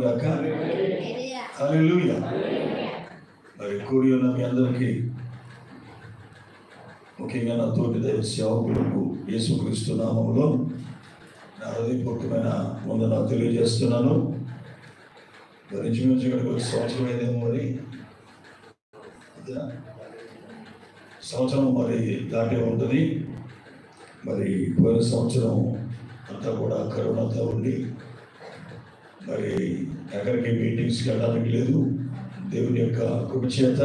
హల్లెలూయా. మరి కూడి ఉన్న మీ అందరికీ, ముఖ్యంగా నా తోటి దైవ సేవకులకు యేసుక్రీస్తు నామములో నా హృదయపూర్వకమైన వందనాలు తెలియజేస్తున్నాను. మరి ఇంచుమించు ఇక్కడికి ఒక సంవత్సరం అయిందేమో, మరి సంవత్సరం మరి దాటే ఉంటుంది. మరి పోయిన సంవత్సరం అంతా కూడా కరోనాతో ఉండి మరి ఎక్కడికి మీటింగ్స్కి వెళ్ళడానికి లేదు. దేవుని యొక్క కృప చేత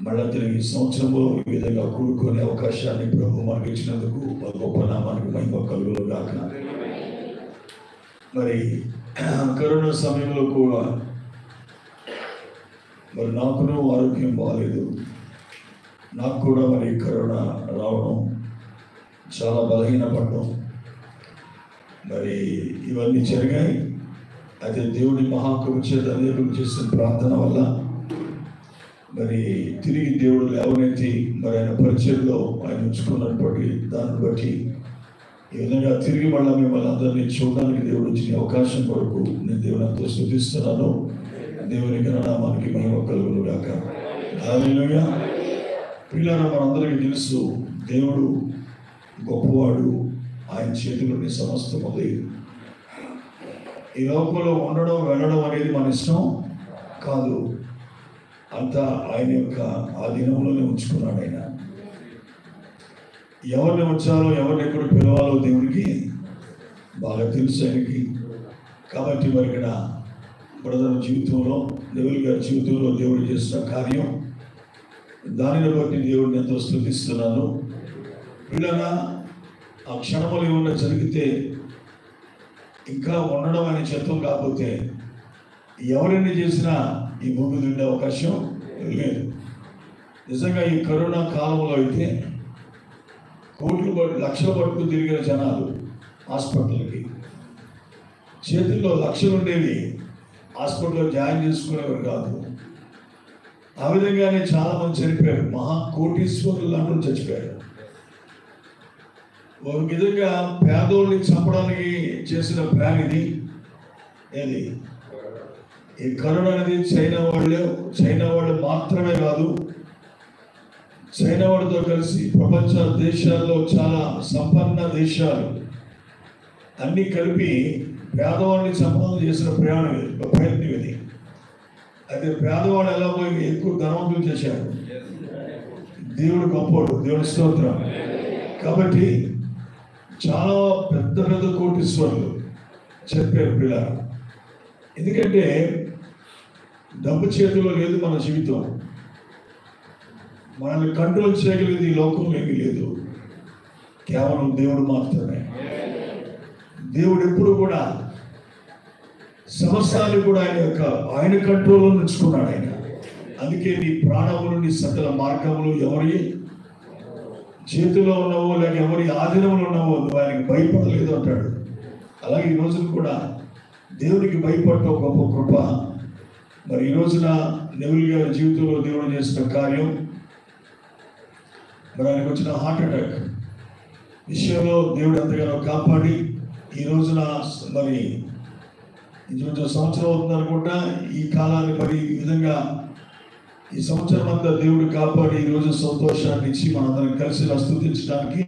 మళ్ళా తిరిగి సంవత్సరంలో ఈ విధంగా కూడుకునే అవకాశాన్ని ప్రభు మనకు ఇచ్చినందుకు గొప్ప నామానికి మహిమ కలుగును గాక. మరి కరోనా సమయంలో కూడా మరి నాకును ఆరోగ్యం బాగాలేదు. నాకు కూడా మరి కరోనా రావడం, చాలా బలహీనపడడం, మరి ఇవన్నీ జరిగాయి. అయితే దేవుడి మహాకృప చేత అనేకులు చేసిన ప్రార్థన వల్ల మరి తిరిగి దేవుడు లేవనెత్తి మరి ఆయన పరిచయంలో ఆయన ఉంచుకున్నటువంటి దాన్ని బట్టి ఈ విధంగా తిరిగి మళ్ళీ మిమ్మల్ని అందరినీ చూడడానికి దేవుడు ఇచ్చిన అవకాశం కొరకు నేను దేవుని అంతా స్తుతిస్తున్నాను. దేవుని నామానికి మహిమ కలుగును గాక. హల్లెలూయా. పిల్లలు మనందరికీ తెలుసు, దేవుడు గొప్పవాడు, ఆయన చేతిలోని సమస్తం ఉంది. ఈ లోకంలో ఉండడం వెళ్ళడం అనేది మన ఇష్టం కాదు, అంతా ఆయన యొక్క ఆధీనంలోనే ఉంచుకున్నాడు. ఆయన ఎవరిని ఉంచాలో, ఎవరిని ఎప్పుడు పిలవాలో దేవుడికి బాగా తెలుసు ఆయనకి. కాబట్టి మరి ఇక్కడ బ్రదర్ జీవితంలో, దేవుడి గారి జీవితంలో దేవుడు చేసిన కార్యం, దానిని బట్టి దేవుడిని ఎంతో స్తుతిస్తున్నాను. పిల్లగా ఆ క్షణములు ఏమన్నా జరిగితే ఇంకా ఉండడం అనే చిత్తం కాకపోతే ఎవరిని చేసినా ఈ భూమి ఉండే అవకాశం లేదు. నిజంగా ఈ కరోనా కాలంలో అయితే లక్షల పట్టుకు తిరిగిన జనాలు హాస్పిటల్కి, చేతుల్లో లక్షలు ఉండేవి, హాస్పిటల్లో జాయిన్ చేసుకునేవారు కాదు. ఆ విధంగానే చాలామంది చనిపోయారు. కోటీశ్వరులు అందరూ చచ్చిపోయారు. ఒక విధంగా పేదోళ్ళని చంపడానికి చేసిన ప్లాన్ ఇది. ఏది ఈ కరోనా అనేది చైనా వాళ్ళు మాత్రమే కాదు, చైనా వాళ్ళతో కలిసి ప్రపంచ దేశాల్లో చాలా సంపన్న దేశాలు అన్నీ కలిపి పేదవాళ్ళని చంపడం చేసిన ప్రయత్నం ఇది. అయితే పేదవాళ్ళు ఎలా పోయి ఎక్కువ ధనవంతులు చేశారు. దేవుడు గొప్పవాడు, దేవుడి స్తోత్రం. కాబట్టి చాలా పెద్ద పెద్ద కోటీశ్వరులు చెప్పారు పిల్లలు. ఎందుకంటే డబ్బు చేతిలో లేదు మన జీవితం, మనల్ని కంట్రోల్ చేయగలిగేది ఈ లోకంలో ఏమీ లేదు, కేవలం దేవుడు మాత్రమే. దేవుడు ఎప్పుడు కూడా సమస్తాన్ని కూడా ఆయన కంట్రోల్లో ఉంచుకున్నాడు ఆయన. అందుకే నీ ప్రాణములు, నీ సకల మార్గములు ఎవరి చేతిలో ఉన్నావో లేక ఎవరి ఆధీనంలో ఉన్నావో నువ్వు ఆయనకి భయపడలేదు అంటాడు. అలాగే ఈ రోజున కూడా దేవునికి భయపడటం గొప్ప కృప. మరి ఈ రోజున నెవిల్ గారి జీవితంలో దేవుడు చేసిన కార్యం, మరి ఆయనకు వచ్చిన హార్ట్ అటాక్ విషయంలో దేవుడు ఎంతగానో కాపాడి ఈ రోజున మరి ఇంకొంచెం సంవత్సరం అవుతుంది అనుకుంటా ఈ కాలాన్ని మరి ఈ విధంగా ఈ సంవత్సరం అంతా దేవుడు కాపాడి ఈరోజు సంతోషాన్ని ఇచ్చి మనందరం కలిసి స్తుతించడానికి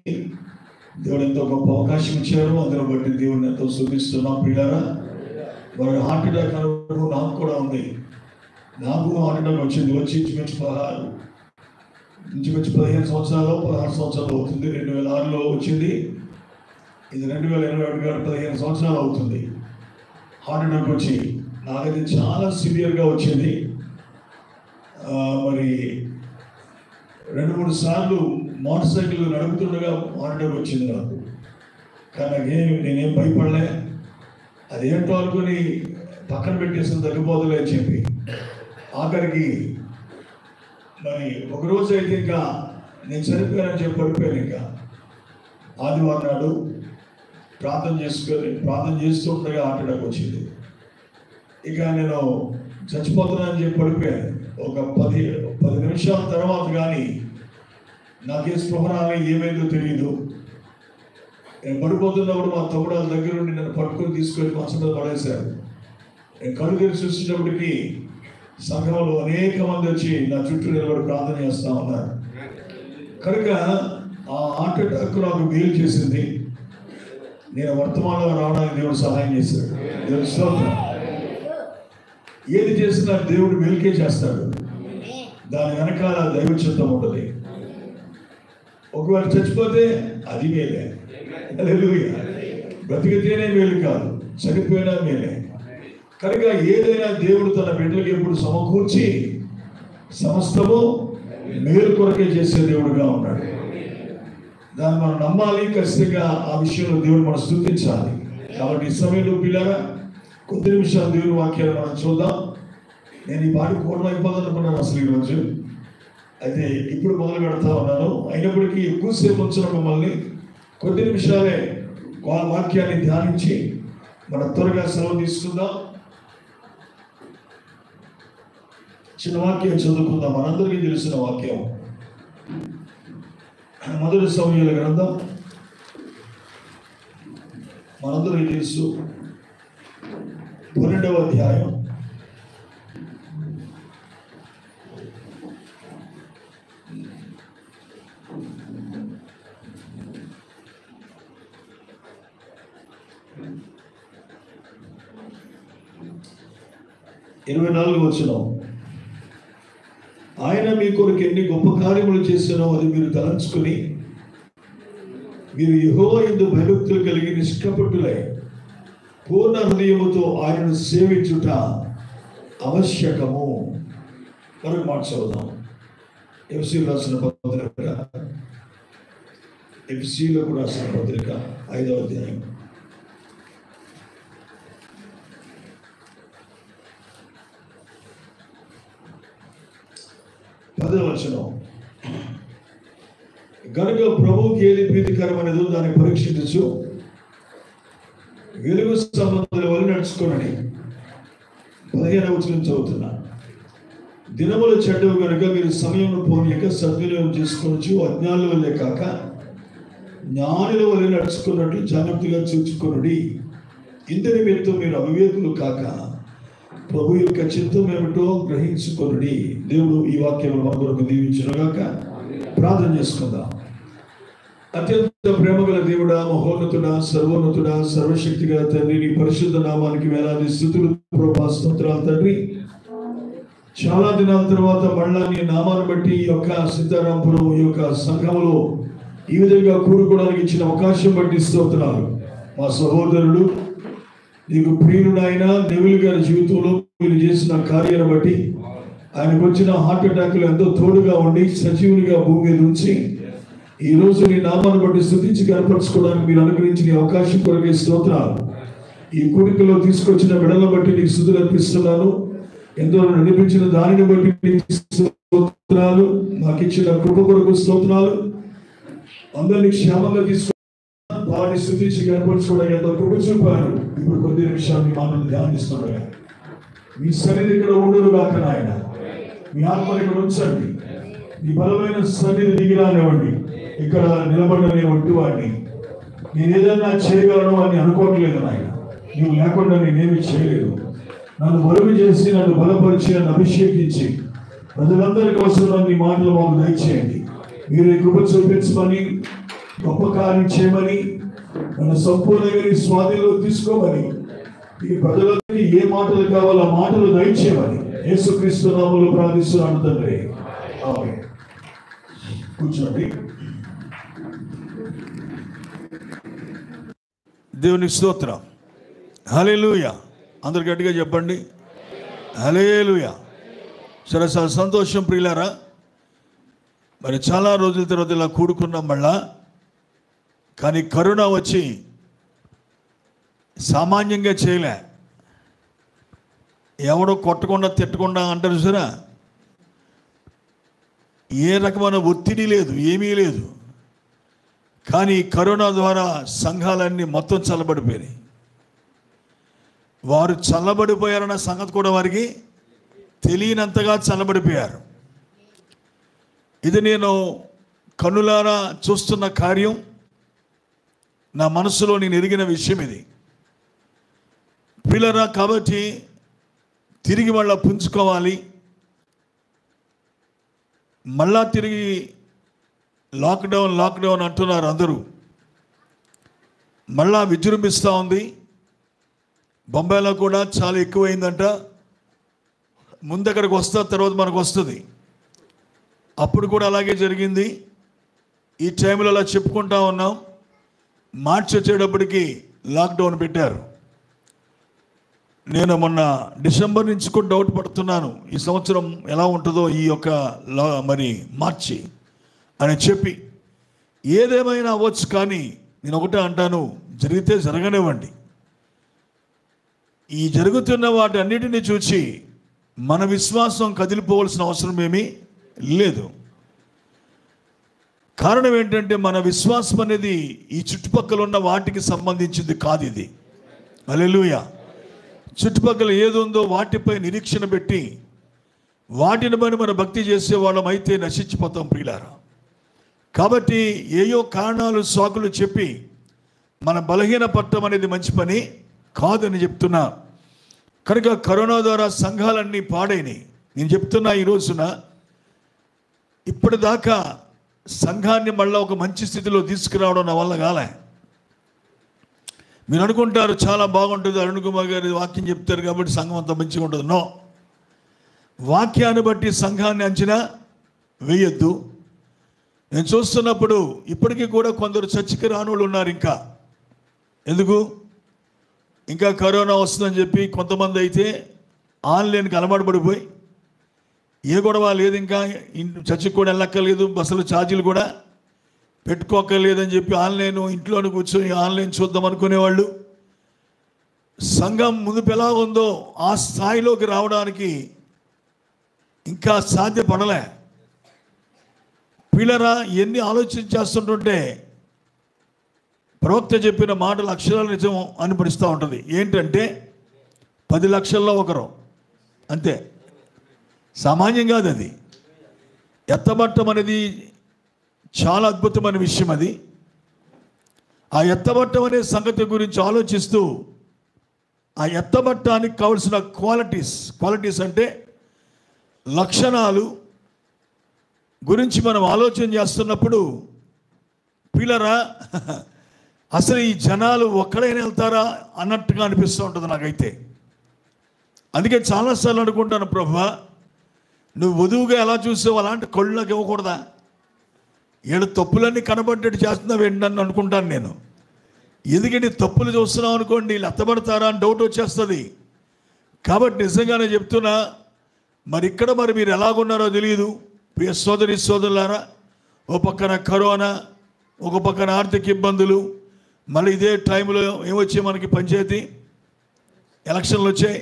దేవుడు ఎంతో గొప్ప అవకాశం ఇచ్చారు. అందులో బట్టి దేవుడిని ఎంతో స్తుతిస్తున్నాం. పిల్లారా, మరి హార్ట్ అటాక్ అనుభవం నాకు కూడా ఉంది. నాకు హార్ట్ అటాక్ వచ్చింది. వచ్చి ఇంచుమించు 15 సంవత్సరాలు 16 సంవత్సరాలు అవుతుంది. 2006లో వచ్చింది. ఇది 2021 15 సంవత్సరాలు అవుతుంది హార్ట్ అటాక్ వచ్చి. నాకైతే చాలా సివియర్గా వచ్చింది. మరి 2-3 సార్లు మోటార్ సైకిల్ నడుపుతుండగా హార్ట్ అటాక్ వచ్చింది నాకు. కానీ నేనేం భయపడలే. అదేంటో అనుకుని పక్కన పెట్టేసిన తగ్గిపోదలే అని చెప్పి ఆఖరికి మరి ఒకరోజు అయితే ఇంకా నేను చనిపోయానని చెప్పి పడిపోయాను. ఇంకా ఆదివారం నాడు ప్రార్థన చేస్తుండగా హార్ట్ అటాక్ వచ్చింది. ఇక నేను చచ్చిపోతున్నానని చెప్పి పడిపోయాను. ఒక 10 నిమిషాల తర్వాత కానీ నాకే స్పృహ రాని, ఏమైందో తెలియదు. నేను పడిపోతున్నప్పుడు మా తమ్ముడు వాళ్ళ దగ్గర నుండి నన్ను పట్టుకొని తీసుకొని మంచం మీద పడేశారు. నేను కళ్ళు తెరిచి చూసేటప్పటికి సంఘంలో అనేక మంది వచ్చి నా చుట్టూ నిలబడి ప్రార్థన చేస్తా ఉన్నారు. కనుక ఆ హార్ట్ అటాక్ నాకు మేలు చేసింది. నేను వర్తమానంలో రావడానికి దేవుడు సహాయం చేశాడు. దేవుడు స్తోత్రం. ఏది చేసినా దేవుడు మేలుకే చేస్తాడు. దాని వెనకాల దైవ చిత్తం ఉంటుంది. ఒకవేళ చచ్చిపోతే అది మేలే, హల్లెలూయా. బ్రతికితేనే మేలు కాదు, చనిపోయినా మేలే. కనుక ఏదైనా దేవుడు తన బిడ్డలకు ఎప్పుడు సమకూర్చి సమస్తము మేలు కొరకే చేసే దేవుడుగా ఉన్నాడు. దాన్ని మనం నమ్మాలి. ఖచ్చితంగా ఆ విషయంలో దేవుడు మనం స్తుతించాలి. కాబట్టి ఈ సమయంలో పిల్లరా కొద్ది నిమిషాలు దేవుని వాక్యాలు మనం చూద్దాం. నేను ఈ పాటి పూర్ణ అయిపోదాం అనుకున్నాను అసలు ఈరోజు. అయితే ఇప్పుడు మొదలు పెడతా ఉన్నాను. అయినప్పటికీ ఎక్కువసేపు వచ్చిన మిమ్మల్ని కొద్ది నిమిషాలే వాక్యాన్ని ధ్యానించి మనం త్వరగా సెలవు తీసుకుందాం. చిన్న వాక్యం చదువుకుందాం. మనందరికీ తెలిసిన వాక్యం మొదటి సమూయేలు గ్రంథం, మనందరికీ తెలుసు, 12వ అధ్యాయం 24వ వచనం. ఆయన మీ కొరకు ఎన్ని గొప్ప కార్యములు చేసినో అది మీరు తలంచుకుని మీరు యెహోవా యందు భయభక్తులు కలిగి నిష్కపటులై పూర్ణ హృదయముతో ఆయనను సేవించుట ఆవశ్యకము. మరొక మాట చదువుదాం. ఎఫ్సీలకు రాసిన పత్రిక 5వ అధ్యాయం 10వ వచనం. గనుక ప్రభువుకి ఏది ప్రీతికరమనేదో దాన్ని పరీక్షించు, వెలుగు సంబంధాల వల్ల నడుచుకోనని 15వ వచనం చదువుతున్నా. దినములు చెడ్డవు కనుక మీరు సమయంలో పోనీయక సద్వినియోగం చేసుకోవచ్చు. అజ్ఞానుల వల్లే కాక జ్ఞానుల వల్ల నడుచుకున్నట్లు జాగ్రత్తగా చూచుకొనుడి. ఇంటి నిమిత్తం మీరు అవివేకులు కాక ప్రభు యొక్క చిత్తం ఏమిటో గ్రహించుకొనుడి. దేవుడు ఈ వాక్యం మన కొరకు దీవించునుగాక. ప్రార్థన చేసుకుందాం. అత్యంత ప్రేమగల దేవుడా, మహోన్నతుడా, సర్వోన్నతుడా, సర్వశక్తి గల తండ్రి, నీ పరిశుద్ధ నామానికి వేలాది స్తుతులు ప్రభా, స్తోత్రాలు తండ్రి. చాలా దినాల తర్వాత మళ్ళా నీ నామాన్ని బట్టి ఈ యొక్క సీతారాంపురం ఈ యొక్క సంఘములో ఈ విధంగా కూడుకోవడానికి ఇచ్చిన అవకాశం బట్టి స్తోత్రాలు. మా సహోదరుడు నీకు ప్రియుడునైన నెవిల్ గారి జీవితంలో మీరు చేసిన కార్యాన్ని బట్టి ఆయనకు వచ్చిన హార్ట్ అటాక్లు ఎంతో తోడుగా ఉండి సజీవునిగా భూమి మీద ఉంచి ఈ రోజు నీ నామాన్ని బట్టి స్తుతించి కనపరచుకోవడానికి మీరు అనుగ్రహించిన అవకాశం కొరకే స్తోత్రాలు. ఈ కూడికలో తీసుకొచ్చిన బిడ్డలను బట్టి నీకు స్తుతులు అర్పిస్తున్నాను. ఎంతో నడిపించిన దానిని బట్టి నీకు స్తోత్రాలు. మాకు ఇచ్చిన కృప కొరకు స్తోత్రాలు. అందరినీ క్షేమంగా తీసుకు వారిని స్తుతించి కనపరచుకోవడానికి ఎంతో కృప చూపారు. ఇప్పుడు కొద్ది నిమిషాలు మీ మాటలు ధ్యానిస్తుండగా మీ సన్నిధి ఇక్కడ ఉండదు కాక నాయన, మీ ఆత్మ ఇక్కడ ఉంచండి. మీ బలమైన సన్నిధి దిగిరానివ్వండి. ఇక్కడ నిలబడిన నేను ఒంటివాడిని, నేను ఏదైనా చేయగలను అని అనుకోవట్లేదు నాయన. నీవు లేకుండా నేనేమి చేయలేదు. నన్ను బలుగు చేసి నన్ను బలపరిచి నన్ను అభిషేకించి ప్రజలందరి కోసం నీ మాటలు మాకు దయచేయండి. మీరు కృప చూపించమని, గొప్ప కార్యం చేయమని, నన్ను సంపూర్ణంగా నీ స్వాధీనంలో తీసుకోమని, ఈ ప్రజలందరికీ ఏ మాటలు కావాలో ఆ మాటలు దయచేయమని యేసుక్రీస్తు నామములో ప్రార్థిస్తున్నాను తండ్రి. ఆమేన్. కూర్చోండి. దేవునికి స్తోత్రం. హల్లెలూయా. అందరు గట్టిగా చెప్పండి హల్లెలూయా. సరే సార్, సంతోషం ప్రియులారా. మరి చాలా రోజుల తర్వాత ఇలా కూడుకున్నాం మళ్ళా. కానీ కరోనా వచ్చి సామాన్యంగా చేయలే. ఎవడో కొట్టకుండా తిట్టకుండా అంటారు సరే. ఏ రకమైన ఒత్తిడి లేదు, ఏమీ లేదు. కానీ కరోనా ద్వారా సంఘాలన్నీ మొత్తం చల్లబడిపోయినాయి. వారు చల్లబడిపోయారన్న సంగతి కూడా వారికి తెలియనంతగా చల్లబడిపోయారు. ఇది నేను కన్నులారా చూస్తున్న కార్యం. నా మనసులో నేను ఎరిగిన విషయం ఇది పిల్లరా. కాబట్టి తిరిగి మళ్ళా పుంజుకోవాలి, మళ్ళా తిరిగి లాక్డౌన్ అంటున్నారు అందరూ. మళ్ళా విజృంభిస్తూ ఉంది. బొంబాయిలో కూడా చాలా ఎక్కువైందంట. ముందు అక్కడికి వస్తా, తర్వాత మనకు వస్తుంది. అప్పుడు కూడా అలాగే జరిగింది. ఈ టైంలో అలా చెప్పుకుంటా ఉన్నాం. మార్చి వచ్చేటప్పటికి లాక్డౌన్ పెట్టారు. నేను మొన్న డిసెంబర్ నుంచి కూడా డౌట్ పడుతున్నాను, ఈ సంవత్సరం ఎలా ఉంటుందో ఈ యొక్క మరి మార్చి అని చెప్పి. ఏదేమైనా అవ్వచ్చు, కానీ నేను ఒకటే అంటాను, జరిగితే జరగనివ్వండి. ఈ జరుగుతున్న వాటి అన్నిటినీ చూసి మన విశ్వాసం కదిలిపోవలసిన అవసరం ఏమీ లేదు. కారణం ఏంటంటే మన విశ్వాసం అనేది ఈ చుట్టుపక్కల ఉన్న వాటికి సంబంధించింది కాదు. ఇది హల్లెలూయా. చుట్టుపక్కల ఏదుందో వాటిపై నిరీక్షణ పెట్టి వాటిని మన భక్తి చేసే వాళ్ళం అయితే నశించిపోతాం ప్రియులారా. కాబట్టి ఏయో కారణాలు సాకులు చెప్పి మన బలహీన పట్టడం అనేది మంచి పని కాదని చెప్తున్నా. కనుక కరోనా ద్వారా సంఘాలన్నీ పాడైనాయి. నేను చెప్తున్నా, ఈ రోజున ఇప్పటిదాకా సంఘాన్ని మళ్ళీ ఒక మంచి స్థితిలో తీసుకురావడం నా వల్ల కాలే. మీరు అనుకుంటారు చాలా బాగుంటుంది, అరుణ్ కుమార్ గారి వాక్యం చెప్తారు కాబట్టి సంఘం అంత మంచిగా ఉంటుంది. నో, వాక్యాన్ని బట్టి సంఘాన్ని అంచనా వేయొద్దు. నేను చూస్తున్నప్పుడు ఇప్పటికీ కూడా కొందరు చర్చికి రానోళ్ళు ఉన్నారు. ఇంకా ఎందుకు? ఇంకా కరోనా వస్తుందని చెప్పి కొంతమంది అయితే ఆన్లైన్కి అలవాటు పడిపోయి ఏ గొడవ లేదు, ఇంకా చర్చికి కూడా వెళ్ళక్కర్లేదు, బస్సులు ఛార్జీలు కూడా పెట్టుకోక్కర్లేదని చెప్పి ఆన్లైన్ ఇంట్లోనే కూర్చొని ఆన్లైన్ చూద్దాం అనుకునేవాళ్ళు. సంఘం ముందు ఎలా ఉందో ఆ స్థాయిలోకి రావడానికి ఇంకా సాధ్యపడలే. పిల్లరా, ఎన్ని ఆలోచన చేస్తుంటుంటే ప్రవక్త చెప్పిన మాటలు అక్షరాలు నిజం అనిపిస్తూ ఉంటుంది. ఏంటంటే 10 లక్షల్లో ఒకరు, అంతే. సామాన్యం కాదు అది. ఎత్తబట్టం అనేది చాలా అద్భుతమైన విషయం. అది ఆ ఎత్తబట్టం అనే సంగతి గురించి ఆలోచిస్తూ ఆ ఎత్తబట్టానికి కావలసిన క్వాలిటీస్ అంటే లక్షణాలు గురించి మనం ఆలోచన చేస్తున్నప్పుడు పిల్లరా, అసలు ఈ జనాలు ఒక్కడైనా వెళ్తారా అన్నట్టుగా అనిపిస్తూ ఉంటుంది నాకైతే. అందుకే చాలాసార్లు అనుకుంటాను, ప్రభువా నువ్వు వధువుగా ఎలా చూసావు అలాంటి కళ్ళు నాకు ఇవ్వకూడదా? ఏడు తప్పులన్నీ కనబడ్డట్టు చేస్తున్నావు ఏంటని అనుకుంటాను నేను. ఎందుకంటే తప్పులు చూస్తున్నావు అనుకోండి, వీళ్ళు ఎత్తబడతారా అని డౌట్ వచ్చేస్తుంది. కాబట్టి నిజంగానే చెప్తున్నా, మరి ఇక్కడ మీరు ఎలాగున్నారో తెలియదు. ప్రియ సోదరి సోదరులారా, ఓ పక్కన కరోనా, ఒక పక్కన ఆర్థిక ఇబ్బందులు, మళ్ళీ ఇదే టైంలో ఏమొచ్చాయి మనకి పంచాయతీ ఎలక్షన్లు వచ్చాయి.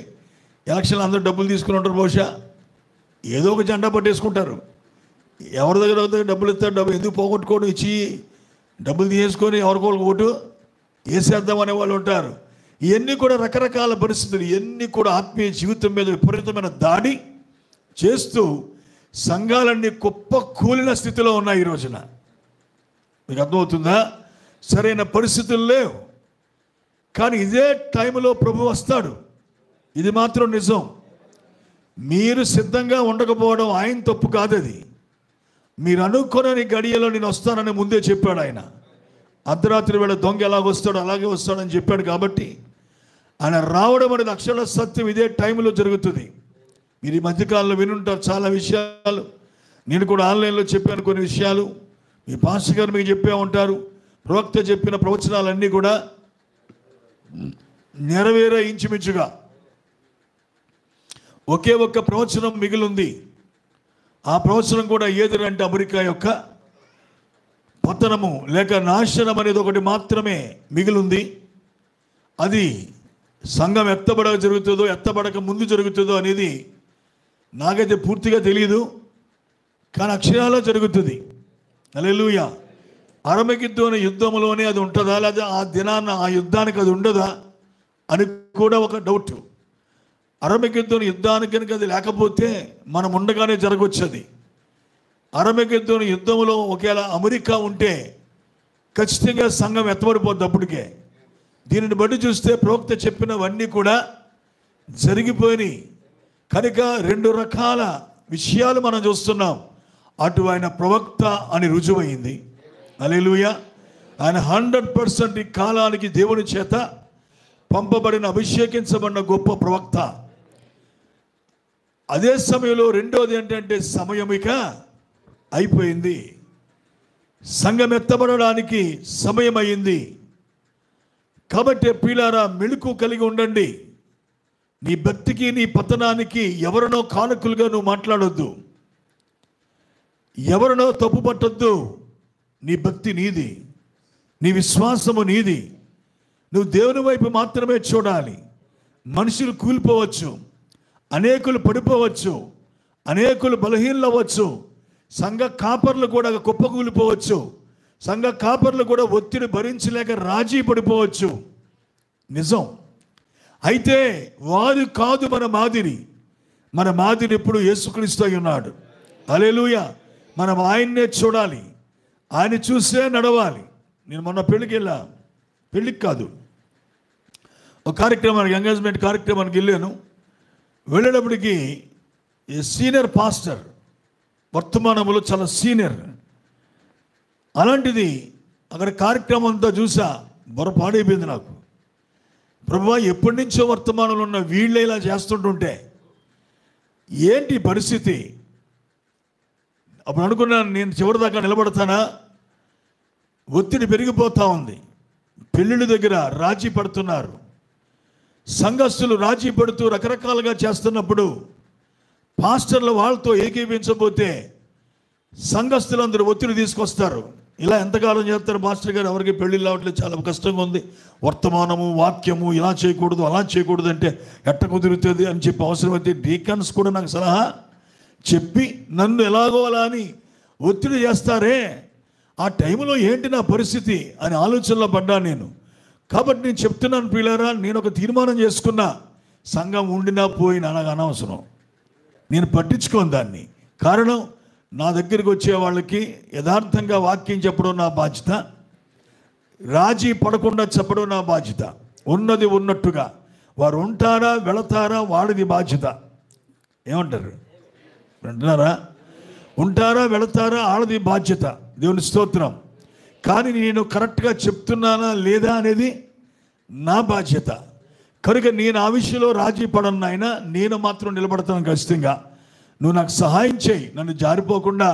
ఎలక్షన్లు అందరూ డబ్బులు తీసుకుని ఉంటారు. బహుశా ఏదో ఒక జెండా పట్టేసుకుంటారు. ఎవరి దగ్గర డబ్బులు ఇస్తారు, డబ్బులు ఎందుకు పోగొట్టుకోవడం, ఇచ్చి డబ్బులు తీసుకొని ఎవరికోళ్ళకి ఓటు వేసేద్దాం అనే వాళ్ళు ఉంటారు. ఇవన్నీ కూడా రకరకాల పరిస్థితులు, ఇవన్నీ కూడా ఆత్మీయ జీవితం మీద విపరీతమైన దాడి చేస్తూ సంఘాలన్నీ కుప్ప కూలిన స్థితిలో ఉన్నాయి ఈ రోజున. మీకు అర్థమవుతుందా? సరైన పరిస్థితులు లేవు. కానీ ఇదే టైంలో ప్రభు వస్తాడు. ఇది మాత్రం నిజం. మీరు సిద్ధంగా ఉండకపోవడం ఆయన తప్పు కాదు. అది మీరు అనుకోని గడియలో నేను వస్తానని ముందే చెప్పాడు ఆయన. అర్ధరాత్రి వేళ దొంగ ఎలాగొస్తాడో అలాగే వస్తాడని చెప్పాడు. కాబట్టి ఆయన రావడం అనేది అక్షర సత్యం. ఇదే టైంలో జరుగుతుంది. మీరు ఈ మధ్యకాలంలో వినుంటారు చాలా విషయాలు. నేను కూడా ఆన్లైన్లో చెప్పాను కొన్ని విషయాలు. మీ పాస్టర్ గారు మీకు చెప్పే ఉంటారు. ప్రవక్త చెప్పిన ప్రవచనాలన్నీ కూడా నెరవేరే ఇంచుమించుగా ఒకే ఒక్క ప్రవచనం మిగిలింది. ఆ ప్రవచనం కూడా ఏదంటే అమెరికా యొక్క పతనము లేక నాశనం అనేది ఒకటి మాత్రమే మిగిలింది. అది సంఘం ఎత్తబడక జరుగుతుందో ఎత్తబడక ముందు జరుగుతుందో అనేది నాకైతే పూర్తిగా తెలియదు, కానీ అక్షరాల్లో జరుగుతుంది. హల్లెలూయా. అరమగిద్దోని యుద్ధంలోనే అది ఉంటుందా, లేదా ఆ దినాన్న ఆ యుద్ధానికి అది ఉండదా అని కూడా ఒక డౌట్. అరమగిద్దోని యుద్ధానికి కనుక అది లేకపోతే మనం ఉండగానే జరగవచ్చు. అది అరమగిద్దోని యుద్ధంలో ఒకవేళ అమెరికా ఉంటే ఖచ్చితంగా సంఘం ఎత్తబడిపోద్ది అప్పటికే. దీనిని బట్టి చూస్తే ప్రవక్త చెప్పినవన్నీ కూడా జరిగిపోయినాయి. కనుక 2 రకాల విషయాలు మనం చూస్తున్నాం. అటు ఆయన ప్రవక్త అని రుజువైంది. హల్లెలూయా. ఆయన 100% ఈ కాలానికి దేవుని చేత పంపబడిన అభిషేకించబడిన గొప్ప ప్రవక్త. అదే సమయంలో రెండోది ఏంటంటే సమయం ఇక అయిపోయింది. సంఘం ఎత్తబడడానికి సమయం అయింది. కాబట్టి ప్రియులారా, మెళుకు కలిగి ఉండండి. నీ భక్తికి నీ పతనానికి ఎవరినో కానుకలుగా నువ్వు మాట్లాడొద్దు, ఎవరినో తప్పు పట్టొద్దు. నీ భక్తి నీది, నీ విశ్వాసము నీది. నువ్వు దేవుని వైపు మాత్రమే చూడాలి. మనుషులు కూలిపోవచ్చు, అనేకులు పడిపోవచ్చు, అనేకులు బలహీనలవ్వచ్చు, సంఘ కాపర్లు కూడా కుప్పకూలిపోవచ్చు, సంఘ కాపర్లు కూడా ఒత్తిడి భరించలేక రాజీ పడిపోవచ్చు. నిజం. అయితే వారు కాదు మన మాదిరి. మన మాదిరి ఇప్పుడు యేసుక్రీస్తు అయి ఉన్నాడు. హల్లెలూయా. మనం ఆయన్నే చూడాలి, ఆయన చూసే నడవాలి. నేను మొన్న పెళ్ళికి కాదు, ఒక కార్యక్రమానికి, ఎంగేజ్మెంట్ కార్యక్రమానికి వెళ్ళాను. వెళ్ళేటప్పటికి సీనియర్ పాస్టర్, వర్తమానంలో చాలా సీనియర్. అలాంటిది అక్కడ కార్యక్రమం అంతా చూసా, బొరపాడైపోయింది నాకు. ప్రభువా, ఎప్పటి నుంచో వర్తమానంలో ఉన్న వీళ్ళే ఇలా చేస్తుంటుంటే ఏంటి పరిస్థితి? అప్పుడు అనుకున్నాను, నేను చివరిదాకా నిలబడతానా? ఒత్తిడి పెరిగిపోతూ ఉంది. పెళ్ళిళ్ళ దగ్గర రాజీ పడుతున్నారు, సంఘస్థులు రాజీ పడుతూ రకరకాలుగా చేస్తున్నప్పుడు పాస్టర్లు వాళ్ళతో ఏకీపించబోతే సంఘస్థులందరూ ఒత్తిడి తీసుకొస్తారు. ఇలా ఎంతకాలం చేస్తారు పాస్టర్ గారు, ఎవరికి పెళ్ళిళ్ళు రావట్లేదు, చాలా కష్టంగా ఉంది, వర్తమానము వాక్యము ఇలా చేయకూడదు అలా చేయకూడదు అంటే ఎట్ట కుదురుతుంది అని చెప్పి అవసరమైతే డీకన్స్ కూడా నాకు సలహా చెప్పి నన్ను ఎలాగో అలా అని ఒత్తిడి చేస్తారే. ఆ టైంలో ఏంటి నా పరిస్థితి అని ఆలోచనలో పడ్డా నేను. కాబట్టి నేను చెప్తున్నాను ప్రియులారా, నేను ఒక తీర్మానం చేసుకున్నా, సంఘం ఉండినా పోయినా నాకు అనవసరం, నేను పట్టించుకోను దాన్ని. కారణం, నా దగ్గరికి వచ్చే వాళ్ళకి యథార్థంగా వాక్యం చెప్పడం నా బాధ్యత, రాజీ పడకుండా చెప్పడం నా బాధ్యత. ఉన్నది ఉన్నట్టుగా వారు ఉంటారా వెళతారా వాడిది బాధ్యత. ఏమంటారు? వింటున్నారా? ఉంటారా వెళతారా ఆడది బాధ్యత. దేవుని స్తోత్రం. కానీ నేను కరెక్ట్గా చెప్తున్నానా లేదా అనేది నా బాధ్యత. కనుక నేను ఆ విషయంలో రాజీ పడను నాయన, నేను మాత్రం నిలబడతాను ఖచ్చితంగా. నువ్వు నాకు సహాయం చేయి, నన్ను జారిపోకుండా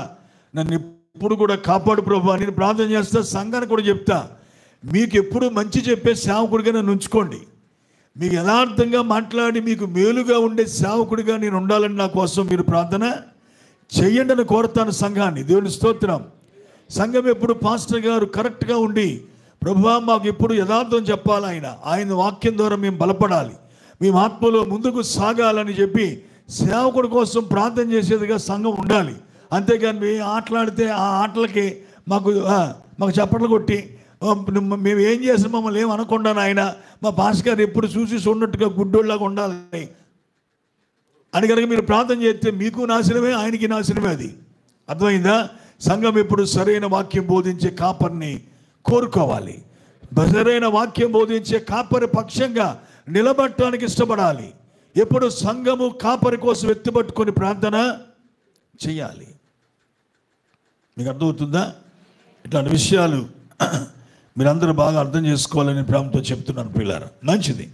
నన్ను ఎప్పుడు కూడా కాపాడు ప్రభువా. నేను ప్రార్థన చేస్తా, సంఘానికి కూడా చెప్తా, మీకు ఎప్పుడు మంచి చెప్పే సేవకుడిగా నన్ను ఉంచుకోండి. మీకు యథార్థంగా మాట్లాడి మీకు మేలుగా ఉండే సేవకుడిగా నేను ఉండాలని నా కోసం మీరు ప్రార్థన చెయ్యండి అని కోరుతాను సంఘాన్ని. దేవుని స్తోత్రం. సంఘం ఎప్పుడు పాస్టర్ గారు కరెక్ట్గా ఉండి, ప్రభువా మాకు ఎప్పుడు యథార్థం చెప్పాలి, ఆయన వాక్యం ద్వారా మేము బలపడాలి, మేము ఆత్మలో ముందుకు సాగాలని చెప్పి సేవకుడి కోసం ప్రార్థన చేసేదిగా సంఘం ఉండాలి. అంతేగాని మేము ఆటలాడితే ఆ ఆటలకి మాకు చప్పట్లు కొట్టి మేము ఏం చేసిన మమ్మల్ని ఏం అనకుండా ఆయన మా పాస్టర్ గారు ఎప్పుడు చూసి చూడనట్టుగా గుడ్డోళ్ళలాగా ఉండాలి అని కనుక మీరు ప్రార్థన చేస్తే మీకు నాశనమే, ఆయనకి నాశనమే. అది అర్థమైందా? సంఘం ఎప్పుడు సరైన వాక్యం బోధించే కాపరిని కోరుకోవాలి. సరైన వాక్యం బోధించే కాపరి పక్షంగా నిలబడటానికి ఇష్టపడాలి. ఎప్పుడు సంఘము కాపరి కోసం ఎత్తుపట్టుకొని ప్రార్థన చేయాలి. మీకు అర్థమవుతుందా? ఇట్లాంటి విషయాలు మీరందరూ బాగా అర్థం చేసుకోవాలని ప్రేమతో చెప్తున్నాను పిల్లారా. మంచిది.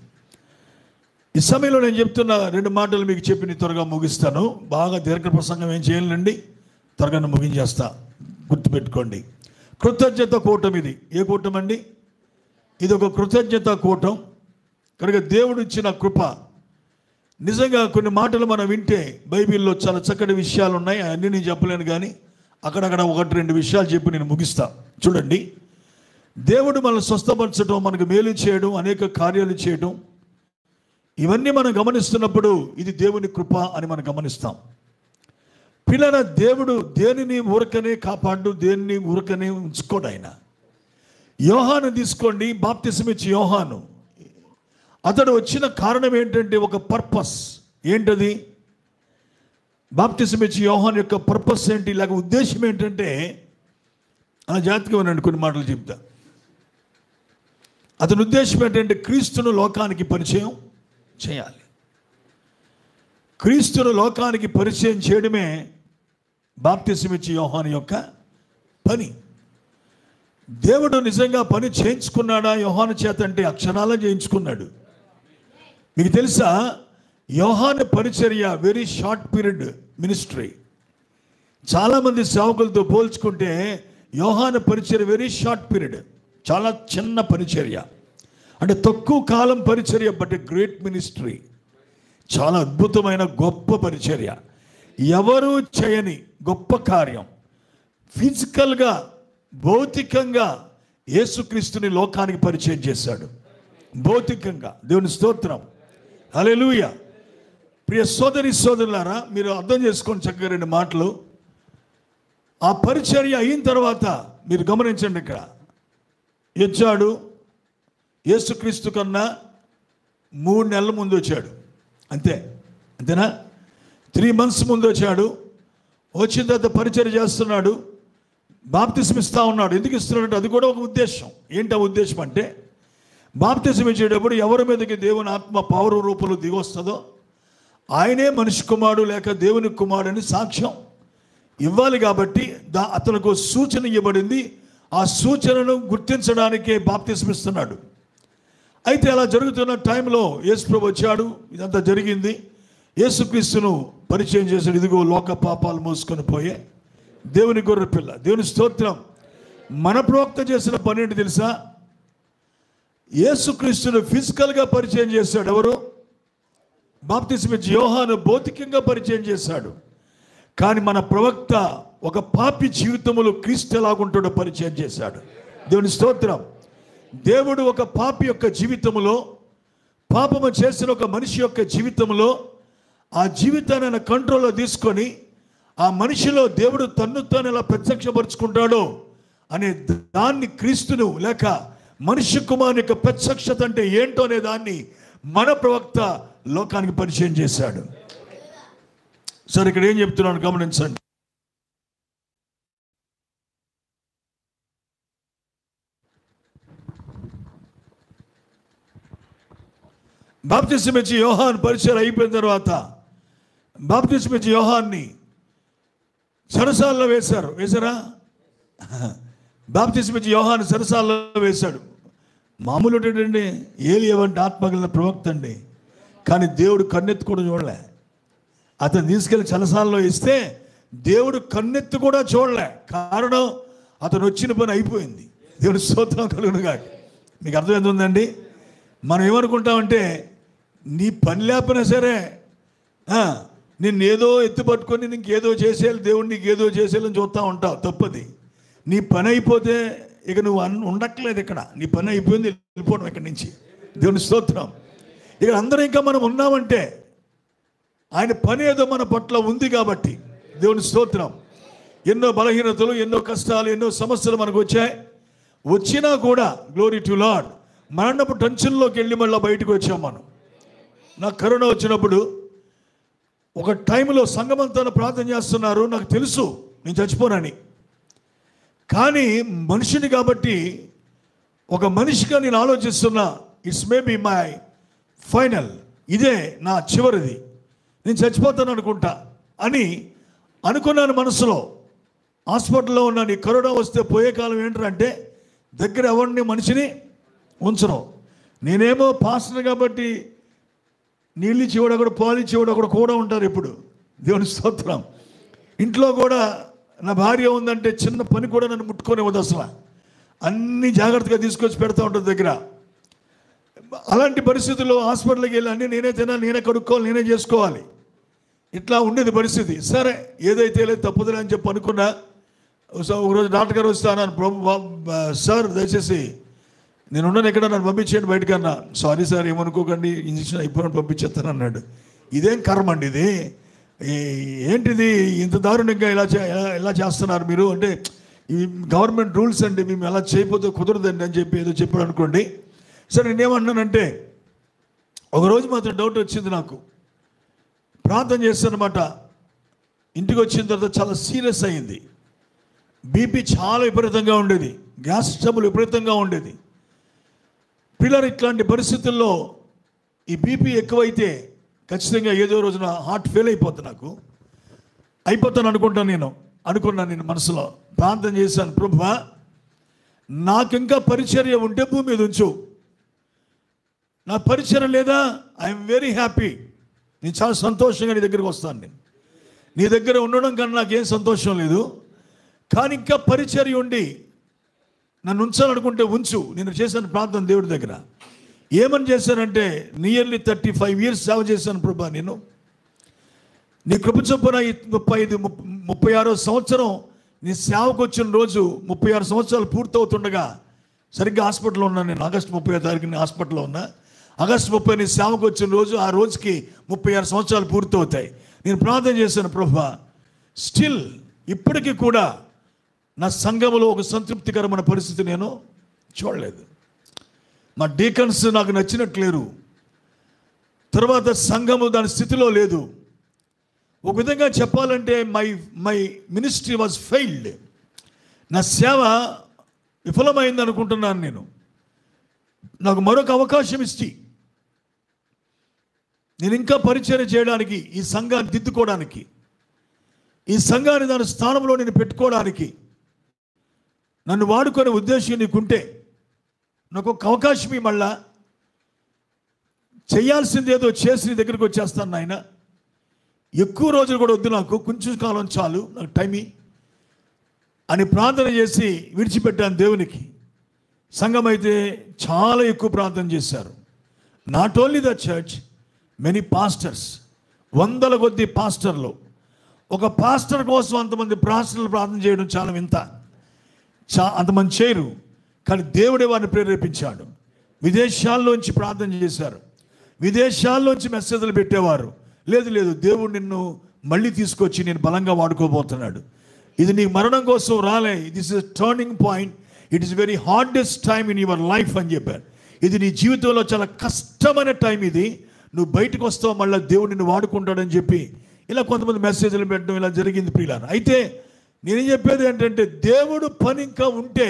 ఈ సమయంలో నేను చెప్తున్న 2 మాటలు మీకు చెప్పి త్వరగా ముగిస్తాను. బాగా దీర్ఘ ప్రసంగం ఏం చేయాలండి, త్వరగా ముగించేస్తా. గుర్తుపెట్టుకోండి, కృతజ్ఞత కూటం. ఇది ఏ కూటం అండి? ఇది ఒక కృతజ్ఞత కూటం. కనుక దేవుడు ఇచ్చిన కృప. నిజంగా కొన్ని మాటలు మనం వింటే బైబిల్లో చాలా చక్కటి విషయాలు ఉన్నాయి. అన్నీ నేను చెప్పలేను, కానీ అక్కడక్కడ 1-2 విషయాలు చెప్పి నేను ముగిస్తా. చూడండి, దేవుడు మనల్ని స్వస్థపరచడం, మనకు మేలు చేయడం, అనేక కార్యాలు చేయడం, ఇవన్నీ మనం గమనిస్తున్నప్పుడు ఇది దేవుని కృప అని మనం గమనిస్తాం. పిల్లల, దేవుడు దేనిని ఊరకనే కాపాడు, దేనిని ఊరకనే ఉంచుకోడు. ఆయన యోహాను తీసుకోండి, బాప్తిసం ఇచ్చి యోహాను, అతడు వచ్చిన కారణం ఏంటంటే ఒక పర్పస్. ఏంటది? బాప్తిసం ఇచ్చి యోహాను యొక్క పర్పస్ ఏంటి, ఇలాగ ఉద్దేశం ఏంటంటే, ఆ జాతిగా ఉన్నాడు. కొన్ని మాటలు చెప్తా. అతని ఉద్దేశం ఏంటంటే క్రీస్తును లోకానికి పరిచయం చేయాలి. క్రీస్తును లోకానికి పరిచయం చేయడమే బాప్తిసం ఇచ్చే యోహాను యొక్క పని. దేవుడు నిజంగా పని చేయించుకున్నాడా యోహాను చేత అంటే అక్షరాలా చేయించుకున్నాడు. మీకు తెలుసా, యోహాను పరిచర్య వెరీ షార్ట్ పీరియడ్ మినిస్ట్రీ. చాలామంది సేవకులతో పోల్చుకుంటే యోహాను పరిచర్య వెరీ షార్ట్ పీరియడ్, చాలా చిన్న పరిచర్య. అంటే తక్కువ కాలం పరిచర్య, బట్ గ్రేట్ మినిస్ట్రీ. చాలా అద్భుతమైన గొప్ప పరిచర్య. ఎవరు చేయని గొప్ప కార్యం. ఫిజికల్గా, భౌతికంగా యేసుక్రీస్తుని లోకానికి పరిచయం చేశాడు. భౌతికంగా. దేవుని స్తోత్రం, హల్లెలూయా. ప్రియ సోదరి సోదరులారా, మీరు అర్థం చేసుకోండి చక్కగా 2 మాటలు. ఆ పరిచర్య అయిన తర్వాత మీరు గమనించండి, ఇక్కడ వచ్చాడు యేసుక్రీస్తు కన్నా 3 నెలల ముందు వచ్చాడు. అంతేనా? 3 months ముందు వచ్చాడు. వచ్చిన తర్వాత పరిచర్య చేస్తున్నాడు, బాప్తిసం ఇస్తూ ఉన్నాడు. ఎందుకు ఇస్తున్నాడు? అది కూడా ఒక ఉద్దేశం. ఏంటి ఆ ఉద్దేశం అంటే, బాప్తిసం ఇచ్చేటప్పుడు ఎవరి మీదకి దేవుని ఆత్మ పౌర రూపంలో దిగొస్తుందో ఆయనే మనిషి కుమారుడు లేక దేవుని కుమారుడు అని సాక్ష్యం ఇవ్వాలి. కాబట్టి అతనికి సూచన ఇవ్వబడింది. ఆ సూచనను గుర్తించడానికే బాప్తిసం ఇస్తున్నాడు. అయితే అలా జరుగుతున్న టైంలో యేసుప్రభు వచ్చాడు. ఇదంతా జరిగింది. యేసుక్రీస్తును పరిచయం చేశాడు. ఇదిగో లోక పాపాలు మోసుకొని పోయే దేవుని గొర్రె పిల్ల. దేవుని స్తోత్రం. మన ప్రవక్త చేసిన పని ఏంటి తెలుసా? యేసుక్రీస్తును ఫిజికల్గా పరిచయం చేశాడు. ఎవరు? బాప్తిసం ఇచ్చే యోహాను భౌతికంగా పరిచయం చేశాడు. కానీ మన ప్రవక్త ఒక పాపి జీవితంలో క్రీస్తు ఎలాగుంటాడో పరిచయం చేశాడు. దేవుని స్తోత్రం. దేవుడు ఒక పాపి యొక్క జీవితంలో, పాపము చేసిన ఒక మనిషి యొక్క జీవితంలో, ఆ జీవితాన్ని ఆయన కంట్రోల్లో తీసుకొని ఆ మనిషిలో దేవుడు తన్ను తాను ఎలా ప్రత్యక్షపరుచుకుంటాడో అనే దాన్ని, క్రీస్తును లేక మనిషి కుమారుని యొక్క ప్రత్యక్షత అంటే ఏంటో అనే దాన్ని మన ప్రవక్త లోకానికి పరిచయం చేశాడు. సరే, ఇక్కడ ఏం చెప్తున్నాను గమనించండి. బాప్తిసం ఇచ్చి యోహాను పరిచయం అయిపోయిన తర్వాత బాప్తిసం ఇచ్చి యోహాన్ని చెరసాలలో వేశారా? బాప్తిసం ఇచ్చి యోహాను చెరసాలలో వేశాడు. మామూలు ఏంటండి, ఏలియవంటి ఆత్మగల ప్రవక్త అండి. కానీ దేవుడు కన్నెత్తి కూడా చూడలే. అతను తీసుకెళ్ళి చెరసాలలో ఇస్తే దేవుడు కన్నెత్తి కూడా చూడలే. కారణం, అతను వచ్చిన పని అయిపోయింది. దేవుడు స్తోత్రం కలుగునుగా. మీకు అర్థం ఎంత ఉందండి? మనం ఏమనుకుంటామంటే, నీ పని లేకపోయినా సరే నిన్నేదో ఎత్తి పట్టుకొని నీకేదో చేసేయాలి, దేవుడు నీకు ఏదో చేసేయాలని చూస్తూ ఉంటావు. తప్పది. నీ పని అయిపోతే ఇక నువ్వు ఉండట్లేదు. ఇక్కడ నీ పని అయిపోయింది, వెళ్ళిపోవడం ఇక్కడి నుంచి. దేవుని స్తోత్రం. ఇక్కడ అందరూ ఇంకా మనం ఉన్నామంటే ఆయన పని ఏదో మన పట్ల ఉంది కాబట్టి. దేవుని స్తోత్రం. ఎన్నో బలహీనతలు, ఎన్నో కష్టాలు, ఎన్నో సమస్యలు మనకు వచ్చాయి. వచ్చినా కూడా గ్లోరీ టు లార్డ్, మరణపు టెన్షన్లోకి వెళ్ళి మళ్ళీ బయటకు వచ్చాం మనం. నాకు కరోనా వచ్చినప్పుడు ఒక టైంలో సంఘమంతా ప్రార్థన చేస్తున్నారు. నాకు తెలుసు నేను చచ్చిపోనని. కానీ మనిషిని కాబట్టి ఒక మనిషిగా నేను ఆలోచిస్తున్నా, it's may be my final, ఇదే నా చివరిది, నేను చచ్చిపోతాను అనుకుంటా అని అనుకున్నాను మనసులో. హాస్పిటల్లో ఉన్నాను. ఈ కరోనా వస్తే పోయే కాలం ఏంటంటే దగ్గర ఎవరిని మనిషిని ఉంచరు. నేనేమో పాస్టర్ కాబట్టి నీళ్ళు ఇచ్చేవాడు అక్కడ, పాలు ఇచ్చేవాడు అక్కడ కూడా ఉంటారు ఇప్పుడు. దేవుని స్తోత్రం. ఇంట్లో కూడా నా భార్య ఉందంటే చిన్న పని కూడా నన్ను ముట్టుకొనివ్వదు అసలు. అన్ని జాగ్రత్తగా తీసుకొచ్చి పెడతా ఉంటుంది దగ్గర. అలాంటి పరిస్థితుల్లో హాస్పిటల్కి వెళ్ళి అన్నీ నేనే తినాలి, నేనే కడుక్కోవాలి, నేనే చేసుకోవాలి. ఇట్లా ఉండేది పరిస్థితి. సరే, ఏదైతే లేదు తప్పదులే అని చెప్పి అనుకున్నా. ఒకరోజు డాక్టర్ గారు వస్తే అన్నాను, సార్ దయచేసి నేను ఉన్నాను, ఎక్కడ నన్ను పంపించేయండి బయటకన్నా. సారీ సార్, ఏమనుకోకండి, ఇంజక్షన్ అయిపోయినట్టు పంపించేస్తాను అన్నాడు. ఇదేం కర్మ అండి ఇది, ఏంటిది ఇంత దారుణంగా ఇలా చేస్తున్నారు మీరు అంటే, ఈ గవర్నమెంట్ రూల్స్ అండి, మేము ఎలా చేయకపోతే కుదరదండి అని చెప్పి ఏదో చెప్పాడు అనుకోండి. సరే, నేనేమన్నానంటే, ఒకరోజు మాత్రం డౌట్ వచ్చింది నాకు. ప్రార్థన చేస్తానమాట. ఇంటికి వచ్చిన తర్వాత చాలా సీరియస్ అయింది. బీపీ చాలా విపరీతంగా ఉండేది, గ్యాస్ ట్రబుల్ విపరీతంగా ఉండేది. పిల్లలు ఇట్లాంటి పరిస్థితుల్లో ఈ బీపీ ఎక్కువైతే ఖచ్చితంగా ఏదో రోజున హార్ట్ ఫెయిల్ అయిపోతుంది, అయిపోతాను అనుకున్నాను నేను మనసులో ప్రార్థన చేశాను. ప్రభువా, నాకు ఇంకా పరిచర్య ఉంటే భూమి మీద ఉంచు. నా పరిచర్య లేదా, ఐఎమ్ వెరీ హ్యాపీ, నేను చాలా సంతోషంగా నీ దగ్గరికి వస్తాను. నేను నీ దగ్గర ఉండడం కన్నా నాకేం సంతోషం లేదు, కానీ ఇంకా పరిచర్య ఉండి నన్ను ఉంచాలనుకుంటే ఉంచు. నేను చేశాను ప్రార్థన దేవుడి దగ్గర. ఏమని చేశానంటే, నియర్లీ 35 years సేవ చేశాను ప్రభా. నేను నీ కృప చొప్పున 36వ సంవత్సరం నీ సేవకు వచ్చిన రోజు 36 సంవత్సరాలు పూర్తవుతుండగా, సరిగ్గా హాస్పిటల్లో ఉన్నాను నేను. ఆగస్టు 30వ తారీఖున హాస్పిటల్లో ఉన్నా. ఆగస్టు 30 నీ సేవకు వచ్చిన రోజు, ఆ రోజుకి 36 సంవత్సరాలు పూర్తవుతాయి. నేను ప్రార్థన చేశాను, ప్రభువా, స్టిల్ ఇప్పటికీ కూడా నా సంఘంలో ఒక సంతృప్తికరమైన పరిస్థితి నేను చూడలేదు. మా డీకన్స్ నాకు నచ్చినట్లేరు. తర్వాత సంఘము దాని స్థితిలో లేదు. ఒక విధంగా చెప్పాలంటే మై మినిస్ట్రీ వాజ్ ఫెయిల్డ్. నా సేవ విఫలమైంది అనుకుంటున్నాను నేను. నాకు మరొక అవకాశం ఇచ్చి నేను ఇంకా పరిచయం చేయడానికి, ఈ సంఘాన్ని దిద్దుకోవడానికి, ఈ సంఘాన్ని దాని స్థానంలో నేను పెట్టుకోవడానికి నన్ను వాడుకునే ఉద్దేశం నీకుంటే నాకు ఒక అవకాశం మళ్ళా చేయాల్సింది ఏదో చేసి నీ దగ్గరికి వచ్చేస్తాను నాయన. ఎక్కువ రోజులు కూడా వద్దు, నాకు కొంచెం కాలం చాలు, నాకు టైమి అని ప్రార్థన చేసి విడిచిపెట్టాను దేవునికి. సంఘం అయితే చాలా ఎక్కువ ప్రార్థన చేశారు. Not only the church, many pastors, 100ల కొద్ది పాస్టర్లు. ఒక పాస్టర్ కోసం అంతమంది పాస్టర్లు ప్రార్థన చేయడం చాలా వింత. అంతమంది చేయరు, కానీ దేవుడే వారిని ప్రేరేపించాడు. విదేశాల్లోంచి ప్రార్థన చేశారు, విదేశాల్లోంచి మెసేజ్లు పెట్టేవారు. లేదు దేవుడు నిన్ను మళ్ళీ తీసుకొచ్చి నేను బలంగా వాడుకోబోతున్నాడు. ఇది నీ మరణం కోసం రాలే, this is turning point, it is very hardest time in your life అని చెప్పారు. ఇది నీ జీవితంలో చాలా కష్టమైన టైం, ఇది నువ్వు బయటకు వస్తావు, మళ్ళీ దేవుడు నిన్ను వాడుకుంటాడని చెప్పి ఇలా కొంతమంది మెసేజ్లు పెట్టడం ఇలా జరిగింది ప్రియులారా. అయితే నేను చెప్పేది ఏంటంటే, దేవుడు పని ఇంకా ఉంటే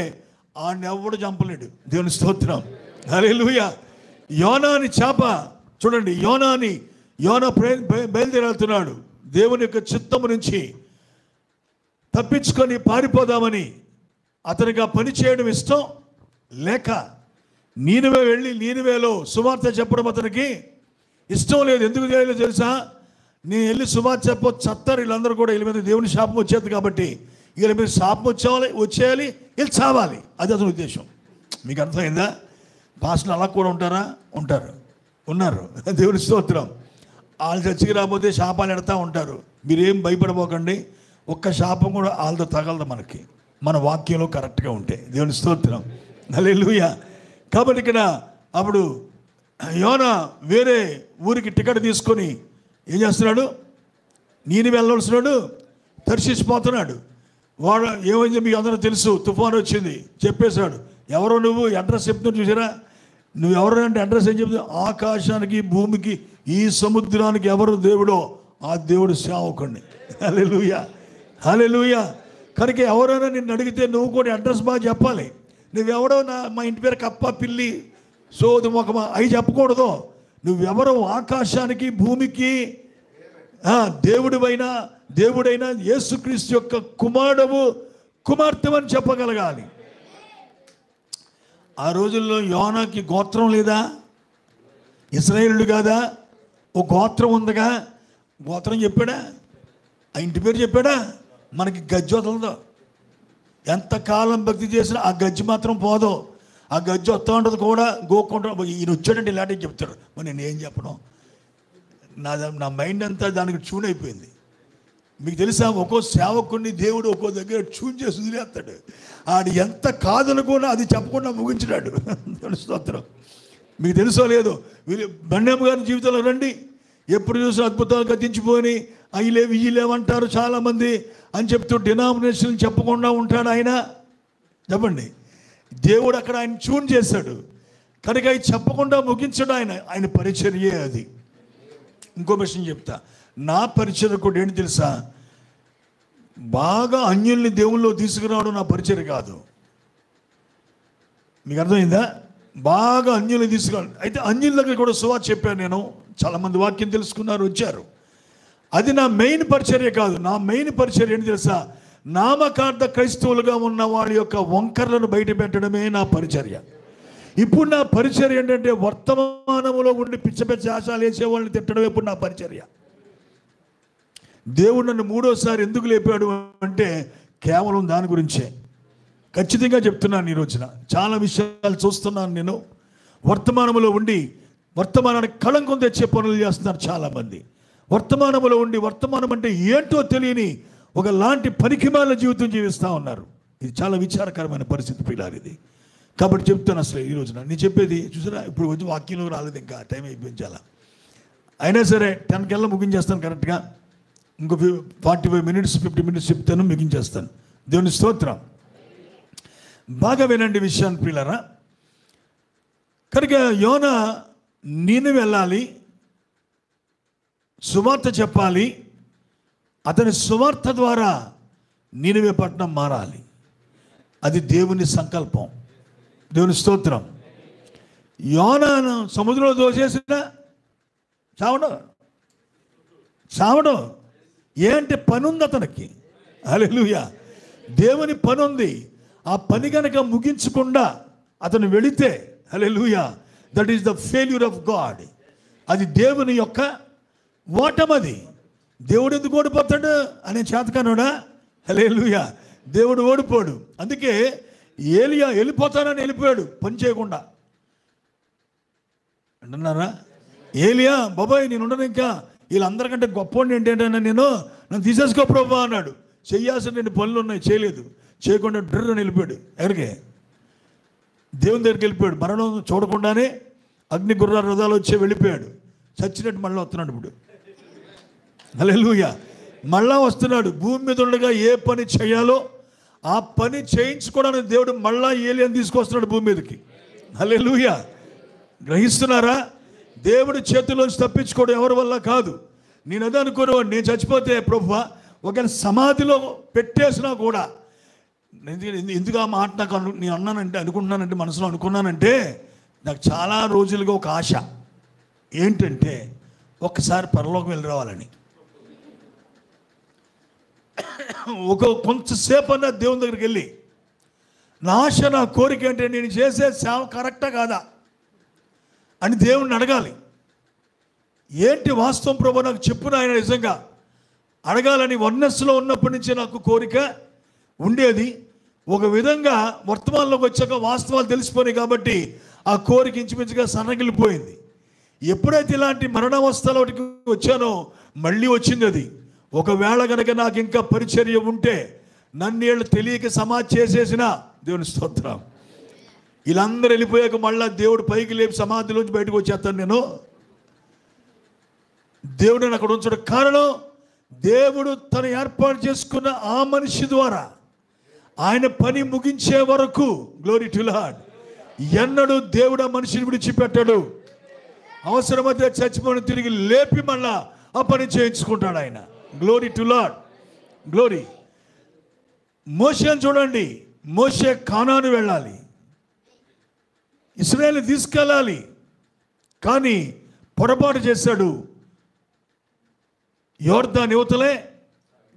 ఆయన ఎవడు చంపలేడు. దేవుని స్తోత్రం, హల్లెలూయా. యోనాని చేప చూడండి, యోనా బయలుదేరుతున్నాడు దేవుని యొక్క చిత్తము నుంచి తప్పించుకొని పారిపోదామని. అతనికి ఆ పని చేయడం ఇష్టం లేక నీనివే వెళ్ళి నీనివేలో సువార్త చెప్పడం అతనికి ఇష్టం లేదు. ఎందుకు చేయలేదు తెలుసా? నేను వెళ్ళి సువార్త చత్తారు వీళ్ళందరూ కూడా. వీళ్ళ మీద దేవుని శాపం వచ్చేది కాబట్టి వీళ్ళ మీద శాపం వచ్చేయాలి, వీళ్ళు చావాలి, అది అతని ఉద్దేశం. మీకు అర్థమైందా? పాస్టర్లు అలా కూడా ఉన్నారు. దేవుని స్తోత్రం. వాళ్ళు చచ్చికి రాకపోతే శాపాలు ఎడతా ఉంటారు. మీరేం భయపడబోకండి, ఒక్క శాపం కూడా వాళ్ళతో తగలదు మనకి, మన వాక్యంలో కరెక్ట్గా ఉంటే. దేవుని స్తోత్రం, హల్లెలూయా. కాబట్టి ఇక్కడ అప్పుడు యోనా వేరే ఊరికి టికెట్ తీసుకొని ఏం చేస్తున్నాడు? నీని వెళ్ళవలసినాడు, తర్షీసిపోతున్నాడు. వాడు ఏమైంది మీకు అందరూ తెలుసు, తుఫాను వచ్చింది చెప్పేశాడు. ఎవరో నువ్వు అడ్రస్ చెప్తున్నావు చూసారా? నువ్వు ఎవరు అంటే అడ్రస్ ఏం చెప్తావు? ఆకాశానికి భూమికి ఈ సముద్రానికి ఎవరు దేవుడో ఆ దేవుడు సేవకుడిని. హల్లెలూయా, హల్లెలూయా. కనుక ఎవరైనా నిన్ను అడిగితే నువ్వు కూడా అడ్రస్ బాగా చెప్పాలి. నువ్వెవడో మా ఇంటి పేరు కప్ప పిల్లి సోది మొకమా అవి చెప్పకూడదు. నువ్వెవరో ఆకాశానికి భూమికి దేవుడైనా యేసుక్రీస్తు యొక్క కుమార్తెవని చెప్పగలగాలి. ఆ రోజుల్లో యోనాకి గోత్రం లేదా? ఇశ్రాయేలుడు కాదా? ఓ గోత్రం ఉందిగా, గోత్రం చెప్పాడా? ఆ ఇంటి పేరు చెప్పాడా? మనకి గజ్జి వదలదు. ఎంతకాలం భక్తి చేసినా ఆ గజ్జి మాత్రం పోదు. ఆ గజ్జి వస్తూ ఉంటుంది కూడా, గోక్కుంటా. ఈయన వచ్చాడంటే ఇలాంటివి చెప్తాడు. మరి నేను ఏం చెప్పడం? నా మైండ్ అంతా దానికి ట్యూన్ అయిపోయింది. మీకు తెలుసా, ఒక్కో సేవకుడిని దేవుడు ఒక్కో దగ్గర ట్యూన్ చేసి వదిలేస్తాడు. ఆడు ఎంత కాదనుకున్నా అది చెప్పకుండా ముగించినాడు. స్తోత్రం. మీకు తెలుసో లేదో, బండేమ్మ గారి జీవితంలో రండి, ఎప్పుడు చూసినా అద్భుతాలు గతించిపోయి అయ్యలేవు ఇయ్యలేమంటారు చాలామంది అని చెప్తూ డినామినేషన్ చెప్పకుండా ఉంటాడు ఆయన. చెప్పండి, దేవుడు అక్కడ ఆయన ట్యూన్ చేశాడు కనుక అవి చెప్పకుండా ముగించడు. ఆయన పరిచర్యే అది. ఇంకో విషయం చెప్తా, నా పరిచర్య కూడా ఏంటి తెలుసా? బాగా అన్యుల్ని దేవుల్లో తీసుకురావడం నా పరిచర్య కాదు. మీకు అర్థమైందా? బాగా అన్యుల్ని తీసుకురావడం. అయితే అన్యుల దగ్గర కూడా సువార్త చెప్పాను నేను చాలామంది వాక్యం తెలుసుకున్నారు, వచ్చారు. అది నా మెయిన్ పరిచర్య కాదు. నా మెయిన్ పరిచర్య ఏంటి తెలుసా? నామకార్థ క్రైస్తవులుగా ఉన్న వాళ్ళ యొక్క వంకర్లను బయట పెట్టడమే నా పరిచర్య. ఇప్పుడు నా పరిచర్య ఏంటంటే వర్తమానంలో ఉండి పిచ్చ పిచ్చ ఆశాలు వేసే వాళ్ళని తిట్టడం ఇప్పుడు నా పరిచర్య. దేవుడు నన్ను మూడోసారి ఎందుకు లేపాడు అంటే కేవలం దాని గురించే. ఖచ్చితంగా చెప్తున్నాను. ఈ రోజున చాలా విషయాలు చూస్తున్నాను. నేను వర్తమానంలో ఉండి వర్తమానానికి కళంకం తెచ్చే పనులు చేస్తున్నారు చాలామంది. వర్తమానంలో ఉండి వర్తమానం అంటే ఏంటో తెలియని ఒకలాంటి పనికిమాల జీవితం జీవిస్తూ ఉన్నారు. ఇది చాలా విచారకరమైన పరిస్థితి పిల్లలు ఇది. కాబట్టి చెప్తాను అసలు ఈ రోజున నేను చెప్పేది చూసారా, ఇప్పుడు వచ్చి వాక్యంలో రాలేదు, ఇంకా టైం అయిపోయించాలా. అయినా సరే 10 కల్లా ముగించేస్తాను కరెక్ట్గా. ఇంకో 45 మినిట్స్ 50 మినిట్స్ చెప్తాను, ముగించేస్తాను. దేవుని స్తోత్రం. బాగా వినండి విషయాన్ని ప్రియులారా. కనుక యోనా నీనెవె వెళ్ళాలి, సువార్త చెప్పాలి. అతని సువార్త ద్వారా నీనెవె పట్టణం మారాలి. అది దేవుని సంకల్పం. దేవుని స్తోత్రం. యోనాను సముద్రంలో దోసేసిన చావడం ఏంటి పని ఉంది అతనికి. హల్లెలూయా. దేవుని పని ఉంది. ఆ పని కనుక ముగించకుండా అతను వెళితే hallelujah, that is the failure of God. అది దేవుని యొక్క ఓటమది. దేవుడు ఎందుకు ఓడిపోతాడు అనే చేతకానుడా? హల్లెలూయా. దేవుడు ఓడిపోడు. అందుకే ఏలియా వెళ్ళిపోతానని వెళ్ళిపోయాడు పని చేయకుండా. అంటున్నారా? ఏలియా బాబాయ్ నేను ఉండను, ఇంకా వీళ్ళందరికంటే గొప్పవాడిని ఏంటంటే నన్ను తీసేసుకో ప్రభా అన్నాడు. చెయ్యాల్సిన 2 పనులు ఉన్నాయి, చేయలేదు. చేయకుండా డ్రర్ అని వెళ్ళిపోయాడు. ఎక్కడికి? దేవుని దగ్గరికి వెళ్ళిపోయాడు. మరణం చూడకుండానే అగ్ని గుర్రాల రథాలు వచ్చి వెళ్ళిపోయాడు. చచ్చినట్టు మళ్ళీ వస్తున్నాడు ఇప్పుడు. హల్లెలూయా. మళ్ళా వస్తున్నాడు. భూమి మీద ఉండగా ఏ పని చేయాలో ఆ పని చేయించుకోవడానికి దేవుడు మళ్ళా ఏలియాని తీసుకొస్తున్నాడు భూమి మీదకి. హల్లెలూయా. గ్రహిస్తున్నారా? దేవుడి చేతిలోంచి తప్పించుకోవడం ఎవరి వల్ల కాదు. నేను అదే అనుకునేవాడు, నేను చచ్చిపోతే ప్రభువా ఒకవేళ సమాధిలో పెట్టేసినా కూడా, ఎందుకు ఆ మాట నాకు నేను అనుకుంటున్నానంటే మనసులో అనుకున్నానంటే, నాకు చాలా రోజులుగా ఒక ఆశ ఏంటంటే ఒక్కసారి పరలోకం వెళ్ళి రావాలని. కొంచెంసేపు అన్నా దేవుని దగ్గరికి వెళ్ళి నా ఆశ, నా కోరిక ఏంటంటే నేను చేసే సేవ కరెక్టా కాదా అని దేవుణ్ణి అడగాలి. ఏంటి వాస్తవం ప్రభు నాకు చెప్పు ఆయన, నిజంగా అడగాలని వర్నెస్లో ఉన్నప్పటి నుంచి నాకు కోరిక ఉండేది. ఒక విధంగా వర్తమానంలోకి వచ్చాక వాస్తవాలు తెలిసిపోయినాయి కాబట్టి ఆ కోరిక ఇంచుమించుగా సన్నగిలిపోయింది. ఎప్పుడైతే ఇలాంటి మరణావస్థలోకి వచ్చానో మళ్ళీ వచ్చింది అది. ఒకవేళ కనుక నాకు ఇంకా పరిచర్య ఉంటే నన్నేళ్ళు తెలియక సమాధి చేసేసిన దేవుని స్తోత్రం. వీళ్ళందరూ వెళ్ళిపోయాక మళ్ళీ దేవుడు పైకి లేపి సమాధిలోంచి బయటకు వచ్చేస్తాను నేను. దేవుడిని అక్కడ ఉంచడం కారణం దేవుడు తను ఏర్పాటు చేసుకున్న ఆ మనిషి ద్వారా ఆయన పని ముగించే వరకు, గ్లోరీ టు లార్డ్, ఎన్నడూ దేవుడు ఆ మనిషిని విడిచిపెట్టాడు. అవసరమైతే చచ్చిపోయిన తిరిగి లేపి మళ్ళా ఆ పని చేయించుకుంటాడు ఆయన. Glory to lord. గ్లోరీ. మోషేని చూడండి. మోషే కానాను వెళ్ళాలి, ఇశ్రాయేలుని తీసుకెళ్ళాలి, కానీ పొరపాటు చేశాడు. యోర్దాను యువతలే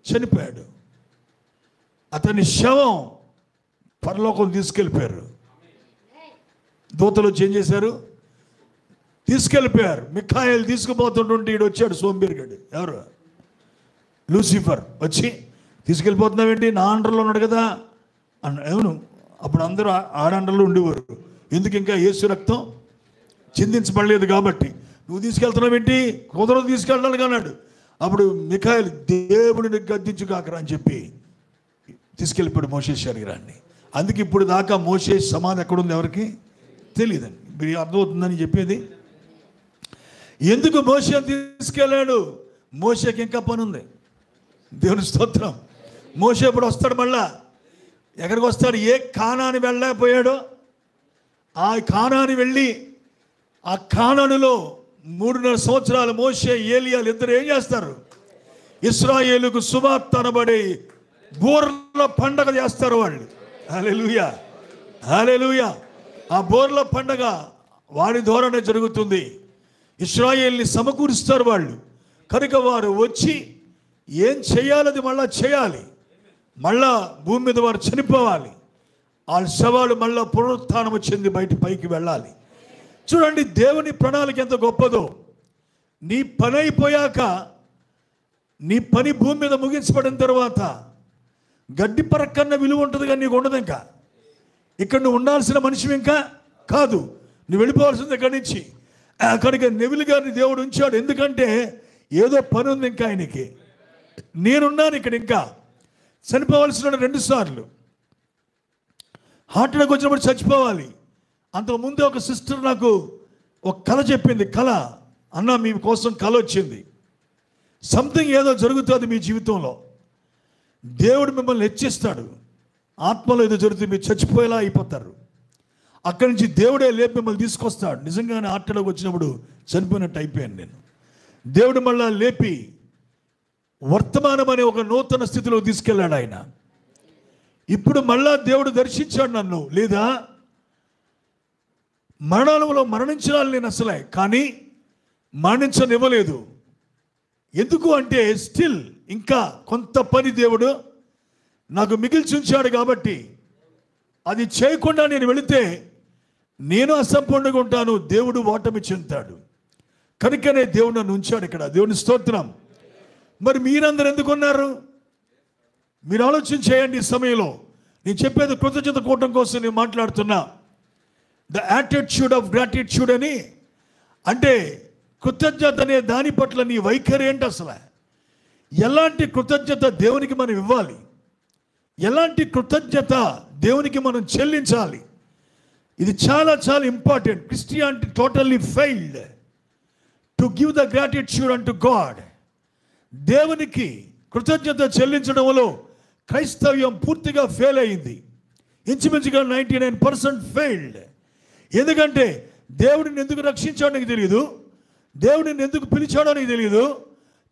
చనిపోయాడు. అతని శవం పరలోకం తీసుకెళ్ళిపోయారు. దూతలు వచ్చి ఏం చేశారు? తీసుకెళ్ళిపోయారు. మిఖాయేలు తీసుకుపోతుంటుంటే ఈడు వచ్చాడు సోంబేరిగాడు. ఎవరు? లూసిఫర్ వచ్చి తీసుకెళ్ళిపోతున్నావేంటి, నా అండర్లో ఉన్నాడు కదా అవును. అప్పుడు అందరూ ఆడండర్లో ఉండేవారు. ఎందుకు? ఇంకా యేసు రక్తం చిందించబడలేదు కాబట్టి. నువ్వు తీసుకెళ్తున్నావేంటి, కుదరదు తీసుకెళ్ళడానికి అన్నాడు. అప్పుడు మిఖాయేలు దేవుడిని గద్దించు కాకరా అని చెప్పి తీసుకెళ్ళిపోయాడు మోషే శరీరాన్ని. అందుకే ఇప్పుడు దాకా మోషే సమాధి ఎక్కడుంది ఎవరికి తెలియదండి. మీరు అర్థమవుతుందని చెప్పేది. ఎందుకు మోషే తీసుకెళ్ళాడు? మోషేకి ఇంకా పని ఉంది. దేవుని స్తోత్రం. మోషే ఇప్పుడు వస్తాడు. మళ్ళా ఎక్కడికి వస్తాడు? ఏ కానాని వెళ్ళలేకపోయాడో ఆ కానాని వెళ్ళి ఆ కానానులో 3.5 సంవత్సరాలు మోషే ఏలియాలు ఇద్దరు ఏం చేస్తారు? ఇశ్రాయేలుకు సువార్త అనబడే బోర్ల పండగ చేస్తారు వాళ్ళు. హల్లెలూయా, హల్లెలూయా. ఆ బోర్ల పండగ వాడి ద్వారానే జరుగుతుంది. ఇశ్రాయేల్ని సమకూరుస్తారు వాళ్ళు. కనుక వారు వచ్చి ఏం చేయాలది మళ్ళా చేయాలి, మళ్ళా భూమి మీద వారు చనిపోవాలి, వాళ్ళ శవాలు మళ్ళా పునరుత్థానం చెంది పైకి వెళ్ళాలి. చూడండి దేవుని ప్రణాళిక ఎంత గొప్పదో. నీ పని అయిపోయాక, నీ పని భూమి మీద ముగించబడిన తర్వాత గడ్డి పరక్కన్న విలువ ఉంటుంది, కానీ నీకు ఉండదు. ఇంకా ఇక్కడ నువ్వు ఉండాల్సిన మనిషి ఇంకా కాదు, నువ్వు వెళ్ళిపోవాల్సింది ఇక్కడి నుంచి. కనుక నెవిలి గారిని దేవుడు ఉంచాడు. ఎందుకంటే ఏదో పని ఉంది ఇంకా ఆయనకి. నేనున్నాను ఇక్కడ, ఇంకా చనిపోవాల్సిన 2 సార్లు హార్ట్ అటాక్ వచ్చినప్పుడు చచ్చిపోవాలి. అంతకుముందు ఒక సిస్టర్ నాకు ఒక కళ చెప్పింది. కళ అన్న మీ కోసం కళ వచ్చింది, సంథింగ్ ఏదో జరుగుతుంది మీ జీవితంలో, దేవుడు మిమ్మల్ని హెచ్చిస్తాడు, ఆత్మలో ఏదో జరుగుతుంది, మీరు చచ్చిపోయేలా అయిపోతారు. అక్కడి నుంచి దేవుడే లేపి మిమ్మల్ని తీసుకొస్తాడు. నిజంగానే హార్ట్ అటాక్ వచ్చినప్పుడు చనిపోయినట్టు అయిపోయాను నేను. దేవుడు మళ్ళా లేపి వర్తమానం అనే ఒక నూతన స్థితిలో తీసుకెళ్ళాడు ఆయన. ఇప్పుడు మళ్ళా దేవుడు దర్శించాడు నన్ను. లేదా మరణంలో మరణించాలి నేను అసలే, కానీ మరణించనివ్వలేదు. ఎందుకు అంటే స్టిల్ ఇంకా కొంత పని దేవుడు నాకు మిగిల్చి ఉంచాడు. కాబట్టి అది చేయకుండా నేను వెళితే నేను అసంపూర్ణంగా ఉంటాను, దేవుడు ఓటమి చెందుతాడు. కనుకనే దేవుడు నన్ను ఉంచాడు ఇక్కడ. దేవుని స్తోత్రం. మరి మీరందరూ ఎందుకున్నారు? మీరు ఆలోచన చేయండి. ఈ సమయంలో నేను చెప్పేది కృతజ్ఞత కూటం కోసం నేను మాట్లాడుతున్నా. ద యాటిట్యూడ్ ఆఫ్ గ్రాటిట్యూడ్ అని, అంటే కృతజ్ఞత అనే దాని పట్ల నీ వైఖరి ఏంటి అసలు? ఎలాంటి కృతజ్ఞత దేవునికి మనం ఇవ్వాలి, ఎలాంటి కృతజ్ఞత దేవునికి మనం చెల్లించాలి, ఇది చాలా చాలా important. Christianity totally failed to give the gratitude and to God. దేవునికి కృతజ్ఞత చెల్లించడంలో క్రైస్తవ్యం పూర్తిగా ఫెయిల్ అయింది. ఇంచుమించుగా 99% ఫెయిల్డ్. ఎందుకంటే దేవుడిని ఎందుకు రక్షించాడో నీకు తెలియదు, దేవుడిని ఎందుకు పిలిచాడో నీకు తెలియదు,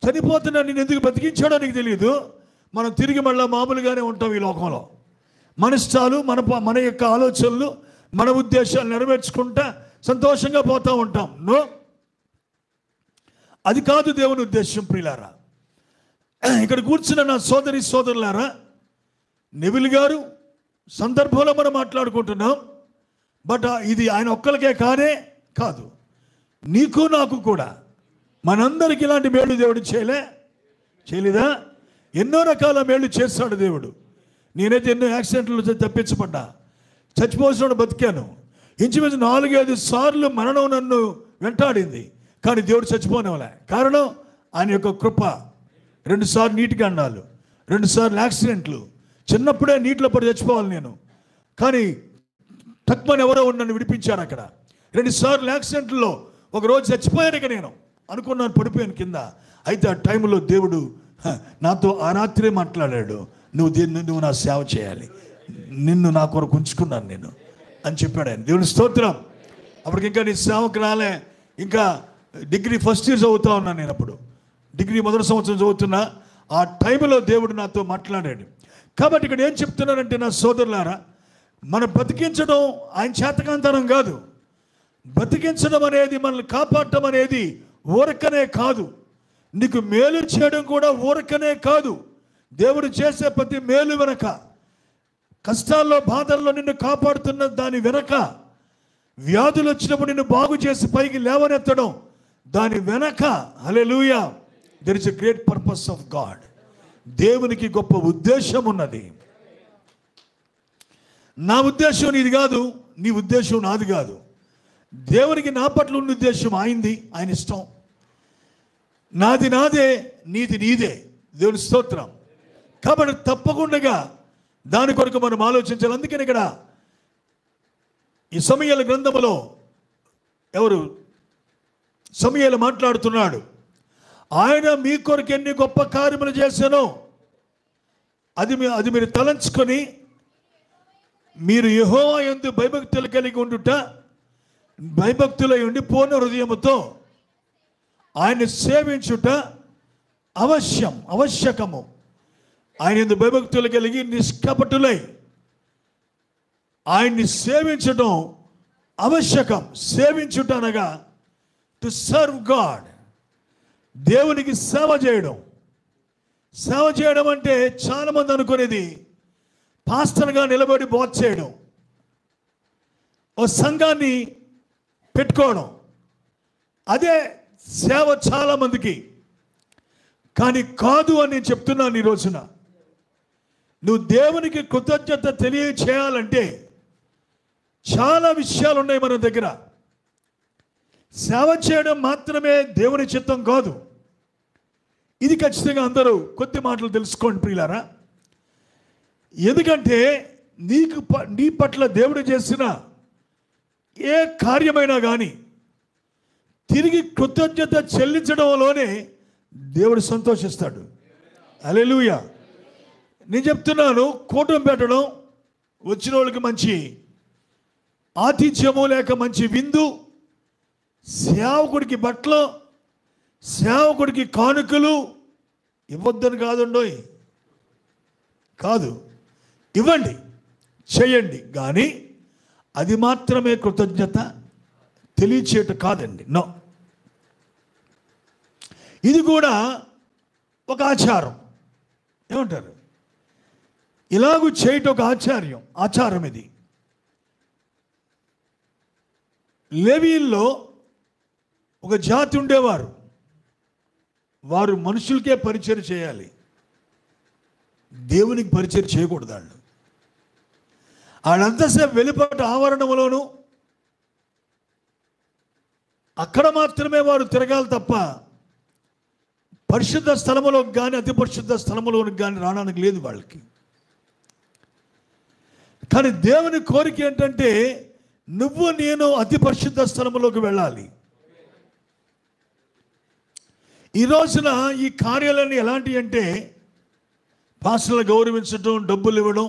చనిపోతున్నా నేను ఎందుకు బతికించాడో నీకు తెలియదు. మనం తిరిగి మళ్ళీ మామూలుగానే ఉంటాం ఈ లోకంలో. మన ఇష్టాలు, మన యొక్క ఆలోచనలు, మన ఉద్దేశాలు నెరవేర్చుకుంటా సంతోషంగా పోతూ ఉంటాం. నో, అది కాదు దేవుని ఉద్దేశం. ప్రియులారా, ఇక్కడ కూర్చున్న నా సోదరి సోదరులారా, నెవిల్ గారు సందర్భంలో మనం మాట్లాడుకుంటున్నాం. బట్ ఇది ఆయన ఒక్కరికే కాదు, నీకు నాకు కూడా, మనందరికి ఇలాంటి మేలు దేవుడు చేయలేదా? ఎన్నో రకాల మేలు చేస్తాడు దేవుడు. నేనైతే ఎన్నో యాక్సిడెంట్లు తప్పించబడ్డా, చచ్చిపోసిన బతికాను. ఇంచుమించు 4-5 సార్లు మరణం నన్ను వెంటాడింది, కానీ దేవుడు చచ్చిపోనివ్వలే. కారణం ఆయన యొక్క కృప. 2 సార్లు నీటికి అన్నాలు, 2 సార్లు యాక్సిడెంట్లు. చిన్నప్పుడే నీటిలో పడి చచ్చిపోవాలి నేను, కానీ తక్కువని ఎవరో నన్ను విడిపించారు అక్కడ. 2 సార్లు యాక్సిడెంట్లో ఒకరోజు చచ్చిపోయాను. ఇక నేను అనుకున్నాను, పడిపోయాను కింద. అయితే ఆ టైంలో దేవుడు నాతో ఆ రాత్రే మాట్లాడాడు, నువ్వు నా సేవ చేయాలి, నిన్ను నా కొరకు ఉంచుకున్నాను నేను అని చెప్పాడు ఆయన. దేవుని స్తోత్రం. అప్పటికి ఇంకా నీ సేవకు రాలే, ఇంకా డిగ్రీ ఫస్ట్ ఇయర్ చదువుతా ఉన్నాను నేను. అప్పుడు డిగ్రీ మొదటి సంవత్సరం చదువుతున్నా. ఆ టైంలో దేవుడు నాతో మాట్లాడాడు. కాబట్టి ఇక్కడ ఏం చెప్తున్నానంటే నా సోదరులారా, మనం బతికించడం ఆయన చేతకాంతనం కాదు. బతికించడం అనేది, మనల్ని కాపాడటం అనేది ఊరకనే కాదు. నీకు మేలు చేయడం కూడా ఊరకనే కాదు. దేవుడు చేసే ప్రతి మేలు వెనక, కష్టాల్లో బాధల్లో నిన్ను కాపాడుతున్న దాని వెనక, వ్యాధులు వచ్చినప్పుడు నిన్ను బాగు చేసి పైకి లేవనెత్తడం, దాని వెనక hallelujah there is a great purpose of God. దేవునికి గొప్ప ఉద్దేశం ఉన్నది. నా ఉద్దేశం నీది కాదు, నీ ఉద్దేశం నాది కాదు. దేవునికి నా పట్ల ఉన్న ఉద్దేశం ఆయనది, ఆయన ఇష్టం. నాది నాదే, నీది నీదే. దేవుని స్తోత్రం. కాబట్టి తప్పకుండా దాని కొరకు మనం ఆలోచించాలి. అందుకని ఇక్కడ ఈ సమూయేలు గ్రంథములో సమూయేలు మాట్లాడుతున్నాడు. ఆయన మీ కొరకు ఎన్ని గొప్ప కార్యములు చేశానో అది మీరు తలంచుకొని, మీరు యెహోవా యందు భయభక్తులు కలిగి ఉండుట, భయభక్తులై ఉండి పూర్ణ హృదయముతో ఆయన్ని సేవించుట ఆవశ్యకము. ఆయన యందు భయభక్తులు కలిగి నిష్కపటులై ఆయన్ని సేవించడం ఆవశ్యకం. సేవించుట అనగా టు సర్వ్ గాడ్. దేవునికి సేవ చేయడం. సేవ చేయడం అంటే చాలామంది అనుకునేది పాస్టర్గా నిలబడి బోధ చేయడం, ఓ సంఘాన్ని పెట్టుకోవడం, అదే సేవ చాలామందికి. కానీ కాదు అని నేను చెప్తున్నాను ఈ రోజున. నువ్వు దేవునికి కృతజ్ఞత తెలియచేయాలంటే చాలా విషయాలు ఉన్నాయి మన దగ్గర. సేవ చేయడం మాత్రమే దేవుని చిత్తం కాదు. ఇది ఖచ్చితంగా అందరూ కొద్ది మాటలు తెలుసుకోండి ప్రియులారా. ఎందుకంటే నీ పట్ల దేవుడు చేసిన ఏ కార్యమైనా కానీ తిరిగి కృతజ్ఞత చెల్లించడంలోనే దేవుడు సంతోషిస్తాడు. హల్లెలూయా. నేను చెప్తున్నాను, కూటమి పెట్టడం, వచ్చిన వాళ్ళకి మంచి ఆతిథ్యము లేక మంచి విందు, సేవకుడికి బట్టలు, సేవకుడికి కానుకలు ఇవ్వద్దని కాదుండోయ్, కాదు, ఇవ్వండి, చేయండి. కానీ అది మాత్రమే కృతజ్ఞత తెలియచేయటం కాదండి. నో, ఇది కూడా ఒక ఆచారం. ఏమంటారు? ఇలాగూ చేయటం ఒక ఆచారం ఇది. లేవీల్లో ఒక జాతి ఉండేవారు. వారు మనుషులకే పరిచయం చేయాలి, దేవునికి పరిచయం చేయకూడదు. వాళ్ళంతసేపు వెలుపట ఆవరణంలోనూ అక్కడ మాత్రమే వారు తిరగాలి తప్ప పరిశుద్ధ స్థలములోకి కానీ అతి పరిశుద్ధ స్థలములోకి కానీ రావడానికి లేదు వాళ్ళకి. కానీ దేవుని కోరిక ఏంటంటే నువ్వు నేను అతి పరిశుద్ధ స్థలములోకి వెళ్ళాలి. ఈ రోజున ఈ కార్యాలన్నీ ఎలాంటివి అంటే పాస్టర్లను గౌరవించడం, డబ్బులు ఇవ్వడం,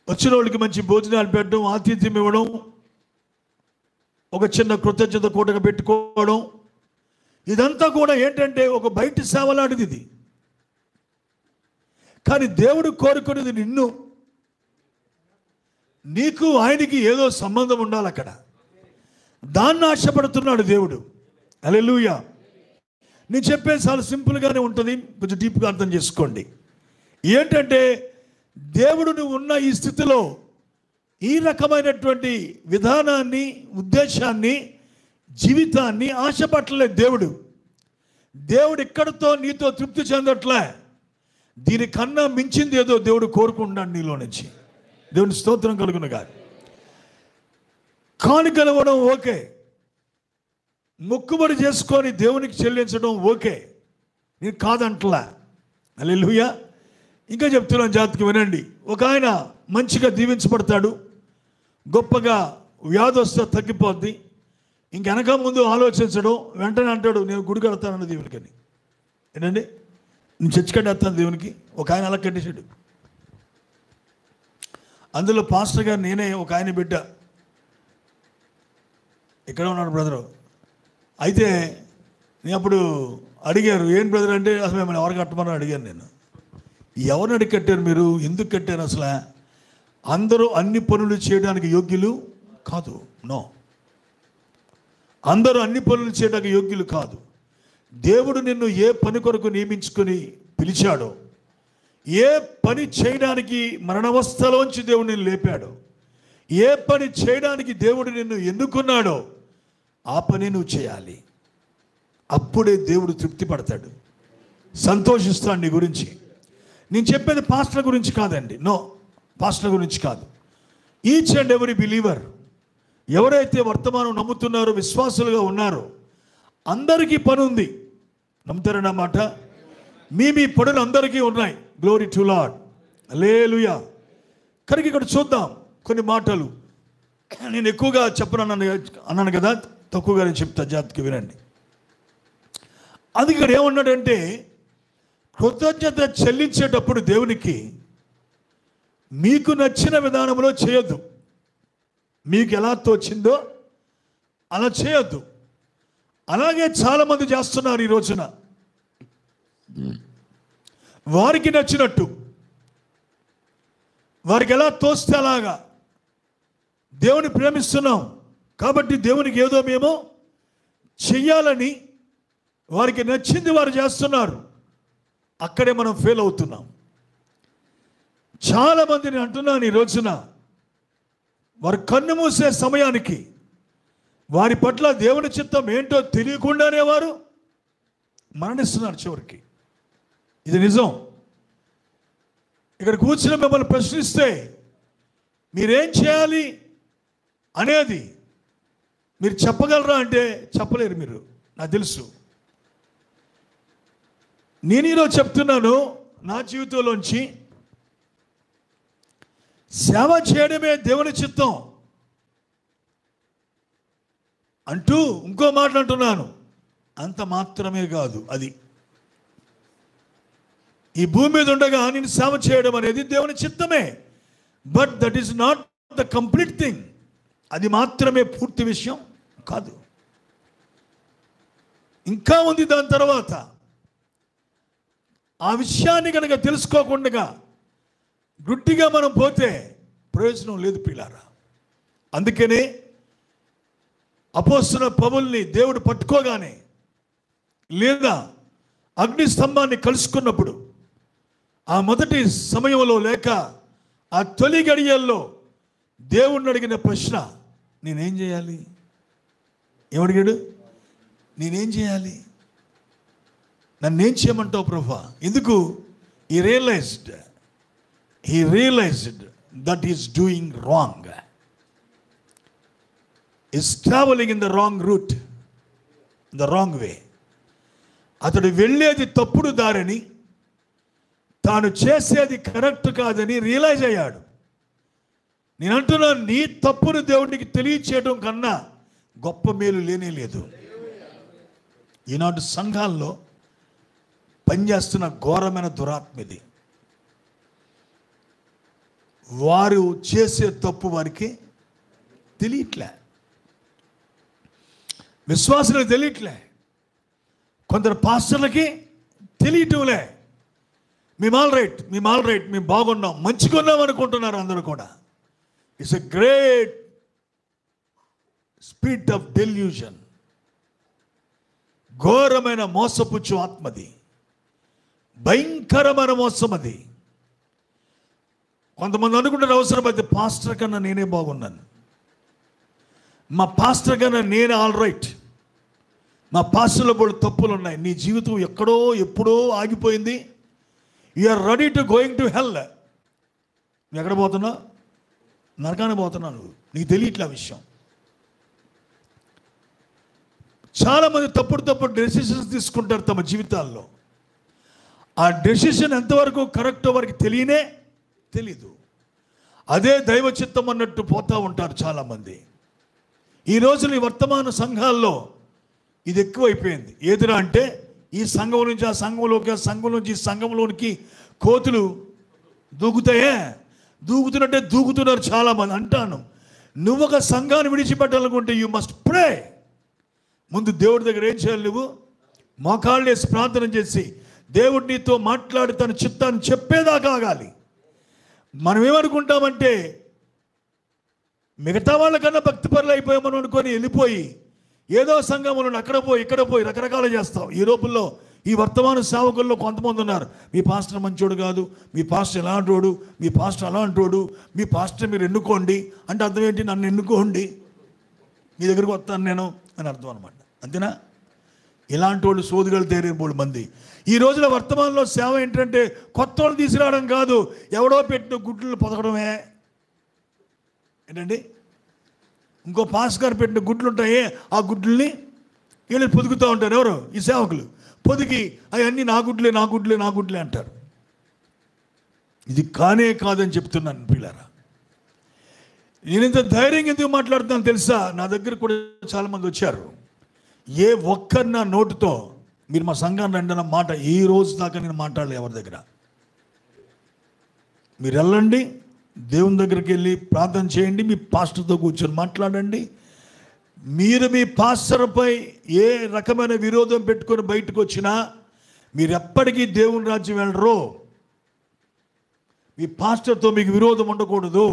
వచ్చిన వాళ్ళకి మంచి భోజనాలు పెట్టడం, ఆతిథ్యం ఇవ్వడం, ఒక చిన్న కృతజ్ఞత కూటగా పెట్టుకోవడం, ఇదంతా కూడా ఏంటంటే ఒక బయట సేవలాంటిది ఇది. కానీ దేవుడు కోరుకునేది నీకు ఆయనకి ఏదో సంబంధం ఉండాలి అక్కడ. దాన్ని ఆశపడుతున్నాడు దేవుడు. హల్లెలూయా. నేను చెప్పేది చాలా సింపుల్గానే ఉంటుంది, కొంచెం డీప్గా అర్థం చేసుకోండి. ఏంటంటే దేవుడు నువ్వు ఉన్న ఈ స్థితిలో ఈ రకమైనటువంటి విధానాన్ని, ఉద్దేశాన్ని, జీవితాన్ని ఆశపట్టలేదు దేవుడు. దేవుడు ఇక్కడితో నీతో తృప్తి చెందట్లే, దీనికన్నా మించింది ఏదో దేవుడు కోరుకుంటాడు నీలో నుంచి. దేవుని స్తోత్రం కలుగును గాక. కానుకలు ఇవ్వడం ఓకే, మొక్కుబడి చేసుకొని దేవునికి చెల్లించడం ఓకే, నేను కాదంటలా. హల్లెలూయా. ఇంకా చెప్తున్నాను, జాగ్రత్తగా వినండి. ఒక ఆయన మంచిగా దీవించబడతాడు, గొప్పగా వ్యాధి వస్తే తగ్గిపోద్ది, ఇంక వెనక ముందు ఆలోచించడం, వెంటనే అంటాడు నేను గుడి కడతానన్న దేవునికని. ఏంటండి, నేను చర్చి కట్టేస్తాను దేవునికి. ఒక ఆయన అలా కట్టేశాడు. అందులో పాస్టర్ గారు నేనే, ఒక ఆయన బిడ్డ ఇక్కడ ఉన్నాడు బ్రదరు. అయితే నేను అప్పుడు అడిగారు, ఏం బ్రదర్ అంటే అసలు మిమ్మల్ని ఎవరు కట్టమని అడిగాను. నేను ఎవరిని అడిగి కట్టారు మీరు, ఎందుకు కట్టారు? అసలు అందరూ అన్ని పనులు చేయడానికి యోగ్యులు కాదు. నో, అందరూ అన్ని పనులు చేయడానికి యోగ్యులు కాదు. దేవుడు నిన్ను ఏ పని కొరకు నియమించుకొని పిలిచాడో, ఏ పని చేయడానికి మరణావస్థలోంచి దేవుడు నిన్ను లేపాడో, ఏ పని చేయడానికి దేవుడు నిన్ను ఎన్నుకున్నాడో ఆ పని నువ్వు చేయాలి. అప్పుడే దేవుడు తృప్తి పడతాడు, సంతోషిస్తాడు నీ గురించి. నేను చెప్పేది పాస్టర్ గురించి కాదండి. నో, పాస్టర్ గురించి కాదు. ఈచ్ అండ్ ఎవరీ బిలీవర్, ఎవరైతే వర్తమానం నమ్ముతున్నారో, విశ్వాసులుగా ఉన్నారో, అందరికీ పని ఉంది. నమ్ముతారన్న మాట? మీ పనులు అందరికీ ఉన్నాయి. Glory to Lord. హల్లెలూయా. కనుక ఇక్కడ చూద్దాం కొన్ని మాటలు. నేను ఎక్కువగా అన్నాను కదా, తక్కువగా నేను చెప్తా, జాగ్రత్తగా వినండి. అందుకే ఇక్కడ ఏమన్నాడంటే కృతజ్ఞత చెల్లించేటప్పుడు దేవునికి మీకు నచ్చిన విధానంలో చేయొద్దు. మీకు ఎలా తోచిందో అలా చేయొద్దు. అలాగే చాలామంది చేస్తున్నారు ఈ రోజున. వారికి నచ్చినట్టు, వారికి ఎలా తోస్తే అలాగా. దేవుని ప్రేమిస్తున్నాం, కాబట్టి దేవునికి ఏదో మేము చెయ్యాలని వారికి నచ్చింది వారు చేస్తున్నారు. అక్కడే మనం ఫెయిల్ అవుతున్నాం. చాలామందిని అంటున్నాను, ఈ రోజున వారు కన్ను మూసే సమయానికి వారి పట్ల దేవుని చిత్తం ఏంటో తెలియకుండానే వారు మరణిస్తున్నారు చివరికి. ఇది నిజం. ఇక్కడ కూర్చుని మిమ్మల్ని ప్రశ్నిస్తే మీరేం చేయాలి అనేది మీరు చెప్పగలరా అంటే చెప్పలేరు మీరు, నాకు తెలుసు. నేను ఈరోజు చెప్తున్నాను, నా జీవితంలోంచి సేవ చేయడమే దేవుని చిత్తం అంటూ ఇంకో మాట అంటున్నాను. అంత మాత్రమే కాదు, అది ఈ భూమి మీద ఉండగా నేను సేవ చేయడం అనేది దేవుని చిత్తమే. But that is not the complete thing. అది మాత్రమే పూర్తి విషయం కాదు, ఇంకా ఉంది దాని తర్వాత. ఆ విషయాన్ని కనుక తెలుసుకోకుండా గుడ్డిగా మనం పోతే ప్రయోజనం లేదు పిల్లారా. అందుకనే అపోస్తలుల పౌలుని దేవుడు పట్టుకోగానే, లేదా అగ్ని స్తంభాన్ని కలుసుకున్నప్పుడు, ఆ మొదటి సమయంలో లేక ఆ తొలి గడియల్లో దేవుణ్ణి అడిగిన ప్రశ్న, నేనేం చేయాలి? ఏమడిగాడు? నేనేం చేయాలి? నన్నేం చేయమంటావు ప్రభువా? ఎందుకు? he realized that he is doing wrong, is traveling in the wrong route, in the wrong way. అతడు వెళ్ళేది తప్పుడు దారిని, తాను చేసేది కరెక్ట్ కాదని రియలైజ్ అయ్యాడు. నేను అంటున్నాను, నీ తప్పును దేవుడికి తెలియచేయడం కన్నా గొప్ప మేలు లేనే లేదు. ఈనాడు సంఘాల్లో పనిచేస్తున్న ఘోరమైన దురాత్మది. వారు చేసే తప్పు వారికి తెలియట్లే, విశ్వాసులకు తెలియట్లే, కొందరు పాస్టర్లకి తెలియటంలే. మేము ఆల్ రైట్, మేము బాగున్నాం, మంచిగా ఉన్నాం అనుకుంటున్నారు అందరూ కూడా. It's a great spirit of delusion. ఘోరమైన మోసపుచ్చు ఆత్మది, భయంకరమైన మోసం అది. కొంతమంది అనుకుంటారు అవసరమైతే పాస్టర్ కన్నా నేనే బాగున్నాను, మా పాస్టర్ కన్నా నేనే ఆల్ రైట్, మా పాస్టర్లో కూడా తప్పులు ఉన్నాయి. నీ జీవితం ఎక్కడో ఎప్పుడో ఆగిపోయింది. You are ready to going to hell. నువ్వు ఎక్కడ పోతున్నావు? నరకానికి పోతున్నావు. నీకు తెలియట్లే విషయం. చాలామంది తప్పుడు డెసిషన్స్ తీసుకుంటారు తమ జీవితాల్లో. ఆ డెసిషన్ ఎంతవరకు కరెక్టో వారికి తెలీదు. అదే దైవ చిత్తం అన్నట్టు పోతూ ఉంటారు చాలామంది. ఈ రోజున ఈ వర్తమాన సంఘాల్లో ఇది ఎక్కువైపోయింది. ఏదిరా అంటే, ఈ సంఘం నుంచి ఆ సంఘంలోకి, ఆ సంఘం నుంచి ఈ సంఘంలోనికి కోతులు దూకుతున్నట్టే దూకుతున్నారు చాలామంది. అంటాను, నువ్వు ఒక సంఘాన్ని విడిచిపెట్టాలనుకుంటే యూ మస్ట్ ప్రే. ముందు దేవుడి దగ్గర ఏం చేయాలి? నువ్వు మోకాళ్ళు వేసి ప్రార్థన చేసి దేవుడు నీతో మాట్లాడి తన చిత్తాన్ని చెప్పేదాకా ఆగాలి. మనం ఏమనుకుంటామంటే, మిగతా వాళ్ళకన్నా భక్తిపరులు అయిపోయామని అనుకొని వెళ్ళిపోయి ఏదో సంఘంలో అక్కడ పోయి ఇక్కడ పోయి రకరకాలు చేస్తాం. ఈ రూపంలో ఈ వర్తమాన సేవకుల్లో కొంతమంది ఉన్నారు, మీ పాస్టర్ మంచోడు కాదు, మీ పాస్టర్ ఎలాంటోడు, మీ పాస్టర్ అలాంటోడు, మీ పాస్టర్ మీరు ఎన్నుకోండి అంటే అర్థం ఏంటి? నన్ను ఎన్నుకోండి, మీ దగ్గరికి వస్తాను నేను అని అర్థం అనమాట. అంతేనా? ఇలాంటి వాళ్ళు సోదుగలు తేరే 3 మంది. ఈ రోజున వర్తమానంలో సేవ ఏంటంటే కొత్త వాళ్ళు తీసుకురావడం కాదు, ఎవడో పెట్టిన గుడ్లను పొదగడమే. ఏంటండి, ఇంకో పాస్ గారు పెట్టిన గుడ్లు ఉంటాయి, ఆ గుడ్లని వీళ్ళు పొదుగుతూ ఉంటారు. ఎవరు? ఈ సేవకులు పొదిగి అవన్నీ నా గుడ్లే అంటారు. ఇది కాదని చెప్తున్నాను పిల్లారా. నేను ఇంత ధైర్యంగా ఎందుకు మాట్లాడుతున్నాను తెలుసా? నా దగ్గర కూడా చాలామంది వచ్చారు. ఏ ఒక్కరి నా నోటుతో మీరు మా సంఘాన్ని రండి అన్న మాట ఈ రోజు దాకా నేను మాట్లాడలేదు ఎవరి దగ్గర. మీరు వెళ్ళండి, దేవుని దగ్గరికి వెళ్ళి ప్రార్థన చేయండి, మీ పాస్టర్తో కూర్చొని మాట్లాడండి. మీరు మీ పాస్టర్పై ఏ రకమైన విరోధం పెట్టుకొని బయటకు వచ్చినా మీరు ఎప్పటికీ దేవుని రాజ్యం వెళ్ళరు. మీ పాస్టర్తో మీకు విరోధం ఉండకూడదు.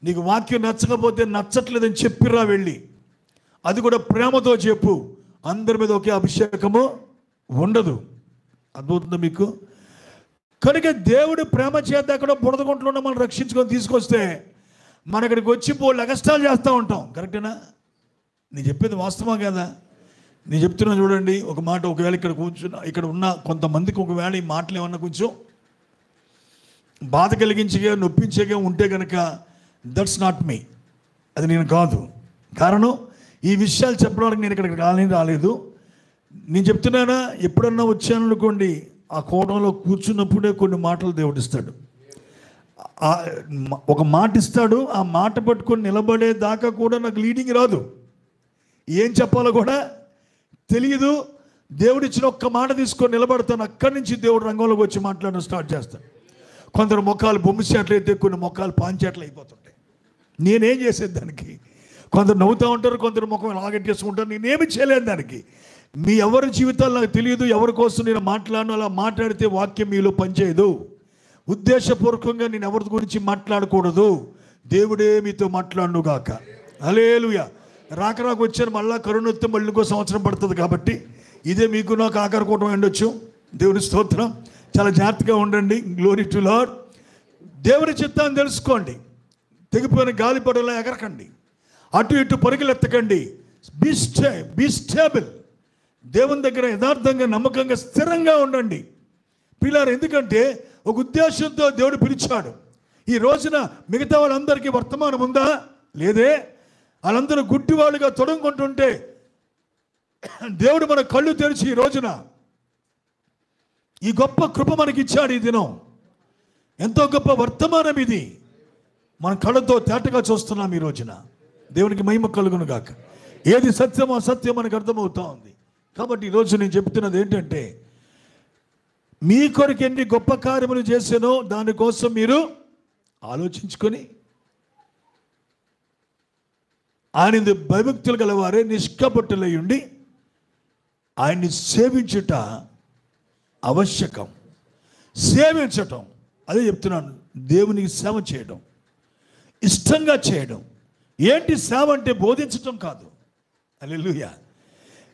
నీకు వాక్యం నచ్చకపోతే నచ్చట్లేదని చెప్పిరా వెళ్ళి, అది కూడా ప్రేమతో చెప్పు. అందరి మీద ఒకే అభిషేకము ఉండదు. అర్థమవుతుందా మీకు? కనుక దేవుడు ప్రేమ చేత అక్కడ బురదగుంటలో మనం రక్షించుకొని తీసుకొస్తే మన ఇక్కడికి వచ్చి పోళ్ళు అగస్టాలు చేస్తూ ఉంటాం. కరెక్టేనా? నేను చెప్పేది వాస్తవం కదా? నేను చెప్తున్నా చూడండి. ఒక మాట, ఒకవేళ ఇక్కడ ఇక్కడ ఉన్న కొంతమందికి ఒకవేళ ఈ మాటలు ఏమన్నా కొంచెం బాధ కలిగించగా నొప్పించగా ఉంటే కనుక దట్స్ నాట్ మీ, అది నేను కాదు. కారణం ఈ విషయాలు చెప్పడానికి నేను ఇక్కడికి రాలేదు. నేను చెప్తున్నానా, ఎప్పుడన్నా వచ్చాను అనుకోండి, ఆ కోణంలో కూర్చున్నప్పుడే కొన్ని మాటలు దేవుడిస్తాడు. ఒక మాట ఇస్తాడు, ఆ మాట పట్టుకొని నిలబడేదాకా కూడా నాకు లీడింగ్ రాదు, ఏం చెప్పాలో కూడా తెలియదు. దేవుడిచ్చిన ఒక్క మాట తీసుకొని నిలబడతాను, అక్కడి నుంచి దేవుడు రంగంలోకి వచ్చి మాట్లాడడం స్టార్ట్ చేస్తాను. కొందరు మొక్కలు బొమ్మిచేట్లు అయితే కొన్ని మొక్కలు పాంచేట్లు అయిపోతుంటాయి. నేనేం చేసేది దానికి? కొందరు నవ్వుతూ ఉంటారు, కొందరు ముఖం లాగెట్టేసుకుంటారు. నేనేమి చేయలేను దానికి. మీ ఎవరి జీవితాలు నాకు తెలియదు, ఎవరి కోసం నేను మాట్లాడను. అలా మాట్లాడితే వాక్యం మీలో పనిచేయదు. ఉద్దేశపూర్వకంగా నేను ఎవరి గురించి మాట్లాడకూడదు. దేవుడే మీతో మాట్లాడును గాక. హల్లెలూయా. రాక వచ్చాను, మళ్ళీ కరుణొత్తే మళ్ళీ ఇంకో సంవత్సరం పడుతుంది. కాబట్టి ఇదే మీకు నాకు ఆఖరి కూటమి ఉండొచ్చు. దేవుని స్తోత్రం. చాలా జాగ్రత్తగా ఉండండి. Glory to lord. దేవుని చిత్తాన్ని తెలుసుకోండి. తెగిపోయిన గాలిపడలా ఎగరకండి, అటు ఇటు పరుగులెత్తకండి. Be stable. దేవుని దగ్గర యథార్థంగా నమ్మకంగా స్థిరంగా ఉండండి పిల్లలు. ఎందుకంటే ఒక ఉద్దేశంతో దేవుడు పిలిచాడు. ఈ రోజున మిగతా వాళ్ళందరికీ వర్తమానం ఉందా? లేదే. వాళ్ళందరూ గుడ్డి వాళ్ళుగా తొడుగుకుంటుంటే దేవుడు మన కళ్ళు తెరిచి ఈ రోజున ఈ గొప్ప కృప మనకి ఇచ్చాడు. ఈ దినం ఎంతో గొప్ప వర్తమానం ఇది. మన కళ్ళతో తేటగా చూస్తున్నాం ఈ రోజున. దేవునికి మహిమ కలుగును గాక. ఏది సత్యమో సత్యం మనకు అర్థమవుతా ఉంది. కాబట్టి ఈరోజు నేను చెప్తున్నది ఏంటంటే, మీ కొరకు ఎన్ని గొప్ప కార్యములు చేసానో దానికోసం మీరు ఆలోచించుకొని ఆయన భయభక్తులు గలవారే నిష్కపట్టులై ఉండి ఆయన్ని సేవించుట ఆవశ్యకం. సేవించటం, అదే చెప్తున్నాను. దేవునికి సేవ చేయడం, ఇష్టంగా చేయడం. ఏంటి సేవ అంటే? బోధించటం కాదు. హల్లెలూయా.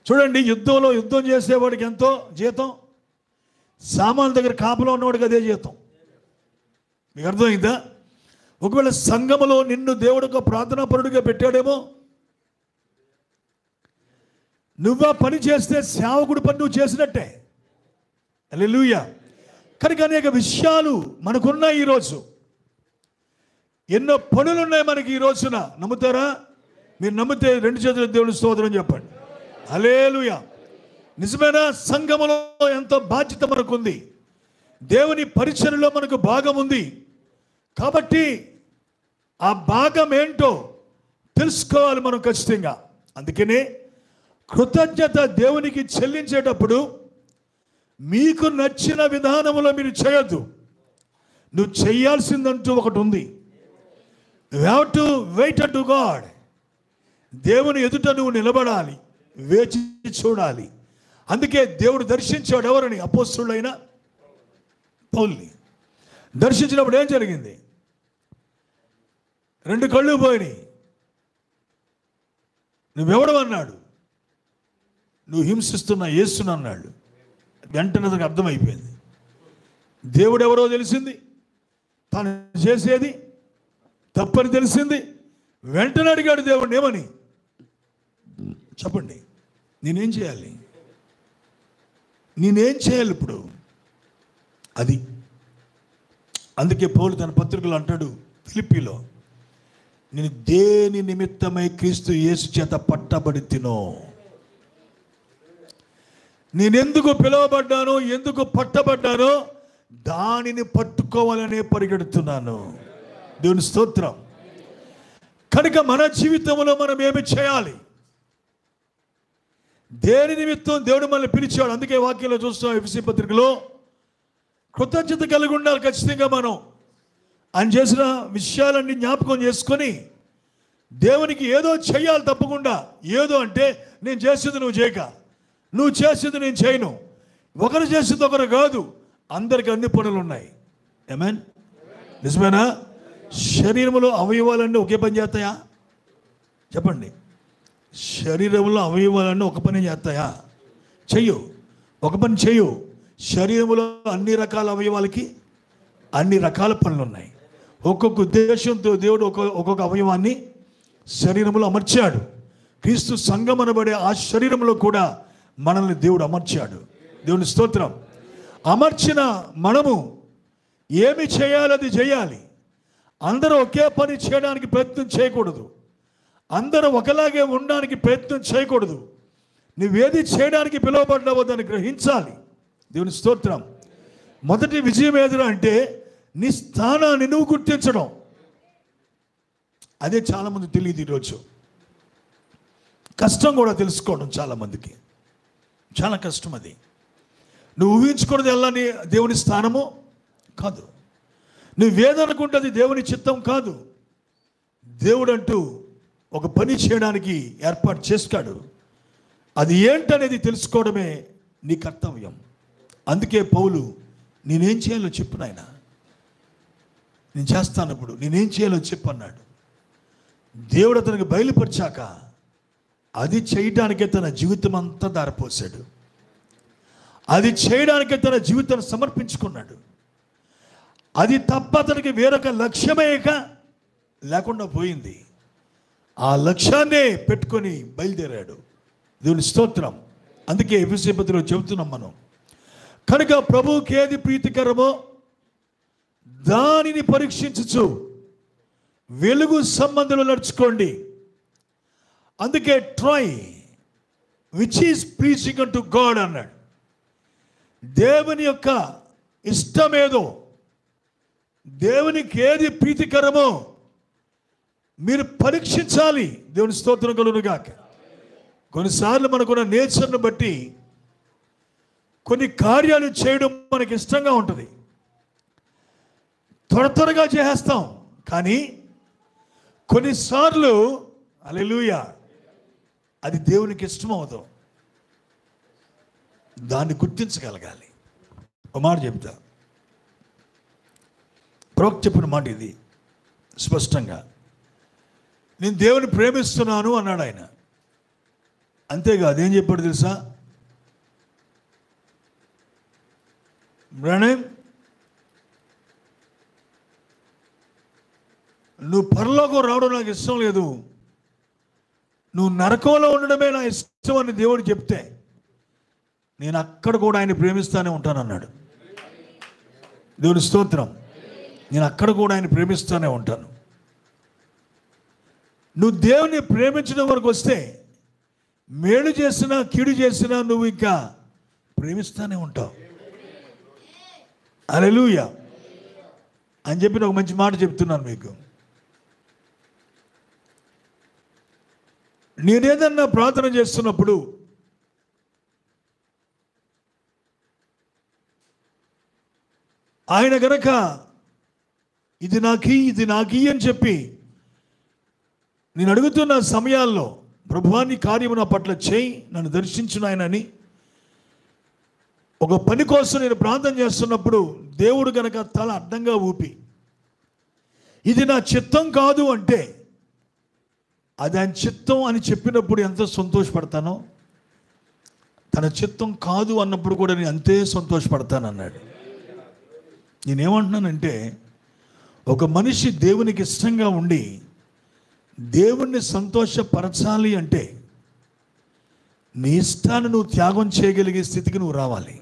చూడండి, యుద్ధం చేసేవాడికి ఎంతో జీతం, సామాన్ల దగ్గర కాపలా ఉన్నవాడికి అదే జీతం. మీకు అర్థమైందా? ఒకవేళ సంఘములో నిన్ను దేవుడు ఒక ప్రార్థనాపరుడిగా పెట్టాడేమో, నువ్వా పని చేస్తే సేవకుడు పని నువ్వు చేసినట్టే. హల్లెలూయా. కనుక అనేక విషయాలు మనకున్నాయి. ఈరోజు ఎన్నో పనులు ఉన్నాయి మనకి ఈ రోజున. నమ్ముతారా? మీరు నమ్మితే రెండు చేతుల దేవుని స్తోత్రం చెప్పండి. హల్లెలూయా. నిజమైన సంఘములో ఎంతో బాధ్యత మనకుంది. దేవుని పరిచర్యలో మనకు భాగం ఉంది. కాబట్టి ఆ భాగం ఏంటో తెలుసుకోవాలి మనం ఖచ్చితంగా. అందుకనే కృతజ్ఞత దేవునికి చెల్లించేటప్పుడు మీకు నచ్చిన విధానంలో మీరు చేయొద్దు. నువ్వు చేయాల్సిందంటూ ఒకటి ఉంది. You have to wait to God. దేవుని ఎదుట నువ్వు నిలబడాలి, వేచి చూడాలి. అందుకే దేవుడు దర్శించాడు ఎవరిని? అపోస్తలుడైన పౌలుని. దర్శించినప్పుడు ఏం జరిగింది? 2 కళ్ళు పోయినాయి. నువ్వెవడమన్నాడు? నువ్వు హింసిస్తున్న యేసుని అన్నాడు. వెంటనే అతనికి అర్థమైపోయింది. దేవుడు ఎవరో తెలిసింది, తాను చేసేది తప్పని తెలిసింది. వెంటనే అడిగాడు దేవుడిని, ఏమని? చెప్పండి, నేనేం చేయాలి? ఇప్పుడు అది. అందుకే పౌలు తన పత్రికలో అంటాడు ఫిలిప్పీలో, నేను దేని నిమిత్తమై క్రీస్తు యేసు చేత పట్టబడి తినో, నేనెందుకు పిలువబడ్డానో, ఎందుకు పట్టబడ్డానో దానిని పట్టుకోవాలనే పరిగెడుతున్నాను. దేవుని స్తోత్రం. కనుక మన జీవితంలో మనం ఏమి చేయాలి? దేని నిమిత్తం దేవుడు మనల్ని పిలిచాడు. అందుకే వాక్యంలో చూస్తాం ఎఫెసీ పత్రికలో కృతజ్ఞత కలిగి ఉండాలి ఖచ్చితంగా. మనం ఆయన చేసిన విషయాలన్నీ జ్ఞాపకం చేసుకొని దేవునికి ఏదో చేయాలి తప్పకుండా. ఏదో అంటే నేను చేసేది నువ్వు చేయక, నువ్వు చేసేది నేను చేయను, ఒకరు చేసేది ఒకరు కాదు. అందరికి అన్ని పనులు ఉన్నాయి. ఆమేన్. నిజమేనా? శరీరంలో అవయవాలన్నీ ఒకే పని చేస్తాయా? చెప్పండి. శరీరంలో అవయవాలన్నీ ఒక పని చేస్తాయా? చెయ్యు. ఒక పని చెయ్యు. శరీరంలో అన్ని రకాల అవయవాలకి అన్ని రకాల పనులు ఉన్నాయి. ఒక్కొక్క ఉద్దేశంతో దేవుడు ఒక్కొక్క అవయవాన్ని శరీరంలో అమర్చాడు. క్రీస్తు సంఘం అనబడే ఆ శరీరంలో కూడా మనల్ని దేవుడు అమర్చాడు. దేవుని స్తోత్రం. అమర్చిన మనము ఏమి చేయాలి అది చేయాలి. అందరూ ఒకే పని చేయడానికి ప్రయత్నం చేయకూడదు. అందరూ ఒకలాగే ఉండడానికి ప్రయత్నం చేయకూడదు. నువ్వేది చేయడానికి పిలువబడ్డావో దాన్ని గ్రహించాలి. దేవుని స్తోత్రం. మొదటి విజయం ఏదిరా అంటే నీ స్థానాన్ని నువ్వు గుర్తించడం. అదే చాలామంది తెలియదు ఈరోజు. కష్టం కూడా తెలుసుకోవడం చాలామందికి చాలా కష్టం. అది నువ్వు ఊహించుకున్నది ఎలా నీ దేవుని స్థానము కాదు. నువ్వేదనుకుంటే అది దేవుని చిత్తం కాదు. దేవుడు అంటూ ఒక పని చేయడానికి ఏర్పాటు చేస్తాడు. అది ఏంటనేది తెలుసుకోవడమే నీ కర్తవ్యం. అందుకే పౌలు నేనేం చేయాలో చెప్పు నాయన, నేను చేస్తానప్పుడు నేనేం చేయాలో చెప్పు అన్నాడు. దేవుడు అతనికి బయలుపరిచాక అది చేయడానికే తన జీవితం అంతా దారిపోసాడు. అది చేయడానికే తన జీవితాన్ని సమర్పించుకున్నాడు. అది తప్ప అతనికి వేరొక లక్ష్యమే లేకుండా పోయింది. ఆ లక్ష్యాన్నే పెట్టుకొని బయలుదేరాడు. దేవుని స్తోత్రం. అందుకే ఎఫెసీ పత్రికలో చెబుతున్నాం మనం, కనుక ప్రభువుకి ఏది ప్రీతికరమో దానిని పరీక్షించచ్చు వెలుగు సంబంధంలో నడుచుకోండి. అందుకే try which is pleasing unto God అన్నాడు. దేవుని యొక్క ఇష్టమేదో, దేవునికి ఏది ప్రీతికరమో మీరు పరీక్షించాలి. దేవుని స్తోత్రం కలుగునుగాక. కొన్నిసార్లు మనకున్న నేచర్ను బట్టి కొన్ని కార్యాలు చేయడం మనకి ఇష్టంగా ఉంటుంది, త్వరగా చేసేస్తాం. కానీ కొన్నిసార్లు హల్లెలూయా అది దేవునికి ఇష్టం అవుతాం. దాన్ని గుర్తించగలగాలి. ఒక మాట చెప్తా, ప్రవక్త చెప్పిన మాట ఇది స్పష్టంగా. నేను దేవుని ప్రేమిస్తున్నాను అన్నాడు ఆయన. అంతేకాదు, ఏం చెప్పాడు తెలుసా? బ్రహ్మం, నువ్వు పరలోకం రావడం నాకు ఇష్టం లేదు, నువ్వు నరకంలో ఉండడమే నా ఇష్టం అని దేవుడు చెప్తే నేను అక్కడ కూడా ఆయన ప్రేమిస్తానే ఉంటానన్నాడు. దేవుని స్తోత్రం. నేను అక్కడ కూడా ఆయన ప్రేమిస్తూనే ఉంటాను. నువ్వు దేవుని ప్రేమించడం వరకు వస్తే మేలు చేసినా కీడు చేసినా నువ్వు ఇంకా ప్రేమిస్తూనే ఉంటావు. హల్లెలూయా అని చెప్పిన ఒక మంచి మాట చెప్తున్నాను మీకు. నేనేదన్నా ప్రార్థన చేస్తున్నప్పుడు ఆయన గనక ఇది నాకీ అని చెప్పి నేను అడుగుతున్న సమయాల్లో ప్రభువాన్ని కార్యము నా పట్ల చేయి, నన్ను దర్శించు నాయనని ఒక పని కోసం నేను ప్రార్థన చేస్తున్నప్పుడు దేవుడు గనక తల అడ్డంగా ఊపి ఇది నా చిత్తం కాదు అంటే అది ఆయన చిత్తం అని చెప్పినప్పుడు ఎంత సంతోషపడతానో, తన చిత్తం కాదు అన్నప్పుడు కూడా నేను అంతే సంతోషపడతాను అన్నాడు. నేనేమంటున్నానంటే, ఒక మనిషి దేవునికి ఇష్టంగా ఉండి దేవుణ్ణి సంతోషపరచాలి అంటే నీ ఇష్టాన్ని నువ్వు త్యాగం చేయగలిగే స్థితికి నువ్వు రావాలి.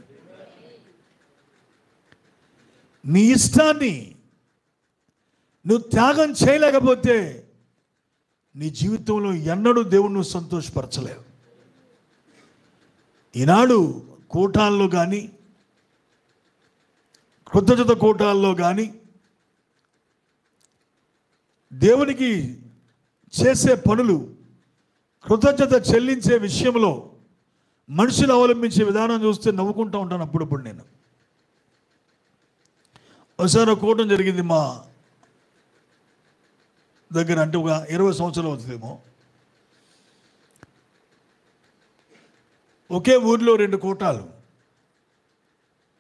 నీ ఇష్టాన్ని నువ్వు త్యాగం చేయలేకపోతే నీ జీవితంలో ఎన్నడూ దేవుణ్ణి నువ్వు సంతోషపరచలేవు. ఈనాడు కూటాల్లో కానీ కృతజ్ఞత కూటాల్లో కానీ దేవునికి చేసే పనులు కృతజ్ఞత చెల్లించే విషయంలో మనుషులు అవలంబించే విధానం చూస్తే నవ్వుకుంటూ ఉంటాను అప్పుడప్పుడు. నేను ఒకసారి ఒక కూటం జరిగింది మా దగ్గర, అంటే ఒక 20 సంవత్సరాలు అవుతుందేమో. ఒకే ఊరిలో 2 కూటాలు.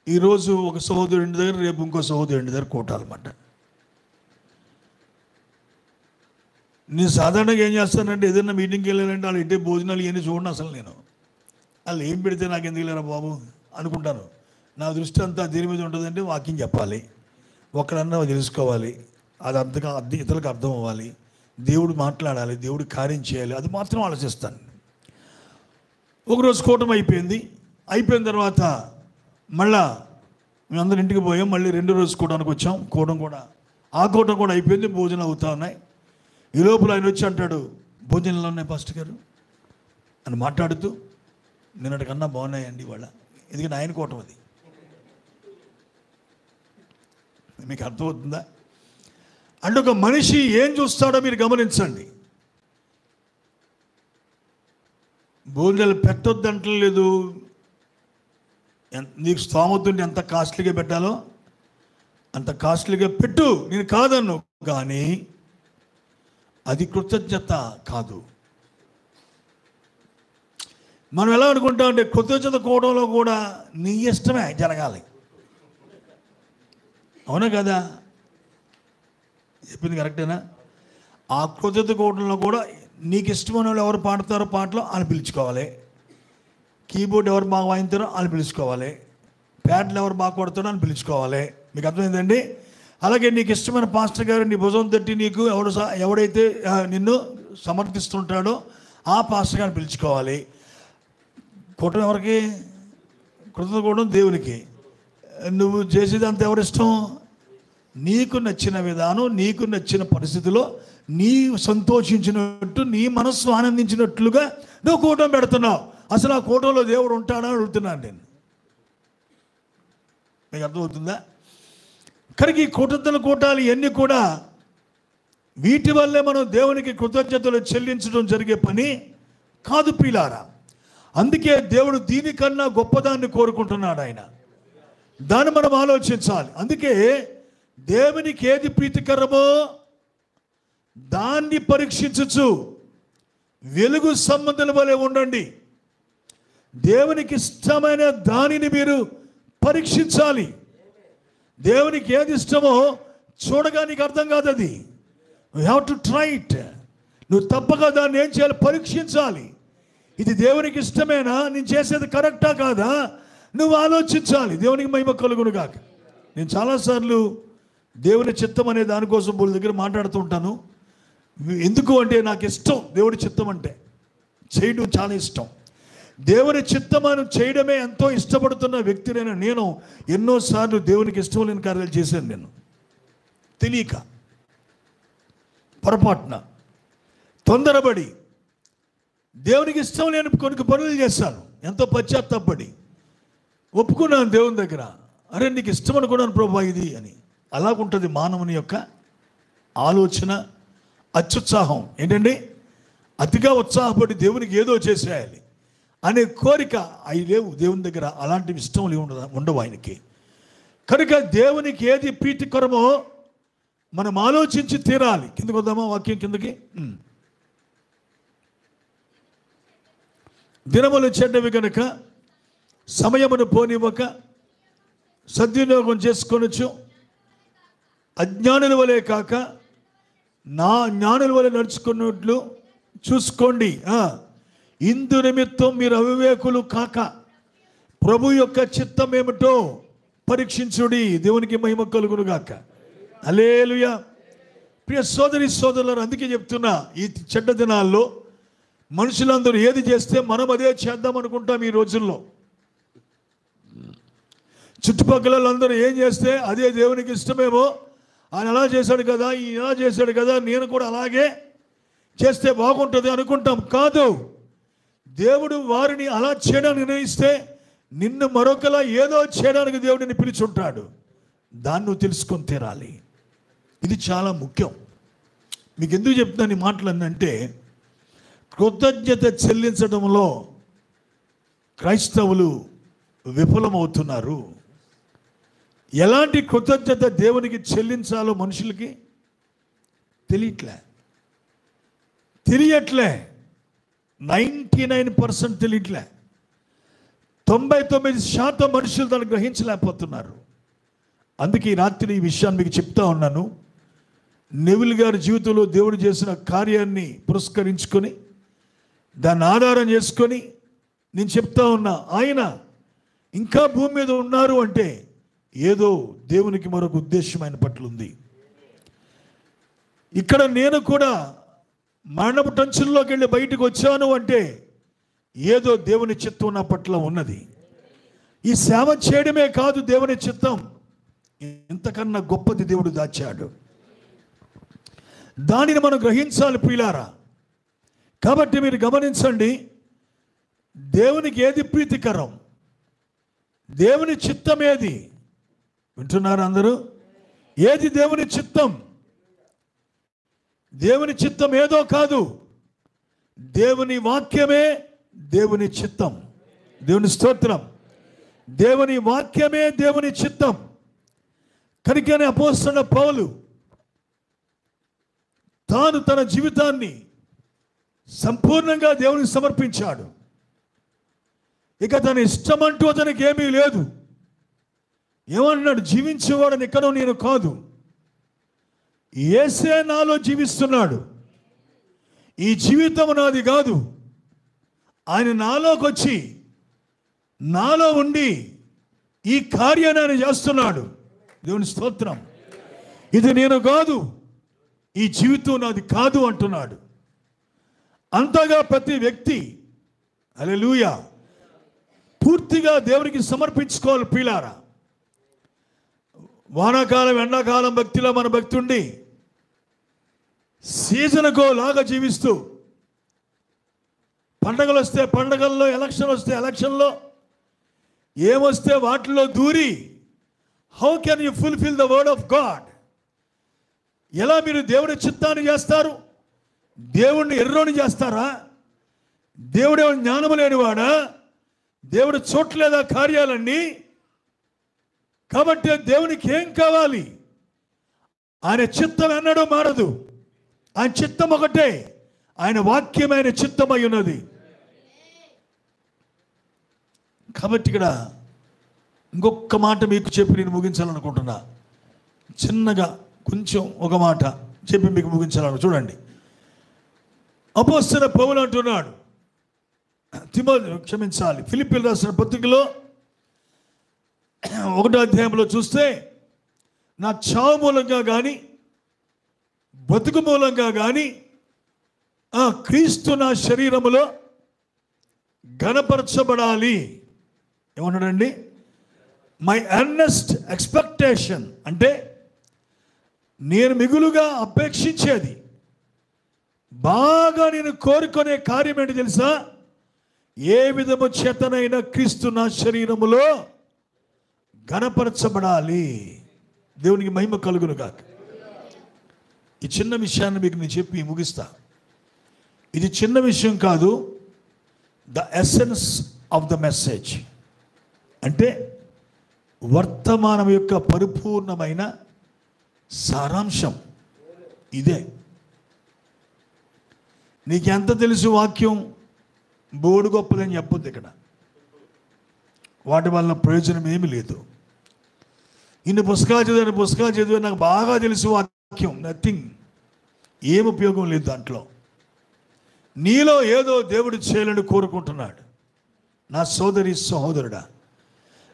ఈరోజు ఒక సహోదరుడి దగ్గర, రేపు ఇంకో సహోదరుడి దగ్గర కూటాలు అన్నమాట. నేను సాధారణంగా ఏం చేస్తానంటే ఏదైనా మీటింగ్కి వెళ్ళానంటే వాళ్ళు ఇంటి భోజనాలు ఇవన్నీ చూడండి. అసలు నేను వాళ్ళు ఏం పెడితే నాకు ఎందుకు లేరా బాబు అనుకుంటాను. నా దృష్టి అంతా దేని మీద ఉంటుందంటే వాక్యం చెప్పాలి, ఒక్కడన్నా తెలుసుకోవాలి, అది ఇతరులకు అర్థం అవ్వాలి, దేవుడు మాట్లాడాలి, దేవుడు కార్యం చేయాలి, అది మాత్రం ఆలోచిస్తాను. ఒకరోజు కూటమి అయిపోయిన తర్వాత మళ్ళా మేమందరం ఇంటికి పోయాం. మళ్ళీ రెండో రోజు కూటానికి వచ్చాం. కూటం కూడా అయిపోయింది, భోజనం అవుతా ఉన్నాయి. ఈ లోపల ఆయన వచ్చి అంటాడు, భోజనంలో ఉన్నాయి పాస్టర్ గారు అని మాట్లాడుతూ, నిన్నటికన్నా బాగున్నాయండి ఇవాళ. ఎందుకంటే ఆయన కూటం అది. మీకు అర్థమవుతుందా? అంటే ఒక మనిషి ఏం చూస్తాడో మీరు గమనించండి. భోజనాలు పెట్టొద్దంటలేదు, నీకు స్తోమత ఉంటే ఎంత కాస్ట్లీగా పెట్టాలో అంత కాస్ట్లీగా పెట్టు, నేను కాదన్ను. కానీ అది కృతజ్ఞత కాదు. మనం ఎలా అనుకుంటాం అంటే కృతజ్ఞత కూడంలో కూడా నీ ఇష్టమే జరగాలి. అవునా కదా? చెప్పింది కరెక్టేనా? ఆ కృతజ్ఞత కూడంలో కూడా నీకు ఇష్టమైన వాళ్ళు ఎవరు పాడతారో పాటలు వాళ్ళు పిలుచుకోవాలి, కీబోర్డ్ ఎవరు బాగా వాయిస్తారో వాళ్ళు పిలుచుకోవాలి, ప్యాడ్లు ఎవరు బాగా కొడతారో అని పిలుచుకోవాలి. మీకు అర్థమైందండి? అలాగే నీకు ఇష్టమైన పాస్టర్ గారు నీ భుజం తట్టి నీకు ఎవడైతే నిన్ను సమర్థిస్తుంటాడో ఆ పాస్టర్ గారిని పిలుచుకోవాలి. కూటం ఎవరికి? కృతజ్ఞత కూడం దేవునికి. నువ్వు చేసేది అంత ఎవరిష్టం? నీకు నచ్చిన విధానం, నీకు నచ్చిన పరిస్థితిలో, నీ సంతోషించినట్టు, నీ మనస్సు ఆనందించినట్లుగా నువ్వు కూటం పెడుతున్నావు. అసలు ఆ కూటంలో దేవుడు ఉంటాడా అని అడుగుతున్నాను నేను. మీకు అర్థమవుతుందా? కనుక ఈ కృతజ్ఞతల కూటాలు ఇవన్నీ కూడా వీటి వల్లే మనం దేవునికి కృతజ్ఞతలు చెల్లించడం జరిగే పని కాదు ప్రియులారా. అందుకే దేవుడు దీనికన్నా గొప్పదాన్ని కోరుకుంటున్నాడు ఆయన. దాన్ని మనం ఆలోచించాలి. అందుకే దేవునికి ఏది ప్రీతికరమో దాన్ని పరీక్షించచ్చు. వెలుగు సంబంధుల వలె ఉండండి. దేవునికి ఇష్టమైన దానిని మీరు పరీక్షించాలి. దేవునికి ఏది ఇష్టమో చూడగా నీకు అర్థం కాదు. అది you have to try it. నువ్వు తప్పక దాన్ని ఏం చేయాలి? పరీక్షించాలి. ఇది దేవునికి ఇష్టమేనా, నేను చేసేది కరెక్టా కాదా నువ్వు ఆలోచించాలి. దేవునికి మహిమ కలుగును గాక. నేను చాలాసార్లు దేవుని చిత్తం అనే దానికోసం వాళ్ళ దగ్గర మాట్లాడుతూ ఉంటాను. ఎందుకు అంటే నాకు ఇష్టం దేవుడి చిత్తం అంటే చేయడం చాలా ఇష్టం. దేవుని చిత్తమని చేయడమే ఎంతో ఇష్టపడుతున్న వ్యక్తినైనా నేను ఎన్నోసార్లు దేవునికి ఇష్టం లేని కార్యాలు చేశాను. నేను తెలియక, పొరపాటున, తొందరపడి దేవునికి ఇష్టం లేని కొన్ని పనులు చేశాను. ఎంతో పశ్చాత్తాపడి ఒప్పుకున్నాను దేవుని దగ్గర. అరే నీకు ఇష్టం అనుకున్నాను ప్రభువా ఇది అని. అలాగుంటుంది మానవుని యొక్క ఆలోచన, అత్యుత్సాహం. ఏంటండి? అతిగా ఉత్సాహపడి దేవునికి ఏదో చేసేయాలి అనే కోరిక అవి లేవు దేవుని దగ్గర. అలాంటివి ఇష్టం ఉండవు ఆయనకి. కనుక దేవునికి ఏది ప్రీతికరమో మనం ఆలోచించి తీరాలి. కిందకి వద్దామా? వాక్యం కిందకి. దినములు చెడ్డవి కనుక సమయమును పోనివ్వక సద్వినియోగం చేసుకొనొచ్చు. అజ్ఞానుల వలె కాక నా జ్ఞానుల వలె నడుచుకున్నట్లు చూసుకోండి. ఇందు నిమిత్తం మీరు అవివేకులు కాక ప్రభు యొక్క చిత్తం ఏమిటో పరీక్షించుడి. దేవునికి మహిమ కలుగును గాక. హల్లెలూయా. ప్రియ సోదరి సోదరులారా, అందుకే చెప్తున్నా, ఈ చెడ్డ దినాల్లో మనుషులందరూ ఏది చేస్తే మనం అదే చేద్దాం అనుకుంటాం. ఈ రోజుల్లో చుట్టుపక్కల అందరూ ఏం చేస్తే అదే దేవునికి ఇష్టమేమో. ఆయన అలా చేశాడు కదా, ఈయన ఎలా చేశాడు కదా, నేను కూడా అలాగే చేస్తే బాగుంటుంది అనుకుంటాం. కాదు, దేవుడు వారిని అలా చేయడానికి నిర్ణయిస్తే నిన్ను మరొకలా ఏదో చేయడానికి దేవుడిని పిలుచుంటాడు. దాన్ని నువ్వు తెలుసుకొని తీరాలి. ఇది చాలా ముఖ్యం. మీకు ఎందుకు చెప్తున్నాను ఈ మాటలన్నంటే, కృతజ్ఞత చెల్లించడంలో క్రైస్తవులు విఫలమవుతున్నారు. ఎలాంటి కృతజ్ఞత దేవునికి చెల్లించాలో మనుషులకి తెలియట్లే. 99% తెలియట్లే. 99% మనుషులు దాన్ని గ్రహించలేకపోతున్నారు. అందుకే ఈ రాత్రి ఈ విషయాన్ని మీకు చెప్తా ఉన్నాను. నెవిల్ గారి జీవితంలో దేవుడు చేసిన కార్యాన్ని పురస్కరించుకొని దాన్ని ఆధారం చేసుకొని నేను చెప్తా ఉన్నా, ఆయన ఇంకా భూమి మీద ఉన్నారు అంటే ఏదో దేవునికి మరొక ఉద్దేశం ఆయన పట్ల ఉంది. ఇక్కడ నేను కూడా మరణపు టంచుల్లోకి వెళ్ళి బయటకు వచ్చాను అంటే ఏదో దేవుని చిత్తం నా పట్ల ఉన్నది. ఈ సేవ చేయడమే కాదు దేవుని చిత్తం, ఇంతకన్నా గొప్పది దేవుడు దాచాడు. దానిని మనం గ్రహించాలి ప్రియులారా. కాబట్టి మీరు గమనించండి, దేవునికి ఏది ప్రీతికరం, దేవుని చిత్తం ఏది? వింటున్నారు అందరూ? ఏది దేవుని చిత్తం? దేవుని చిత్తం ఏదో కాదు, దేవుని వాక్యమే దేవుని చిత్తం. దేవుని స్తోత్రం. దేవుని వాక్యమే దేవుని చిత్తం. కనుకనే అపోస్తలుడైన పౌలు తాను తన జీవితాన్ని సంపూర్ణంగా దేవునికి సమర్పించాడు. ఇక తన ఇష్టమంటూ అతనికి ఏమీ లేదు. ఏమన్నాడు? జీవించేవాడని ఎక్కడో నేను కాదు, యేసే నాలో జీవిస్తున్నాడు. ఈ జీవితం నాది కాదు, ఆయన నాలోకి వచ్చి నాలో ఉండి ఈ కార్యాన్ని ఆయన చేస్తున్నాడు. దేవుని స్తోత్రం. ఇది నేను కాదు, ఈ జీవితం నాది కాదు అంటున్నాడు. అంతగా ప్రతి వ్యక్తి హల్లెలూయా పూర్తిగా దేవునికి సమర్పించుకోవాలి ప్రియులారా. వానాకాలం ఎండాకాలం భక్తిలో మన భక్తి ఉండి సీజన్కో లాగా జీవిస్తూ, పండగలు వస్తే పండగల్లో, ఎలక్షన్ వస్తే ఎలక్షన్లో, ఏమొస్తే వాటిలో దూరి how can you fulfil the word of God? ఎలా మీరు దేవుడి చిత్తాన్ని చేస్తారు? దేవుడిని ఎర్రోని చేస్తారా? దేవుడే జ్ఞానము లేనివాడా? దేవుడు చూడలేదా కార్యాలన్నీ? కాబట్టి దేవునికి ఏం కావాలి? ఆయన చిత్తం ఎన్నడూ మారదు. ఆయన చిత్తం ఒకటే, ఆయన వాక్యమైన చిత్తమై ఉన్నది. కాబట్టి ఇక్కడ ఇంకొక మాట మీకు చెప్పి నేను ముగించాలనుకుంటున్నా. చిన్నగా కొంచెం ఒక మాట చెప్పి మీకు ముగించాలను. చూడండి, అపోస్తలుడైన పౌలు అంటున్నాడు, ఫిలిప్పీయులకు రాసిన పత్రికలో 1వ అధ్యాయంలో చూస్తే, నా చావు మూలంగా కానీ బతుకు మూలంగా కానీ క్రీస్తు నా శరీరములో ఘనపరచబడాలి. ఏమన్నాడండి? మై ఎర్నెస్ట్ ఎక్స్పెక్టేషన్ అంటే నేను మిగులుగా అపేక్షించేది, బాగా నేను కోరుకునే కార్యం ఏంటి తెలుసా? ఏ విధము చేతనైనా క్రీస్తు నా శరీరములో ఘనపరచబడాలి. దేవునికి మహిమ కలుగును గాక. ఈ చిన్న విషయాన్ని మీకు నేను చెప్పి ముగిస్తా. ఇది చిన్న విషయం కాదు, the essence of the message. అంటే వర్తమానం యొక్క పరిపూర్ణమైన సారాంశం ఇదే. నీకెంత తెలుసు వాక్యం? బోడు గొప్పదని చెప్పొద్దు ఇక్కడ. వాటి వల్ల ప్రయోజనం ఏమీ లేదు. ఇన్ని పుస్తకాలు చదివే నాకు బాగా తెలుసు వాక్యం, నథింగ్. ఏం ఉపయోగం లేదు దాంట్లో. నీలో ఏదో దేవుడు చేయాలని కోరుకుంటున్నాడు నా సోదరి సహోదరుడా.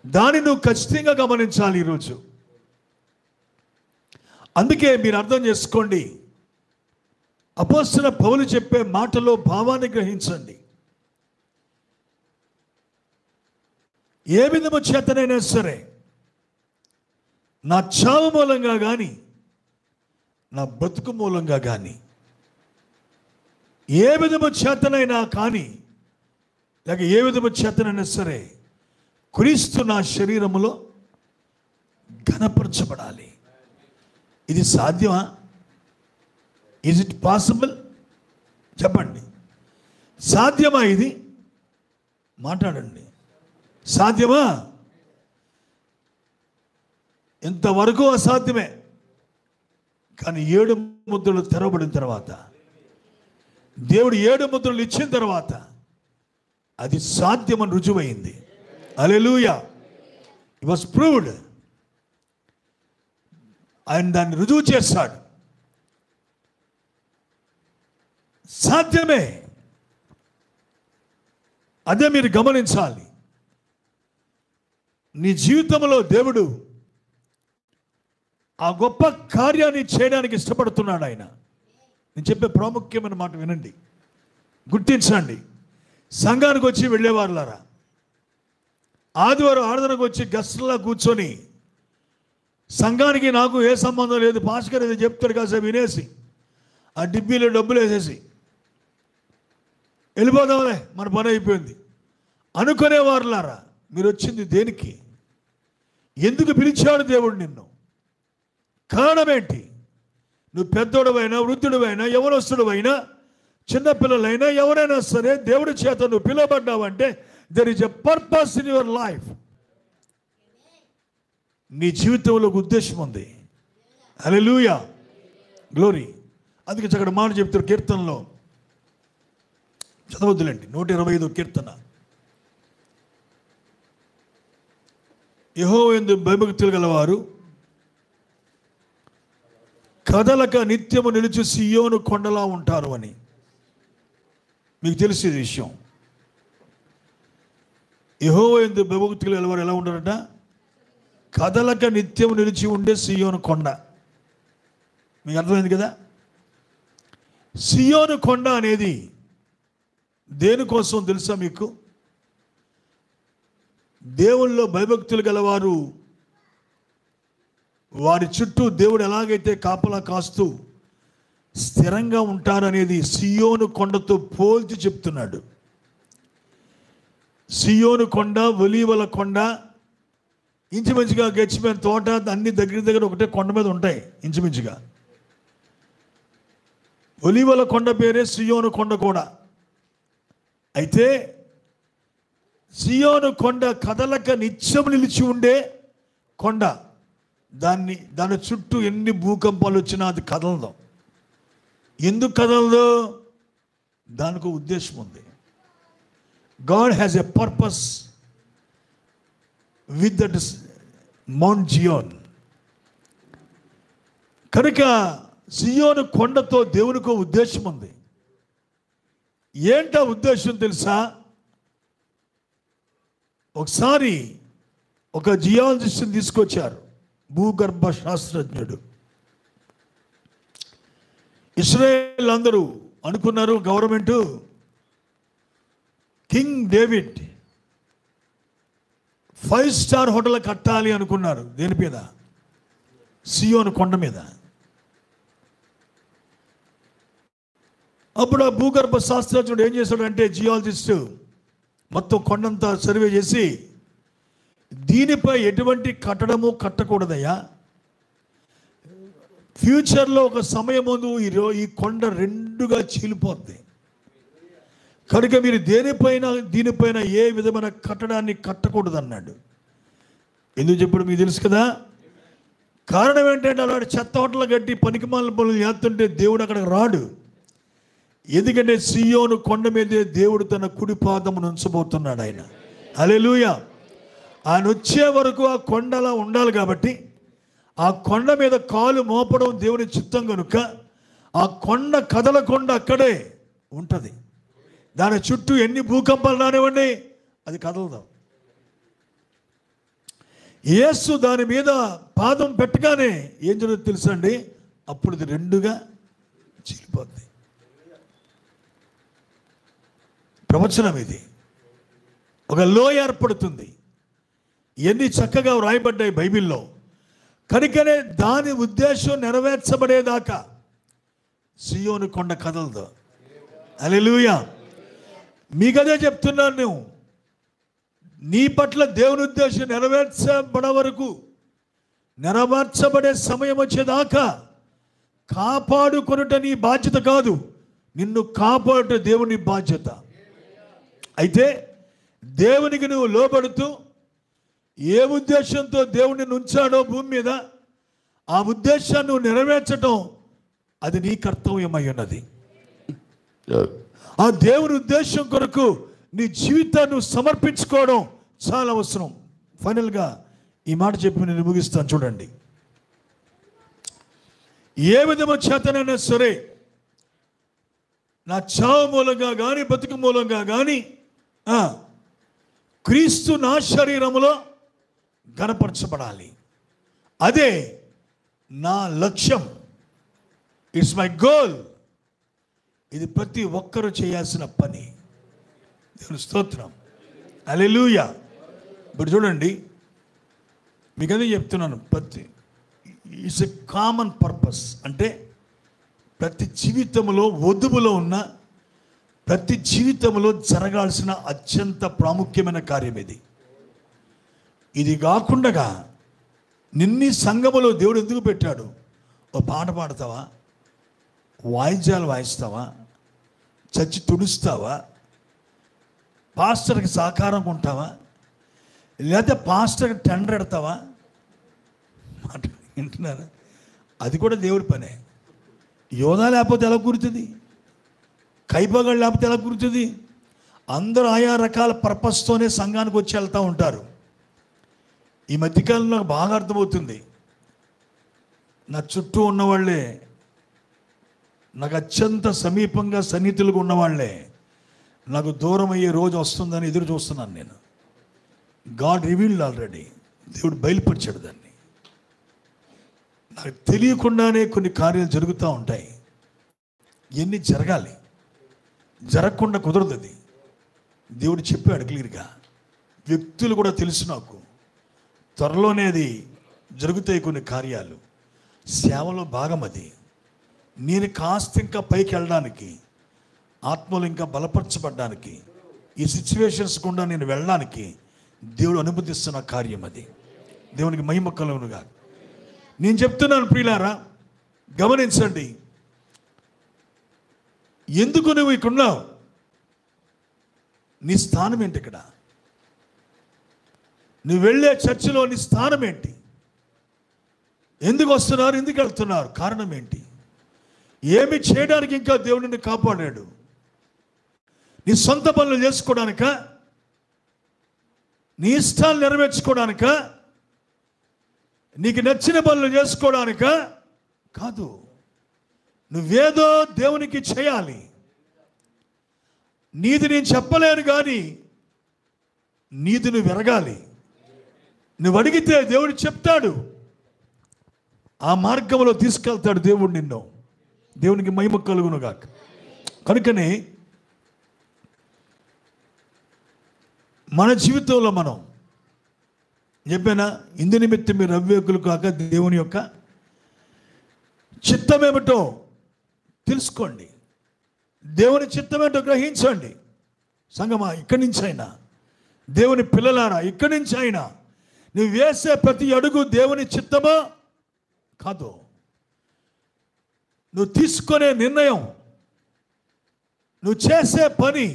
దాన్ని నువ్వు ఖచ్చితంగా గమనించాలి ఈరోజు. అందుకే మీరు అర్థం చేసుకోండి, అపోస్తలుడైన పౌలు చెప్పే మాటలో భావాన్ని గ్రహించండి. ఏ విధము చేతనైనా సరే, నా చావు మూలంగా కానీ నా బతుకు మూలంగా కానీ, ఏ విధము చేతనైనా కానీ, లేక ఏ విధము చేతనైనా సరే క్రీస్తు నా శరీరములో ఘనపరచబడాలి. ఇది సాధ్యమా? Is it possible? చెప్పండి, సాధ్యమా? ఇది మాట్లాడండి. సాధ్యమా? ఇంతవరకు అసాధ్యమే. కానీ 7 ముద్రలు తెరవబడిన తర్వాత, దేవుడు 7 ముద్రలు ఇచ్చిన తర్వాత అది సాధ్యమని రుజువైంది. హల్లెలూయా. It was proved. ఆయన దాన్ని రుజువు చేశాడు. సాధ్యమే. అదే మీరు గమనించాలి. నీ జీవితంలో దేవుడు ఆ గొప్ప కార్యాన్ని చేయడానికి ఇష్టపడుతున్నాడు ఆయన. నేను చెప్పే ప్రాముఖ్యమైన మాట వినండి, గుర్తించండి. సంఘానికి వచ్చి వెళ్ళేవారులారా, ఆదివారం ఆరాధనకు వచ్చి గస్ట్లా కూర్చొని సంఘానికి నాకు ఏ సంబంధం లేదు, పాస్కర్ ఏదో చెప్తాడు కాసేపు వినేసి ఆ డిబ్బీలో డబ్బులు వేసేసి వెళ్ళిపోదాంలే మన పని అయిపోయింది అనుకునేవారులారా, మీరు వచ్చింది దేనికి? ఎందుకు పిలిచాడు దేవుడు నిన్ను? కారణం ఏంటి? నువ్వు పెద్దోడువైనా వృద్ధుడువైనా యవనస్తుడువైనా చిన్నపిల్లలైనా ఎవరైనా సరే దేవుడి చేత నువ్వు పిలువబడ్డావంటే there is a purpose in your life. నీ జీవితంలో ఒక ఉద్దేశం ఉంది. Hallelujah, glory. అందుకే అక్కడ మాట చెప్తారు కీర్తనలో, చదవద్దులేండి, 125 కీర్తన. యెహోవా యందు భయభక్తులు గలవారు కదలక నిత్యము నిలిచి సియోను కొండలా ఉంటారు అని. మీకు తెలిసే విషయం. యెహోవా యందు భయభక్తులు గలవారు ఎలా ఉంటారట? కదలక నిత్యము నిలిచి ఉండే సియోను కొండ. మీకు అర్థమైంది కదా? సియోను కొండ అనేది దేనికోసం తెలుసా మీకు? దేవుల్లో భయభక్తులు గలవారు వారి చుట్టూ దేవుడు ఎలాగైతే కాపలా కాస్తూ స్థిరంగా ఉంటారనేది సియోను కొండతో పోల్చి చెప్తున్నాడు. సియోను కొండ, ఒలీవల కొండ ఇంచుమించుగా గచ్చిపోయిన తోట అన్ని దగ్గర ఒకటే కొండ మీద ఉంటాయి ఇంచుమించుగా. ఒలీవల కొండ పేరే సియోను కొండ కూడా. అయితే సియోను కొండ కదలక నిత్యం నిలిచి ఉండే కొండ. దాని చుట్టూ ఎన్ని భూకంపాలు వచ్చినా అది కదలదు. ఎందుకు కదలదు? దానికి ఉద్దేశం ఉంది. God has a purpose with that mount Zion. కనుక సియోను కొండతో దేవునికి ఉద్దేశం ఉంది. ఏంటా ఉద్దేశం తెలుసా? ఒకసారి ఒక జియాలజిస్ట్ని తీసుకొచ్చారు, భూగర్భ శాస్త్రజ్ఞుడు. ఇస్రాయేల్ అందరూ అనుకున్నారు, government king David 5 star hotel కట్టాలి అనుకున్నారు. దేని మీద? సియోను కొండ మీద. అప్పుడు ఆ భూగర్భ శాస్త్రజ్ఞుడు ఏం చేశాడంటే, జియాలజిస్ట్ మొత్తం కొండంతా సర్వే చేసి, దీనిపై ఎటువంటి కట్టడము కట్టకూడదయ్యా, ఫ్యూచర్లో ఒక సమయం ముందు ఈ కొండ రెండుగా చీలిపోద్ది, కనుక మీరు దీనిపైన ఏ విధమైన కట్టడాన్ని కట్టకూడదు అన్నాడు. ఎందుకు చెప్పాడు మీకు తెలుసు కదా? కారణం ఏంటంటే అలాంటి చెత్త హోటలు కట్టి పనికిమాలిన పనులు చేస్తుంటే దేవుడు అక్కడికి రాడు. ఎందుకంటే సియోను కొండ మీదే దేవుడు తన కుడి పాదమును ఉంచబోతున్నాడు ఆయన. హల్లెలూయా. ఆయన వచ్చే వరకు ఆ కొండలా ఉండాలి కాబట్టి ఆ కొండ మీద కాలు మోపడం దేవుని చిత్తం కనుక ఆ కొండ కదలకుండా అక్కడే ఉంటుంది. దాని చుట్టూ ఎన్ని భూకంపాలు రానివ్వండి, అది కదలదు. యేసు దాని మీద పాదం పెట్టగానే ఏం జరుగుతుంది తెలుసా అండి? అప్పుడు ఇది రెండుగా చీలిపోద్ది. ప్రవచనం ఇది. ఒక లోయ ఏర్పడుతుంది. ఎన్ని చక్కగా వ్రాయబడ్డాయి బైబిల్లో. కనుకనే దాని ఉద్దేశం నెరవేర్చబడేదాకా సియోను కొండ కదలదు. హల్లెలూయా. మీకదే చెప్తున్నాను, నువ్వు నీ పట్ల దేవుని ఉద్దేశం నెరవేర్చబడే సమయం వచ్చేదాకా కాపాడుకొనుట నీ బాధ్యత కాదు, నిన్ను కాపాడుట దేవుని బాధ్యత. అయితే దేవునికి నువ్వు లోబడుతూ ఏ ఉద్దేశంతో దేవుడిని ఉంచాడో భూమి మీద ఆ ఉద్దేశాన్ని నువ్వు నెరవేర్చడం అది నీ కర్తవ్యమై ఉన్నది. ఆ దేవుని ఉద్దేశం కొరకు నీ జీవితాన్ని సమర్పించుకోవడం చాలా అవసరం. ఫైనల్గా ఈ మాట చెప్పి నేను ముగిస్తాను. చూడండి, ఏ విధమైన చేతనైనా సరే నా చావు మూలంగా కానీ బతుకు మూలంగా కానీ క్రీస్తు నా శరీరములో గణపరచబడాలి. అదే నా లక్ష్యం. It's my goal. ఇది ప్రతి ఒక్కరూ చేయాల్సిన పని. దేవుని స్తోత్రం. హల్లెలూయా. ఇప్పుడు చూడండి, మీకు అదే చెప్తున్నాను. ప్రతి ఇట్స్ ఎ కామన్ పర్పస్. అంటే ప్రతి జీవితంలో వధువులో ఉన్న ప్రతి జీవితంలో జరగాల్సిన అత్యంత ప్రాముఖ్యమైన కార్యం ఇది. ఇది కాకుండా నిన్ని సంఘములో దేవుడు ఎందుకు పెట్టాడు? ఓ పాట పాడతావా, వాయిద్యాలు వాయిస్తావా, చచ్చి తుడుస్తావా, పాస్టర్కి సహకారం ఉంటావా, లేదా పాస్టర్కి టెండర్ ఎడతావా? మాట వింటున్నారా? అది కూడా దేవుడి పనే. యోధా లేకపోతే ఎలా కురుతుంది? కైపగాడు లేకపోతే ఎలా కురుతుంది? అందరూ ఆయా రకాల పర్పస్తోనే సంఘానికి వచ్చి వెళ్తూ ఉంటారు. ఈ మధ్యకాలంలో నాకు బాగా అర్థమవుతుంది. నా చుట్టూ ఉన్నవాళ్లే, నాకు అత్యంత సమీపంగా సన్నిహితులుగా ఉన్నవాళ్లే నాకు దూరం అయ్యే రోజు వస్తుందని ఎదురు చూస్తున్నాను నేను. God revealed already. దేవుడు బయలుపరిచాడు దాన్ని. నాకు తెలియకుండానే కొన్ని కార్యాలు జరుగుతూ ఉంటాయి. ఇవన్నీ జరగాలి, జరగకుండా కుదరదు. అది దేవుడు చెప్పాడు క్లియర్గా. వ్యక్తులు కూడా తెలుసు నాకు. త్వరలోనే అది జరుగుతాయి కొన్ని కార్యాలు. సేవలో భాగం అది. నేను కాస్త ఇంకా పైకి వెళ్ళడానికి, ఆత్మలు ఇంకా బలపరచబడ్డానికి, ఈ సిచ్యువేషన్స్ గుండా నేను వెళ్ళడానికి దేవుడు అనుమతిస్తున్న కార్యం అది. దేవునికి మహిమ కలుగునుగా. నేను చెప్తున్నాను ప్రియులారా, గమనించండి. ఎందుకు నువ్వు ఇక్కడ ఉన్నావు? నీ స్థానం ఏంటి ఇక్కడ? నువ్వు వెళ్ళే చర్చిలో నీ స్థానం ఏంటి? ఎందుకు వస్తున్నారు? ఎందుకు వెళ్తున్నారు? కారణం ఏంటి? ఏమి చేయడానికి ఇంకా దేవుడిని కాపాడాడు? నీ సొంత పనులు చేసుకోవడానిక? నీ ఇష్టాలు నెరవేర్చుకోవడానిక? నీకు నచ్చిన పనులు చేసుకోవడానిక? కాదు. నువ్వేదో దేవునికి చేయాలి. నీది నేను చెప్పలేను కానీ నీది నువ్వు ఎరగాలి. నువ్వు అడిగితే దేవుడు చెప్తాడు. ఆ మార్గంలో తీసుకెళ్తాడు దేవుడు నిన్ను. దేవునికి మహిమ కలుగునుగాక. కనుకనే మన జీవితంలో మనం చెప్పినా ఇందు నిమిత్తం మీరు అవివేకులు కాక దేవుని యొక్క చిత్తమేమిటో తెలుసుకోండి. దేవుని చిత్తమేమిటో గ్రహించండి. సంగమా, ఇక్కడి నుంచి అయినా, దేవుని పిల్లలారా ఇక్కడి నుంచి అయినా, నువ్వు వేసే ప్రతి అడుగు దేవుని చిత్తమా కాదు. నువ్వు తీసుకునే నిర్ణయం, నువ్వు చేసే పని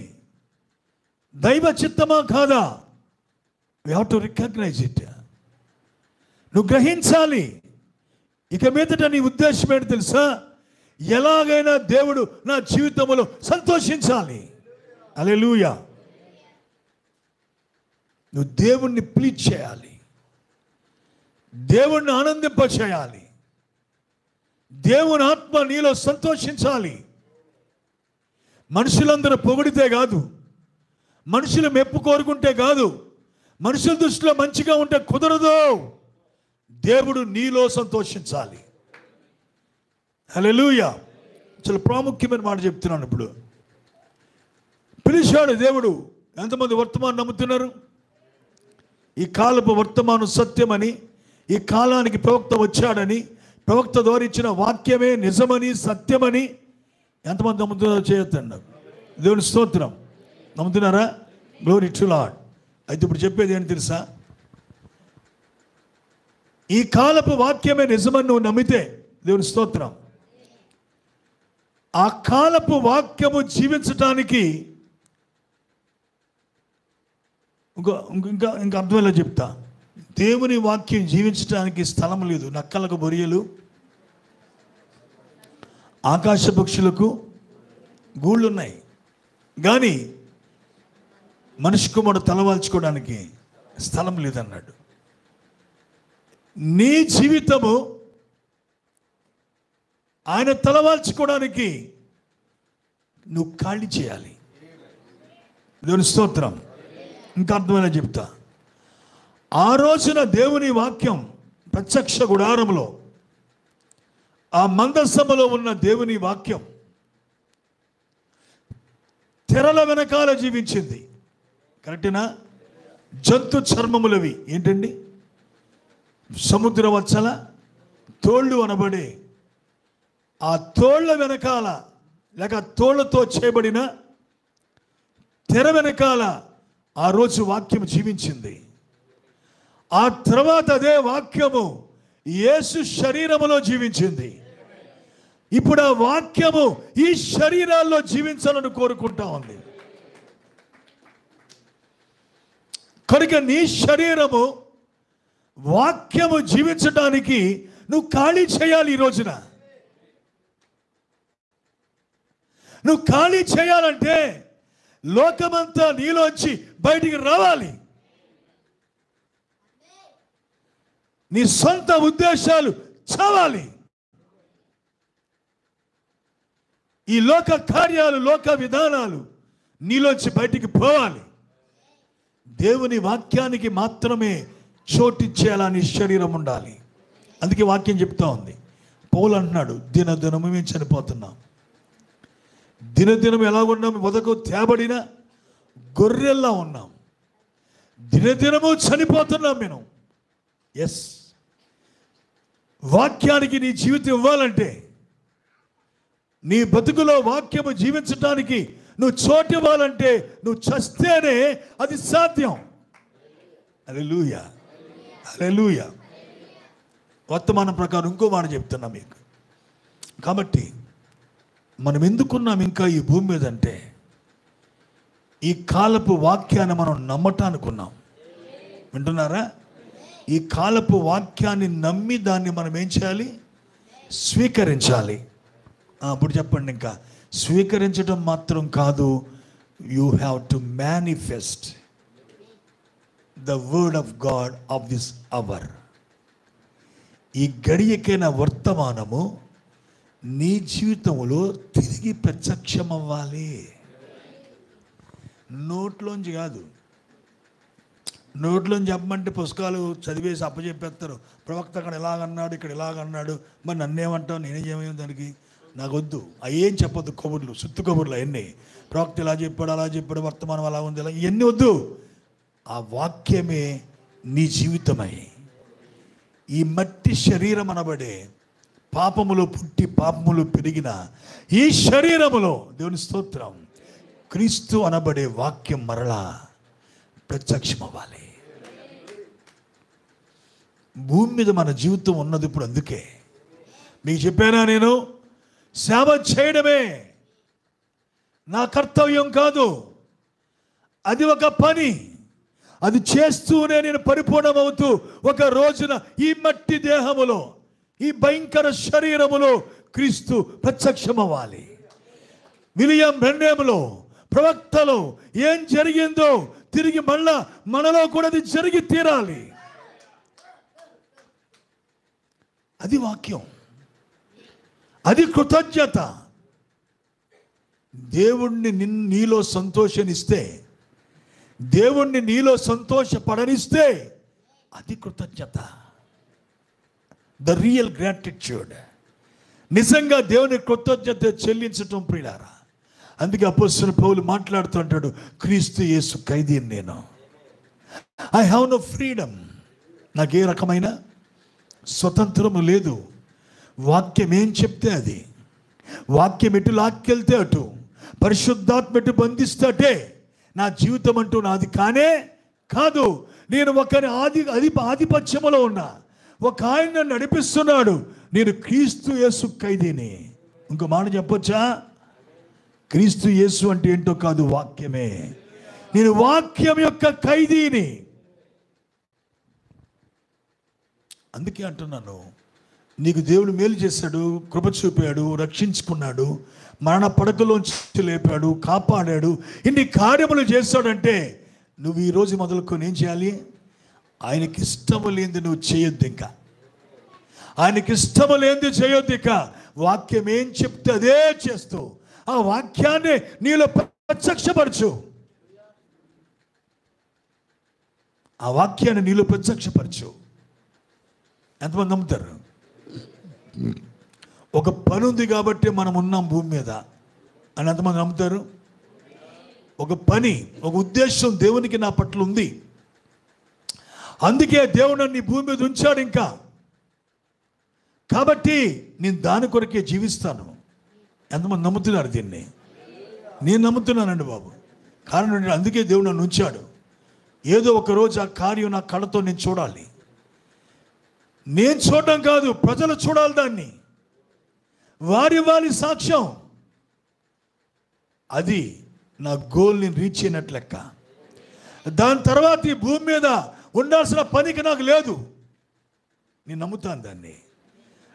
దైవ చిత్తమా కాదా? You have to recognize it. నువ్వు గ్రహించాలి. ఇక మీదట నీ ఉద్దేశం ఏంటి తెలుసా? ఎలాగైనా దేవుడు నా జీవితంలో సంతోషించాలి. హల్లెలూయా. నువ్వు దేవుణ్ణి ప్లీజ్ చేయాలి, దేవుణ్ణి ఆనందింపచేయాలి, దేవుని ఆత్మ నీలో సంతోషించాలి. మనుషులందరూ పొగిడితే కాదు, మనుషులు మెప్పు కోరుకుంటే కాదు, మనుషుల దృష్టిలో మంచిగా ఉంటే కుదరదు. దేవుడు నీలో సంతోషించాలి. హల్లెలూయా. చాలా ప్రాముఖ్యమైన మాట చెప్తున్నాను. ఇప్పుడు పిలిచాడు దేవుడు. ఎంతమంది వర్తమానం నమ్ముతున్నారు? ఈ కాలపు వర్తమానం సత్యమని, ఈ కాలానికి ప్రవక్త వచ్చాడని, ప్రవక్త ద్వారా ఇచ్చిన వాక్యమే నిజమని, సత్యమని ఎంతమంది నమ్ముతున్నారో చేయొద్దండి. దేవుని స్తోత్రం. నమ్ముతున్నారా? Glory to Lord. అయితే ఇప్పుడు చెప్పేది ఏంటి తెలుసా? ఈ కాలపు వాక్యమే నిజమని నువ్వు నమ్మితే, దేవుని స్తోత్రం, ఆ కాలపు వాక్యము జీవించటానికి ఇంకా అర్థమేలా చెప్తా. దేవుని వాక్యం జీవించడానికి స్థలం లేదు. నక్కలకు బొరియలు, ఆకాశ పక్షులకు గూళ్ళు ఉన్నాయి, కానీ మనిషి కుమారుడు తలవాల్చుకోవడానికి స్థలం లేదన్నాడు. నీ జీవితము ఆయన తలవాల్చుకోవడానికి నువ్వు ఖాళీ చేయాలి. దేవుని స్తోత్రం. ఇంకా అర్థమైనా చెప్తా. ఆ రోజున దేవుని వాక్యం ప్రత్యక్ష గుడారంలో, ఆ మందసములో ఉన్న దేవుని వాక్యం తెరల వెనకాల జీవించింది. కరెక్టేనా? జంతు చర్మములవి ఏంటండి? సముద్ర వచ్చల తోళ్ళు అనబడే ఆ తోళ్ళ వెనకాల, లేక తోళ్లతో చేయబడిన తెర వెనకాల ఆ రోజు వాక్యం జీవించింది. ఆ తర్వాత అదే వాక్యము యేసు శరీరములో జీవించింది. ఇప్పుడు ఆ వాక్యము ఈ శరీరాల్లో జీవించాలని కోరుకుంటా ఉంది. కనుక నీ శరీరము వాక్యము జీవించడానికి నువ్వు ఖాళీ చేయాలి. ఈ రోజున నువ్వు ఖాళీ చేయాలంటే లోకమంతా నీలోంచి బయటికి రావాలి. నీ సొంత ఉద్దేశాలు చావాలి. ఈ లోక కార్యాలు, లోక విధానాలు నీలోంచి బయటికి పోవాలి. దేవుని వాక్యానికి మాత్రమే చోటిచ్చేలా నీ శరీరం ఉండాలి. అందుకే వాక్యం చెప్తా ఉంది. పౌలు అంటున్నాడు, దినదినము మేము చనిపోతున్నాం. దినదినం ఎలా ఉన్నాం? వదకు తేబడిన గొర్రెల్లా ఉన్నాం. దినదినము చనిపోతున్నాం మేము. ఎస్, వాక్యానికి నీ జీవితం ఇవ్వాలంటే, నీ బతుకులో వాక్యము జీవించడానికి నువ్వు చోటు ఇవ్వాలంటే నువ్వు చస్తేనే అది సాధ్యం. హల్లెలూయా, హల్లెలూయా. వర్తమానం ప్రకారం ఇంకో మాట చెప్తున్నా మీకు. కాబట్టి మనం ఎందుకున్నాం ఇంకా ఈ భూమి మీద అంటే, ఈ కాలపు వాక్యాన్ని మనం నమ్మటానికి ఉన్నాం. వింటున్నారా? ఈ కాలపు వాక్యాన్ని నమ్మి దాన్ని మనం ఏం చేయాలి? స్వీకరించాలి. అప్పుడు చెప్పండి. ఇంకా స్వీకరించడం మాత్రం కాదు, you have to manifest the word of God of this hour. ఈ గడియకైన వర్తమానము నీ జీవితంలో తిరిగి ప్రత్యక్షం అవ్వాలి. నోట్లోంచి కాదు. నోట్లోంచి చెప్పమంటే పుస్తకాలు చదివేసి అప్పచెప్పేస్తారు. ప్రవక్త అక్కడ ఇలాగన్నాడు, ఇక్కడ ఇలాగన్నాడు, మరి నన్నేమంటావు, నేనేమేమి దానికి నాకు వద్దు. అవేం చెప్పొద్దు. కబుర్లు, సుత్తు కబుర్లు అవన్నీ. ప్రవక్త ఇలా చెప్పాడు, అలా చెప్పాడు, వర్తమానం అలా ఉంది, ఇలా, ఇవన్నీ వద్దు. ఆ వాక్యమే నీ జీవితమై ఈ మట్టి శరీరం అనబడే పాపములో పుట్టి పాపములో పెరిగిన ఈ శరీరములో, దేవుని స్తోత్రం, క్రీస్తు అనబడే వాక్యం మరలా ప్రత్యక్షం అవ్వాలి. భూమి మీద మన జీవితం ఉన్నది ఇప్పుడు. అందుకే మీకు చెప్పానా, నేను సేవ చేయడమే నా కర్తవ్యం కాదు, అది ఒక పని. అది చేస్తూనే నేను పరిపూర్ణమవుతూ ఒక రోజున ఈ మట్టి దేహములో, ఈ భయంకర శరీరములో క్రీస్తు ప్రత్యక్షమవ్వాలి. విలియం బ్రెన్నేములో, ప్రవక్తలో ఏం జరిగిందో తిరిగి మళ్ళా మనలో కూడా అది జరిగి తీరాలి. అది వాక్యం, అది కృతజ్ఞత. దేవుణ్ణి నీలో సంతోషనిస్తే, దేవుణ్ణి నీలో సంతోషపడనిస్తే అది కృతజ్ఞత. The real gratitude. నిజంగా దేవుని కృతజ్ఞత చెల్లించటం ప్రియులారా. అందుకే అపోస్తలుడు పౌలు మాట్లాడుతూ అంటాడు, క్రీస్తు యేసు ఖైదీని నేను. I have no freedom. నాకే రకమైన స్వతంత్రము లేదు. వాక్యం ఏం చెప్తే అది, వాక్యం ఎటు లాక్కెళ్తే అటు, పరిశుద్ధాత్మ ఎటు బంధిస్తే అటే నా జీవితం అంటూ నాది కానే కాదు. నేను ఒకరి ఆధిపత్యములో ఉన్నా, ఒక ఆయన నన్ను నడిపిస్తున్నాడు. నేను క్రీస్తు యేసు ఖైదీని. ఇంకో మాట చెప్పొచ్చా? క్రీస్తు యేసు అంటే ఏంటో కాదు, వాక్యమే. నేను వాక్యం యొక్క ఖైదీని. అందుకే అంటున్నాను, నీకు దేవుడు మేలు చేశాడు, కృప చూపాడు, రక్షించుకున్నాడు, మరణ పడకలోంచి లేపాడు, కాపాడాడు, ఇన్ని కార్యములు చేశాడంటే నువ్వు ఈరోజు మొదలుకొని ఏం చేయాలి? ఆయనకి ఇష్టము లేనిది నువ్వు చేయొద్దు. ఇంకా ఆయనకి ఇష్టము లేనిది చేయొద్దు. ఇక వాక్యం ఏం చెప్తే అదే చేస్తూ, ఆ వాక్యాన్ని నీలో ప్రత్యక్షపరచు. ఆ వాక్యాన్ని నీలో ప్రత్యక్షపరచు. ఎంతమంది నమ్ముతారు? ఒక పని ఉంది కాబట్టి మనం ఉన్నాం భూమి మీద అని ఎంతమంది నమ్ముతారు? ఒక పని, ఒక ఉద్దేశం దేవునికి నా పట్ల ఉంది, అందుకే దేవుడు నన్ను ఈ భూమి మీద ఉంచాడు ఇంకా, కాబట్టి నేను దాని కొరకే జీవిస్తాను. ఎంతమంది నమ్ముతున్నారు దీన్ని? నేను నమ్ముతున్నానండి బాబు. కారణం ఏంటంటే అందుకే దేవుడు నన్ను ఉంచాడు. ఏదో ఒక రోజు ఆ కార్యం నా కళ్ళతో నేను చూడాలి. నేను చూడడం కాదు, ప్రజలు చూడాలి దాన్ని, వారి సాక్ష్యం. అది నా గోల్ని రీచ్ అయినట్లు లెక్క. దాని తర్వాత ఈ భూమి మీద ఉండాల్సిన పనికి నాకు లేదు. నేను నమ్ముతాను దాన్ని.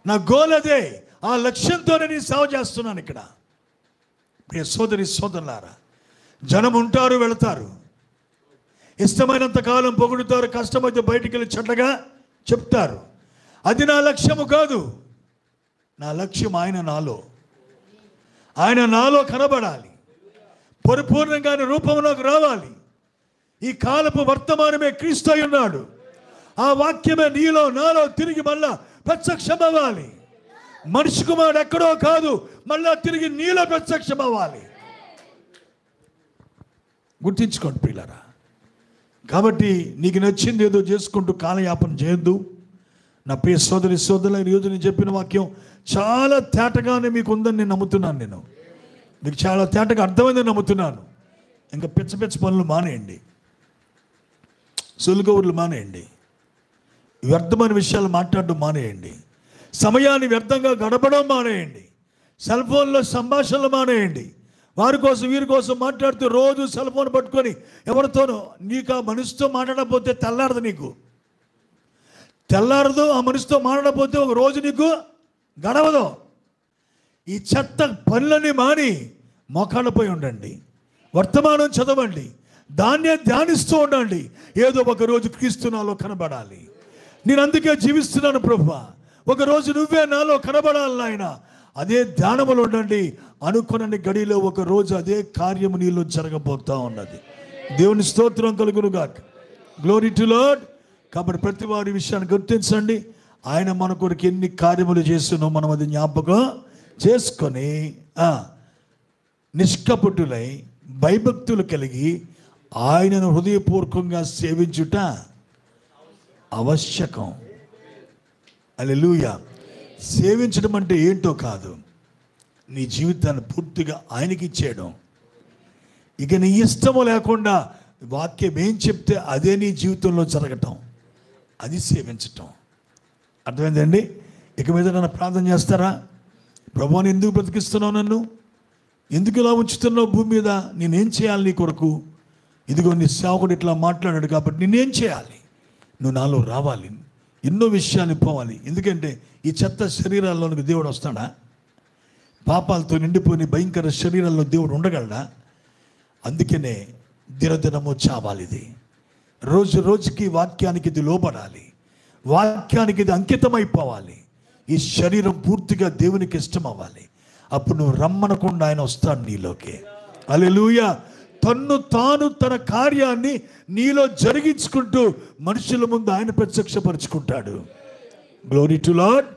నా గోల్ అదే. ఆ లక్ష్యంతోనే నేను సేవ చేస్తున్నాను ఇక్కడ. ప్రియ సోదరి సోదరులారా, జనం ఉంటారు, వెళతారు, ఇష్టమైనంత కాలం పొగుడుతారు, కష్టమైతే బయటికి వెళ్ళి చెడ్డగా చెప్తారు. అది నా లక్ష్యము కాదు. నా లక్ష్యం ఆయన నాలో కనబడాలి, పరిపూర్ణంగా రూపంలోకి రావాలి. ఈ కాలపు వర్తమానమే క్రీస్తు అయి ఉన్నాడు. ఆ వాక్యమే నీలో నాలో తిరిగి మళ్ళా ప్రత్యక్షమవ్వాలి. మనిషి కుమారుడు ఎక్కడో కాదు, మళ్ళా తిరిగి నీలో ప్రత్యక్షమవ్వాలి. గుర్తించుకోండి ప్రియులారా. కాబట్టి నీకు నచ్చింది ఏదో చేసుకుంటూ కాలయాపన చేయొద్దు. నా ప్రియ సోదరి సోదరుల, ఈరోజు నేను చెప్పిన వాక్యం చాలా తేటగానే మీకు ఉందని నేను నమ్ముతున్నాను. మీకు చాలా తేటగా అర్థమైందని నమ్ముతున్నాను. ఇంకా పిచ్చ పనులు మానేయండి, సులుగౌరులు మానేయండి, వ్యర్థమైన విషయాలు మాట్లాడడం మానేయండి, సమయాన్ని వ్యర్థంగా గడపడం మానేయండి, సెల్ ఫోన్లో సంభాషణలు మానేయండి. వారి కోసం వీరి కోసం మాట్లాడుతూ రోజు సెల్ ఫోన్ పట్టుకొని ఎవరితోనో నీకు ఆ మనిషితో మాట్లాడకపోతే తెల్లారదు. ఆ మనిషితో మాట్లాడకపోతే ఒక రోజు నీకు గడవదు. ఈ చెత్త పనులన్నీ మాని మోకాళ్ళపై ఉండండి, వర్తమానం చదవండి, దాన్నే ధ్యానిస్తూ ఉండండి. ఏదో ఒక రోజు క్రీస్తు నాలో కనబడాలి. నేను అందుకే జీవిస్తున్నాను ప్రభువా, ఒకరోజు నువ్వే నాలో కనబడాలి నాయన. అదే ధ్యానములు ఉండండి. అనుకున్న గడిలో ఒక రోజు అదే కార్యము నీలో జరగబోతా ఉన్నది. దేవుని స్తోత్రం కలుగునుగాక. Glory to lord. కాబట్టి ప్రతి వారి విషయాన్ని గుర్తించండి. ఆయన మన కొరకు ఎన్ని కార్యములు చేస్తున్నో మనం అది జ్ఞాపకం చేసుకొని నిష్కపటులై భయభక్తులు కలిగి ఆయనను హృదయపూర్వకంగా సేవించుట ఆవశ్యకం. హల్లెలూయా. సేవించడం అంటే ఏంటో కాదు, నీ జీవితాన్ని పూర్తిగా ఆయనకి ఇచ్చేయడం. ఇక నీ ఇష్టము లేకుండా వాక్యం ఏం చెప్తే అదే నీ జీవితంలో జరగటం, అది సేవించటం. అర్థమైందండి? ఇక మీద నన్ను ప్రార్థన చేస్తారా? ప్రభువుని ఎందుకు బ్రతికిస్తున్నావు, నన్ను ఎందుకు ఇలా ఉంచుతున్నావు భూమి మీద, నేనేం చేయాలి నీ కొరకు? ఇదిగో నీ సేవకుడు ఇట్లా మాట్లాడాడు కాబట్టి నేనేం చేయాలి? నువ్వు నాలో రావాలి, ఎన్నో విషయాలు పోవాలి. ఎందుకంటే ఈ చెత్త శరీరాల్లోనికి దేవుడు వస్తాడా? పాపాలతో నిండిపోయిన భయంకర శరీరాల్లో దేవుడు ఉండగలడా? అందుకనే దినదినము చావాలి. ఇది రోజు రోజుకి వాక్యానికి ఇది లోబడాలి, వాక్యానికి ఇది అంకితమైపోవాలి. ఈ శరీరం పూర్తిగా దేవునికి ఇష్టం అవ్వాలి. అప్పుడు నువ్వు రమ్మనకుండా ఆయన వస్తాడు నీలోకి. హల్లెలూయా. తాను తన కార్యాన్ని నీలో జరిగించుకుంటూ మనుషుల ముందు ఆయన ప్రత్యక్షపరుచుకుంటాడు. Glory to lord.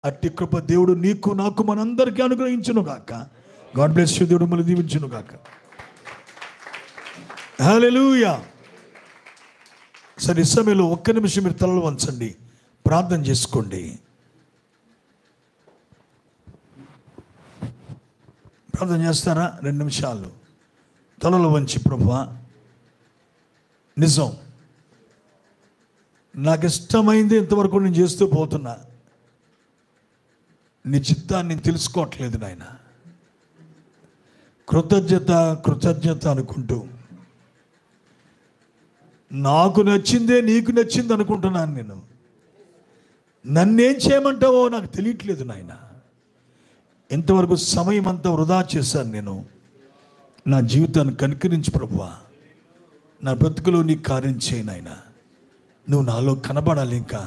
అట్టి కృప దేవుడు నీకు నాకు మనందరికీ అనుగ్రహించును గాక. God bless you. దేవుడు మిమ్మల్ని దీవించును గాక. హల్లెలూయా. సరే, ఈ సమయంలో ఒక్క నిమిషం మీరు తలలు వంచండి, ప్రార్థన చేసుకోండి. ప్రార్థన చేస్తారా? 2 నిమిషాలు తలలు వంచి, ప్రభువా నిజం, నాకు ఇష్టమైంది ఇంతవరకు నేను చేస్తూ పోతున్నా, నీ చిత్తాన్ని నేను తెలుసుకోవట్లేదు నాయన. కృతజ్ఞత అనుకుంటూ నాకు నచ్చిందే నీకు నచ్చింది అనుకుంటున్నాను. నేను నన్నేం చేయమంటావో నాకు తెలియట్లేదు నాయన. ఇంతవరకు సమయం అంతా వృధా చేశాను నేను. నా జీవితాన్ని కనికరించి ప్రభువా, నా బ్రతుకులో నీ కార్యం చేయి నాయన. నువ్వు నాలో కనబడాలి, ఇంకా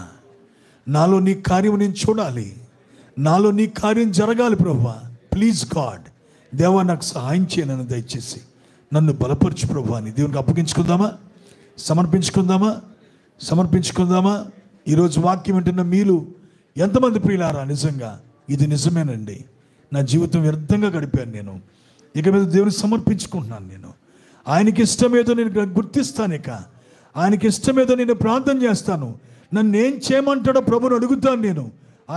నాలో నీ కార్యం నేను చూడాలి, నాలో నీ కార్యం జరగాలి ప్రభువా. ప్లీజ్ గాడ్, దేవా నాకు సహాయం చేయనని దయచేసి నన్ను బలపరచు ప్రభు అని దేవునికి అప్పగించుకుందామా, సమర్పించుకుందామా. ఈరోజు వాక్యం వింటున్న మీరు ఎంతమంది ప్రియులారా, నిజంగా ఇది నిజమేనండి, నా జీవితం వ్యర్థంగా గడిపాను, నేను ఇక మీద దేవుని సమర్పించుకుంటున్నాను, నేను ఆయనకి ఇష్టమేదో నేను గుర్తిస్తాను, ఇక ఆయనకి ఇష్టమేదో నేను ప్రార్థన చేస్తాను, నన్ను ఏం చేయమంటాడో ప్రభుని అడుగుతాను, నేను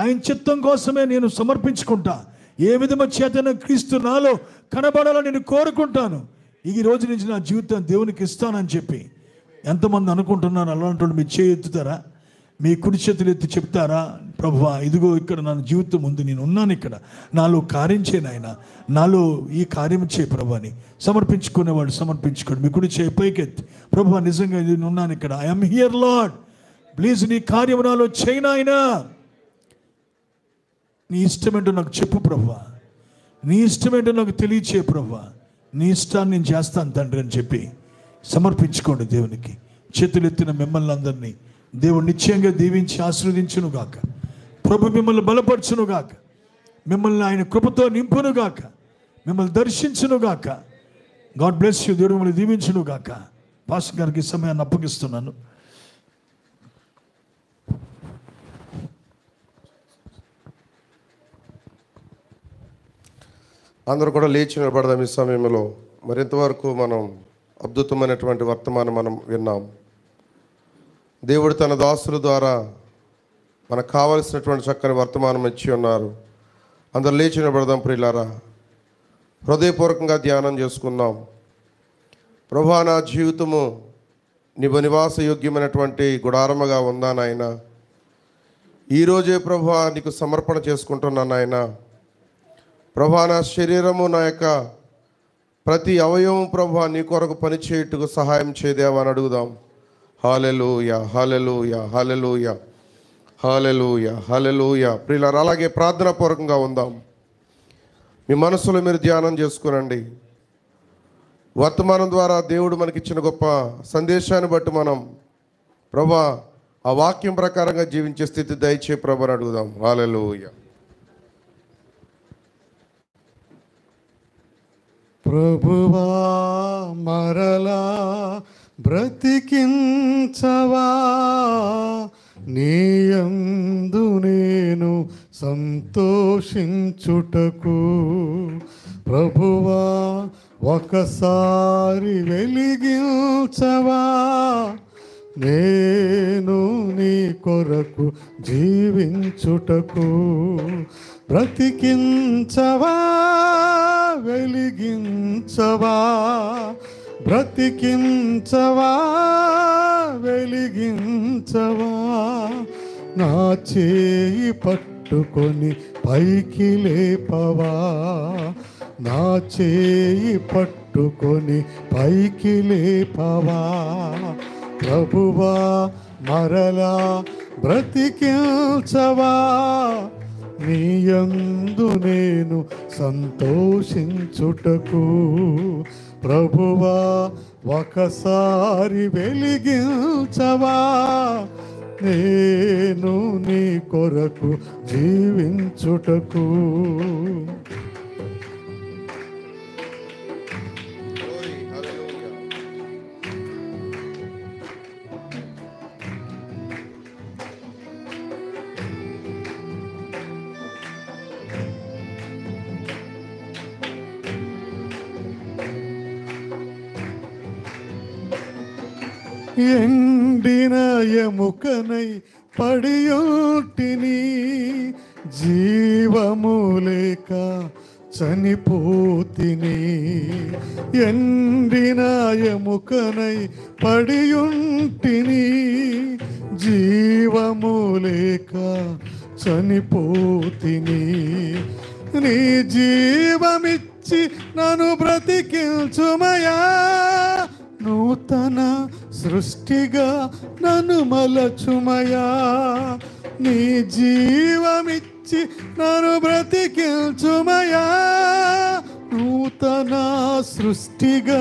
ఆయన చిత్తం కోసమే నేను సమర్పించుకుంటా, ఏ విధమ చేతన క్రీస్తు నాలో కనబడాలని నేను కోరుకుంటాను, ఈ రోజు నుంచి నా జీవితం దేవునికి ఇస్తానని చెప్పి ఎంతమంది అనుకుంటున్నారు? అలాంటి మీ చేయి ఎత్తుతారా, మీ కుడి చేతులు ఎత్తి చెప్తారా, ప్రభువా ఇదిగో ఇక్కడ నా జీవితం ఉంది, నేను ఉన్నాను, ఇక్కడ నాలో కార్యం చేయను, ఆయన నాలో ఈ కార్యం చేయ ప్రభు అని సమర్పించుకునేవాడు సమర్పించుకోండి. మీ కుడి చేయి పైకెత్తి, ప్రభువా నిజంగా నేను ఉన్నాను ఇక్కడ, ఐఎమ్ హియర్ లార్డ్, ప్లీజ్ నీ కార్యం నాలో చేయను, ఆయన నీ ఇష్టమేంటో నాకు చెప్పు ప్రభువా, నీ ఇష్టమేంటో నాకు తెలియచే ప్రభువా, నీ ఇష్టాన్ని నేను చేస్తాను తండ్రి అని చెప్పి సమర్పించుకోండి దేవునికి. చేతులెత్తిన మిమ్మల్ని అందరినీ దేవుడు నిశ్చయంగా దీవించి ఆశీర్వదించునుగాక. ప్రభు మిమ్మల్ని బలపరచునుగాక, మిమ్మల్ని ఆయన కృపతో నింపునుగాక, మిమ్మల్ని దర్శించునుగాక. God bless you. దేవుడు మిమ్మల్ని దీవించునుగాక. పాస్టర్ గారికి సమయాన్ని అప్పగిస్తున్నాను. అందరూ కూడా లేచి నిలబడదాం ఈ సమయంలో. మరింతవరకు మనం అద్భుతమైనటువంటి వర్తమానం మనం విన్నాం. దేవుడు తన దాసుల ద్వారా మనకు కావలసినటువంటి చక్కని వర్తమానం ఇచ్చి ఉన్నారు. అందరూ లేచి నిలబడదాం ప్రియులారా, హృదయపూర్వకంగా ధ్యానం చేసుకుందాం. ప్రభువా నా జీవితము నీవు నివాస యోగ్యమైనటువంటి గుడారముగా ఉందా నాయన, ఈరోజే ప్రభువా నీకు సమర్పణ చేసుకుంటున్నాను నాయన. ప్రభువా నా శరీరము, నా యొక్క ప్రతి అవయవం ప్రభువా నీ కొరకు పనిచేయుటకు సహాయం చేయదేవా అని అడుగుదాం. హల్లెలూయా, హల్లెలూయా, హల్లెలూయా, హల్లెలూయా, హల్లెలూయా. ప్రియులారా అలాగే ప్రార్థనాపూర్వకంగా ఉందాం. మీ మనసులో మీరు ధ్యానం చేసుకునండి. వర్తమానం ద్వారా దేవుడు మనకిచ్చిన గొప్ప సందేశాన్ని బట్టి మనం ప్రభువా ఆ వాక్యం ప్రకారంగా జీవించే స్థితి దయచే ప్రభు అని అడుగుదాం. హల్లెలూయా. ప్రభువా మరలా బ్రతికించవా, నీయందు నేను సంతోషించుటకు. ప్రభువా ఒకసారి వెలిగించవా, నేను నీ కొరకు జీవించుటకు. బ్రతికించవా, వెలిగించవా, బ్రతికించవా, వెలిగించవా. నా చేయి పట్టుకొని పైకి లేపవా, నా చేయి పట్టుకొని పైకి లేపవా. ప్రభువా మరలా బ్రతికించవా, నీయందు నేను సంతోషించుటకు. ప్రభువా ఒకసారి వెలిగించవా, నేను నీ కొరకు జీవించుటకు. ఎండిన ఎముకనై పడియుంటిని, జీవము లేక చనిపోతిని. ఎండిన ఎముకనై పడియుంటిని, జీవము లేక చనిపోతిని. నీ జీవమిచ్చి నన్ను బ్రతికించుమయా, నూతన సృష్టిగా నన్ను మలచుమయా. నీ జీవమిచ్చి నన్ను బ్రతికించుమయా, నూతన సృష్టిగా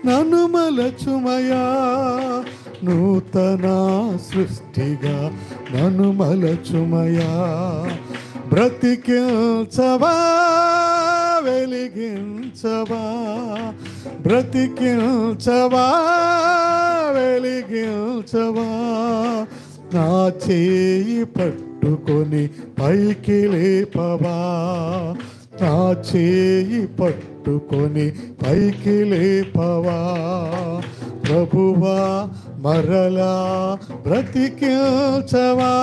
నన్ను మలచుమయా, నూతన సృష్టిగా నన్ను మలచుమయా. బ్రతికించవా, వెలిగించవా, బ్రతికించవా, వెలిగించవా. నా చేయి పట్టుకొని పైకి లేపవా, నా చేయి పట్టుకొని పైకి లేపవా. ప్రభువా మరలా బ్రతికించవా,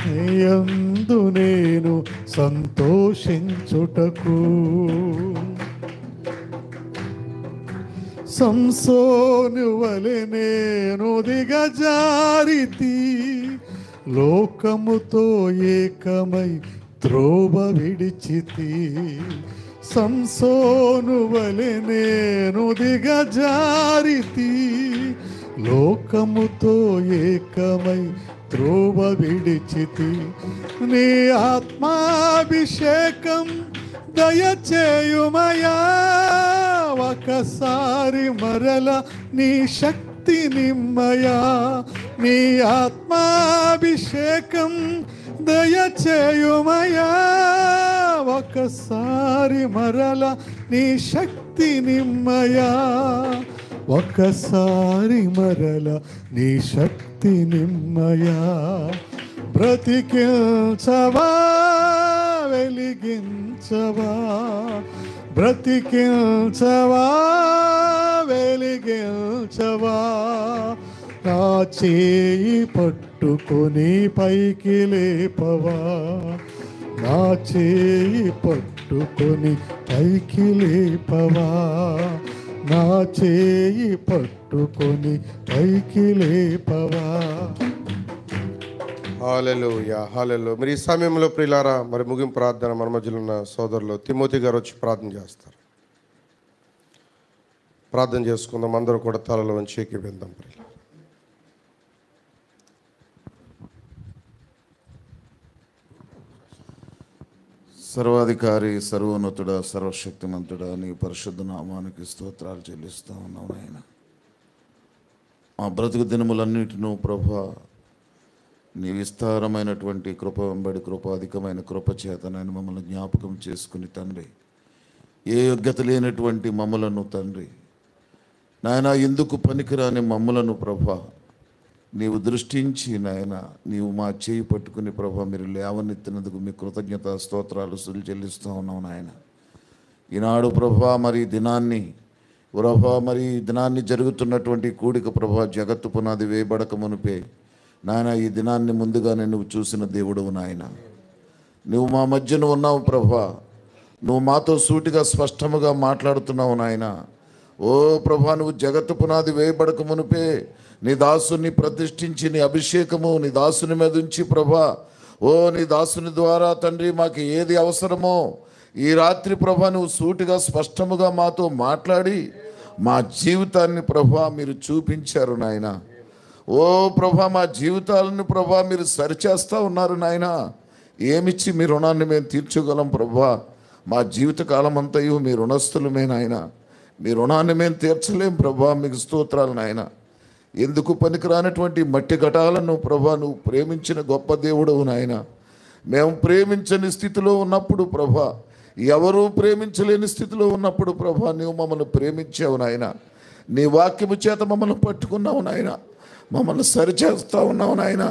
నీయందు నేను సంతోషించుటకు. సంసోను వలె నేను దిగజారితి, లోకముతో ఏకమై త్రోవ విడిచితి. సంసోను వలె నేను దిగజారితి, లోకముతో ఏకమై త్రోవ విడిచితి. నీ ఆత్మాభిషేకం దయచేయుమయా, ఒకసారి మరల నీ శక్తి నిమ్మయా. నీ ఆత్మాభిషేకం దయచేయుమయా, ఒకసారి మరల నీ శక్తి నిమ్మయా. ఒకసారి మరల నీ శక్తి నిమ్మయా. బ్రతికించవా, వెలిగించవా, బ్రతికించవా, వెలిగించవా. నా చేయి పట్టుకొని పైకి లేపవా, నా చేయి పట్టుకొని పైకి లేపవా, నా చేయి పట్టుకొని పైకి లేపవా. హల్లెలూయా, హల్లెలూయా. మరి ఈ సమయంలో ప్రియులారా, మరి ముగింపు ప్రార్థన మన మధ్యలో ఉన్న సోదరులు తిమోతి గారు వచ్చి ప్రార్థన చేస్తారు. ప్రార్థన చేసుకుందాం, అందరూ కూడా తలలో వంచి విందాం. ప్రియులారా, సర్వాధికారి, సర్వోన్నతుడ, సర్వశక్తిమంతుడ, నీ పరిశుద్ధ నామానికి స్తోత్రాలు చెల్లిస్తా ఉన్నావు నాయన. మా బ్రతుకు దినములన్నిటినూ ప్రభా నీ విస్తారమైనటువంటి కృప వెంబడి కృపాధికమైన కృప చేత నేను మమ్మల్ని జ్ఞాపకం చేసుకుని తండ్రి, ఏ యోగ్యత లేనటువంటి మమ్మలను తండ్రి నాయన, ఎందుకు పనికిరాని మమ్మలను ప్రభా నీవు దృష్టించి నాయన, నీవు మా చేయి పట్టుకుని ప్రభా మీరు లేవనెత్తినందుకు మీ కృతజ్ఞత స్తోత్రాలు చెల్లిస్తూ ఉన్నావు నాయన. ఈనాడు ప్రభా మరి దినాన్ని మరి ఈ దినాన్ని జరుగుతున్నటువంటి కూడిక ప్రభా జగత్తు పునాది వేయబడక మునిపే నాయన, ఈ దినాన్ని ముందుగానే నువ్వు చూసిన దేవుడవు నాయన. నువ్వు మా మధ్యన ఉన్నావు ప్రభా, నువ్వు మాతో సూటిగా స్పష్టముగా మాట్లాడుతున్నావు నాయన. ఓ ప్రభా, నువ్వు జగత్తు పునాది వేయబడక మునిపే నీ దాసుని ప్రతిష్ఠించి నీ అభిషేకము నీ దాసుని మీద ఉంచి ప్రభా, ఓ నీ దాసుని ద్వారా తండ్రి మాకు ఏది అవసరమో ఈ రాత్రి ప్రభా నువ్వు సూటిగా స్పష్టముగా మాతో మాట్లాడి మా జీవితాన్ని ప్రభా మీరు చూపించారు నాయన. ఓ ప్రభా, మా జీవితాలను ప్రభా మీరు సరిచేస్తూ ఉన్నారు నాయన. ఏమిచ్చి మీ రుణాన్ని మేము తీర్చగలం ప్రభా? మా జీవితకాలం అంతయు మీ రుణస్థులమే నాయన. మీ రుణాన్ని మేము తీర్చలేం ప్రభా. మీకు స్తోత్రాలు నాయన. ఎందుకు పనికిరానటువంటి మట్టి ఘటాలను ప్రభా నువ్వు ప్రేమించిన గొప్ప దేవుడవు నాయన. మేము ప్రేమించని స్థితిలో ఉన్నప్పుడు ప్రభా, ఎవరూ ప్రేమించలేని స్థితిలో ఉన్నప్పుడు ప్రభా నువ్వు మమ్మల్ని ప్రేమించావు నాయన. నీ వాక్యము చేత మమ్మల్ని పట్టుకున్నావు నాయన. మమ్మల్ని సరిచేస్తూ ఉన్నావు నాయన.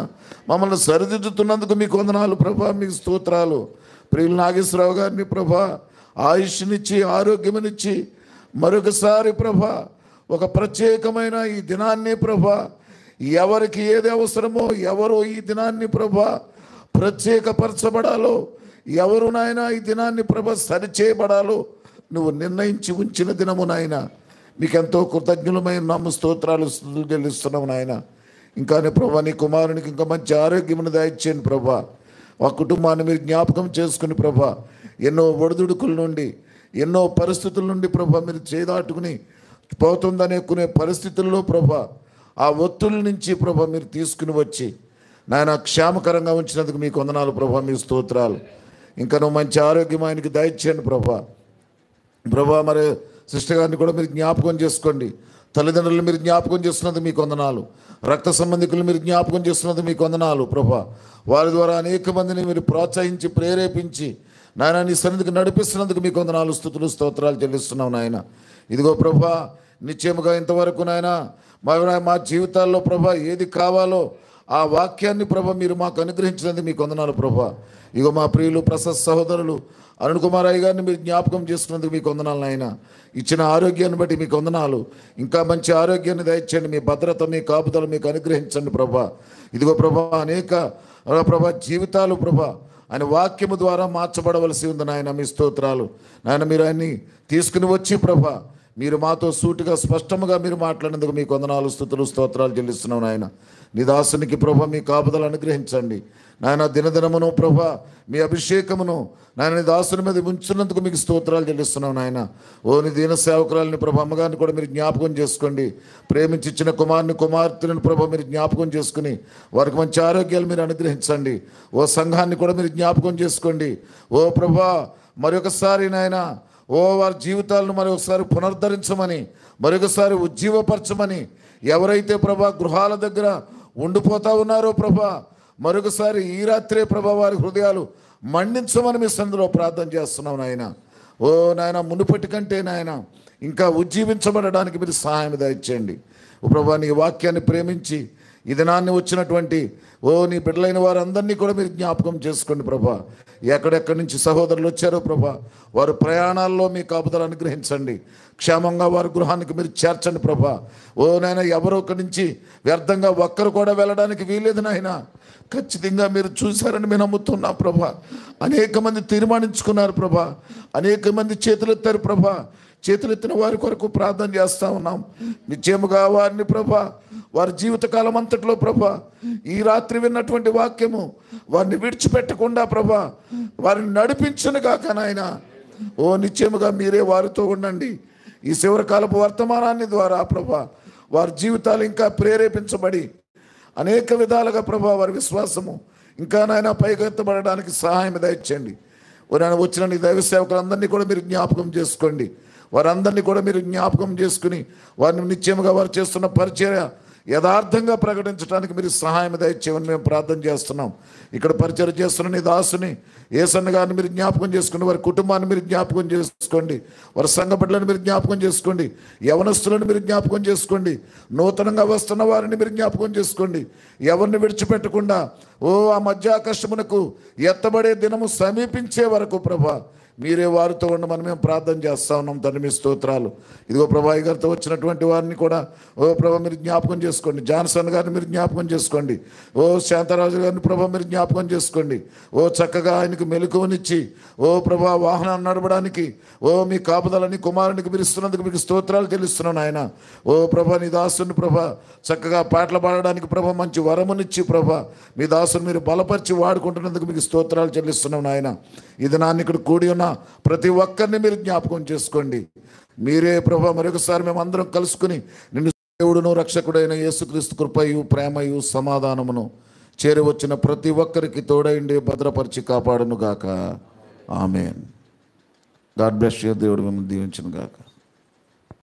మమ్మల్ని సరిదిద్దుతున్నందుకు మీకు వందనాలు ప్రభా, మీకు స్తోత్రాలు. ప్రియులు నాగేశ్వరరావు గారిని ప్రభా ఆయుష్నిచ్చి ఆరోగ్యమునిచ్చి మరొకసారి ప్రభా ఒక ప్రత్యేకమైన ఈ దినాన్ని ప్రభా, ఎవరికి ఏది అవసరమో, ఎవరు ఈ దినాన్ని ప్రభా ప్రత్యేకపరచబడాలో, ఎవరు నాయన ఈ దినాన్ని ప్రభా సరిచేయబడాలో నువ్వు నిర్ణయించి ఉంచిన దినము నాయన. మీకెంతో కృతజ్ఞులమైన నామ స్తోత్రాలు చెల్లిస్తున్నావు నాయన. ఇంకానే ప్రభా నీ కుమారునికి ఇంకా మంచి ఆరోగ్యమును దయచేయండి ప్రభా. ఆ కుటుంబాన్ని మీరు జ్ఞాపకం చేసుకుని ప్రభా ఎన్నో ఒడిదుడుకుల నుండి, ఎన్నో పరిస్థితుల నుండి ప్రభా మీరు చేదాటుకుని పోతుందనే పరిస్థితుల్లో ప్రభా ఆ ఒత్తుల నుంచి ప్రభా మీరు తీసుకుని వచ్చి నాయన క్షేమకరంగా ఉంచినందుకు మీకు వందనాలు ప్రభా, మీ స్తోత్రాలు. ఇంకా నువ్వు మంచి ఆరోగ్యం ఆయనకి దయచేయండి ప్రభా. ప్రభా మరి సిస్టర్ గారిని కూడా మీరు జ్ఞాపకం చేసుకోండి. తల్లిదండ్రులు మీరు జ్ఞాపకం చేస్తున్నది మీకు వందనాలు. రక్త సంబంధికులు మీరు జ్ఞాపకం చేస్తున్నది మీకు వందనాలు ప్రభా. వారి ద్వారా అనేక మందిని మీరు ప్రోత్సహించి ప్రేరేపించి నాయన నీ సన్నిధికి నడిపిస్తున్నందుకు మీకు వందనాలు, స్తుతులు, స్తోత్రాలు చెల్లిస్తున్నాం నాయన. ఇదిగో ప్రభా నిశ్చయముగా ఇంతవరకు నాయన మా జీవితాల్లో ప్రభా ఏది కావాలో ఆ వాక్యాన్ని ప్రభా మీరు మాకు అనుగ్రహించినందుకు మీకు వందనాలు ప్రభా. ఇగో మా ప్రియులు ప్రసత్ సహోదరులు అరుణ్ కుమార్ అయ్య గారిని మీరు జ్ఞాపకం చేసుకున్నందుకు మీకు వందనాలు నాయన. ఇచ్చిన ఆరోగ్యాన్ని బట్టి మీకు వందనాలు. ఇంకా మంచి ఆరోగ్యాన్ని దయచేయండి. మీ భద్రత, మీ కాపుదలు మీకు అనుగ్రహించండి ప్రభా. ఇదిగో ప్రభా అనేక ప్రభా జీవితాలు ప్రభా ఆయన వాక్యము ద్వారా మార్చబడవలసి ఉంది నాయన. మీ స్తోత్రాలు నాయన. మీరు ఆయన్ని తీసుకుని వచ్చి ప్రభా మీరు మాతో సూటిగా స్పష్టముగా మీరు మాట్లాడినందుకు మీకు వందనాలు, స్తుతులు, స్తోత్రాలు చెల్లిస్తున్నాం నాయన. నీ దాసునికి ప్రభా మీ కాపుదలు అనుగ్రహించండి నాయన. దినదినమును ప్రభా మీ అభిషేకమును నాయన నీ దాసుని మీద ఉంచున్నందుకు మీకు స్తోత్రాలు చెల్లిస్తున్నాం నాయన. ఓ నీ దీన సేవకురాలని ప్రభా అమ్మగారిని కూడా మీరు జ్ఞాపకం చేసుకోండి. ప్రేమించి ఇచ్చిన కుమార్తెలను ప్రభా మీరు జ్ఞాపకం చేసుకుని వారికి మంచి ఆరోగ్యాలు మీరు అనుగ్రహించండి. ఓ సంఘాన్ని కూడా మీరు జ్ఞాపకం చేసుకోండి. ఓ ప్రభా మరొకసారి నాయన వారి జీవితాలను మరొకసారి పునరుద్ధరించమని, మరొకసారి ఉజ్జీవపరచమని, ఎవరైతే ప్రభా గృహాల దగ్గర ఉండిపోతా ఉన్నారో ప్రభా మరొకసారి ఈ రాత్రే ప్రభా వారి హృదయాలు మండించమని మీ సందులో ప్రార్థన చేస్తున్నాం నాయన. ఓ నాయన మునుపటి కంటే నాయన ఇంకా ఉజ్జీవించబడడానికి మీరు సహాయం దయచేయండి. ఓ ప్రభా నీ వాక్యాన్ని ప్రేమించి ఈ దినాన్ని వచ్చినటువంటి నీ బిడ్డలైన వారందరినీ కూడా మీరు జ్ఞాపకం చేసుకోండి ప్రభా. ఎక్కడెక్కడి నుంచి సహోదరులు వచ్చారో ప్రభా వారు ప్రయాణాల్లో మీ కాపుదలు అనుగ్రహించండి. క్షేమంగా వారి గృహానికి మీరు చేర్చండి ప్రభా. నాయన ఎవరో ఒకరి నుంచి వ్యర్థంగా ఒక్కరు కూడా వెళ్ళడానికి వీలేదు నాయన. ఖచ్చితంగా మీరు చూశారని మేము నమ్ముతున్నా ప్రభా. అనేక మంది తీర్మానించుకున్నారు ప్రభా. అనేక మంది చేతులెత్తారు ప్రభా. చేతులెత్తిన వారి కొరకు ప్రార్థన చేస్తూ ఉన్నాం. నిశ్చయముగా వారిని ప్రభా వారి జీవితకాలం అంతట్లో ప్రభా ఈ రాత్రి విన్నటువంటి వాక్యము వారిని విడిచిపెట్టకుండా ప్రభా వారిని నడిపించును గాక నాయన. నిశ్చయముగా మీరే వారితో ఉండండి. ఈ శివరకాలపు వర్తమానాన్ని ద్వారా ప్రభా వారి జీవితాలు ఇంకా ప్రేరేపించబడి అనేక విధాలుగా ప్రభా వారి విశ్వాసము ఇంకా నాయన పైకెత్తబడడానికి సహాయం దయచేయండి. నాయన వచ్చిన నీ దైవ సేవకులందరినీ కూడా మీరు జ్ఞాపకం చేసుకోండి. వారందరినీ కూడా మీరు జ్ఞాపకం చేసుకుని వారిని నిశ్చయముగా వారు చేస్తున్న పరిచర్య యథార్థంగా ప్రకటించడానికి మీరు సహాయం దయచేయమని మేము ప్రార్థన చేస్తున్నాం. ఇక్కడ పరిచర్య చేస్తున్న నీ దాసుని యేసన్న గారిని మీరు జ్ఞాపకం చేసుకోండి. వారి కుటుంబాన్ని మీరు జ్ఞాపకం చేసుకోండి. వారి సంఘ బిడ్డలను మీరు జ్ఞాపకం చేసుకోండి. యవనస్తులను మీరు జ్ఞాపకం చేసుకోండి. నూతనంగా వస్తున్న వారిని మీరు జ్ఞాపకం చేసుకోండి. ఎవరిని విడిచిపెట్టకుండా ఆ మధ్యాకర్షమునకు ఎత్తబడే దినము సమీపించే వరకు ప్రభా మీరే వారితో ఉండమని మేము ప్రార్థన చేస్తా ఉన్నాం తండ్రి. మీ స్తోత్రాలు. ఇదిగో ప్రభాయి గారితో వచ్చినటువంటి వారిని కూడా ప్రభా మీరు జ్ఞాపకం చేసుకోండి. జాన్సన్ గారిని మీరు జ్ఞాపకం చేసుకోండి. శాంతరాజు గారిని ప్రభా మీరు జ్ఞాపకం చేసుకోండి. చక్కగా ఆయనకు మెలకువనిచ్చి ప్రభా వాహనాన్ని నడపడానికి మీ కాపుదలని కుమారునికి మీరు ఇస్తున్నందుకు మీకు స్తోత్రాలు చెల్లిస్తున్నాను ఆయన. ప్రభా నీ దాసుని ప్రభా చక్కగా పాటలు పాడడానికి ప్రభా మంచి వరమునిచ్చి ప్రభా మీ దాసుని మీరు బలపరిచి వాడుకుంటున్నందుకు మీకు స్తోత్రాలు చెల్లిస్తున్నాను ఆయన. ఇది నాన్న ఇక్కడ కూడి ఉన్న ప్రతి ఒక్కరిని మీరు జ్ఞాపకం చేసుకోండి. మీరే ప్రభా మరొకసారి మేము అందరం కలుసుకుని నిన్ను దేవుడును రక్షకుడైన యేసుక్రీస్తు కృపయు ప్రేమయు సమాధానమును చేరి వచ్చిన ప్రతి ఒక్కరికి తోడైండి భద్రపరిచి కాపాడును గాక. ఆమేన్. God bless you. దేవుడు మిమ్మల్ని దీవించును గాక.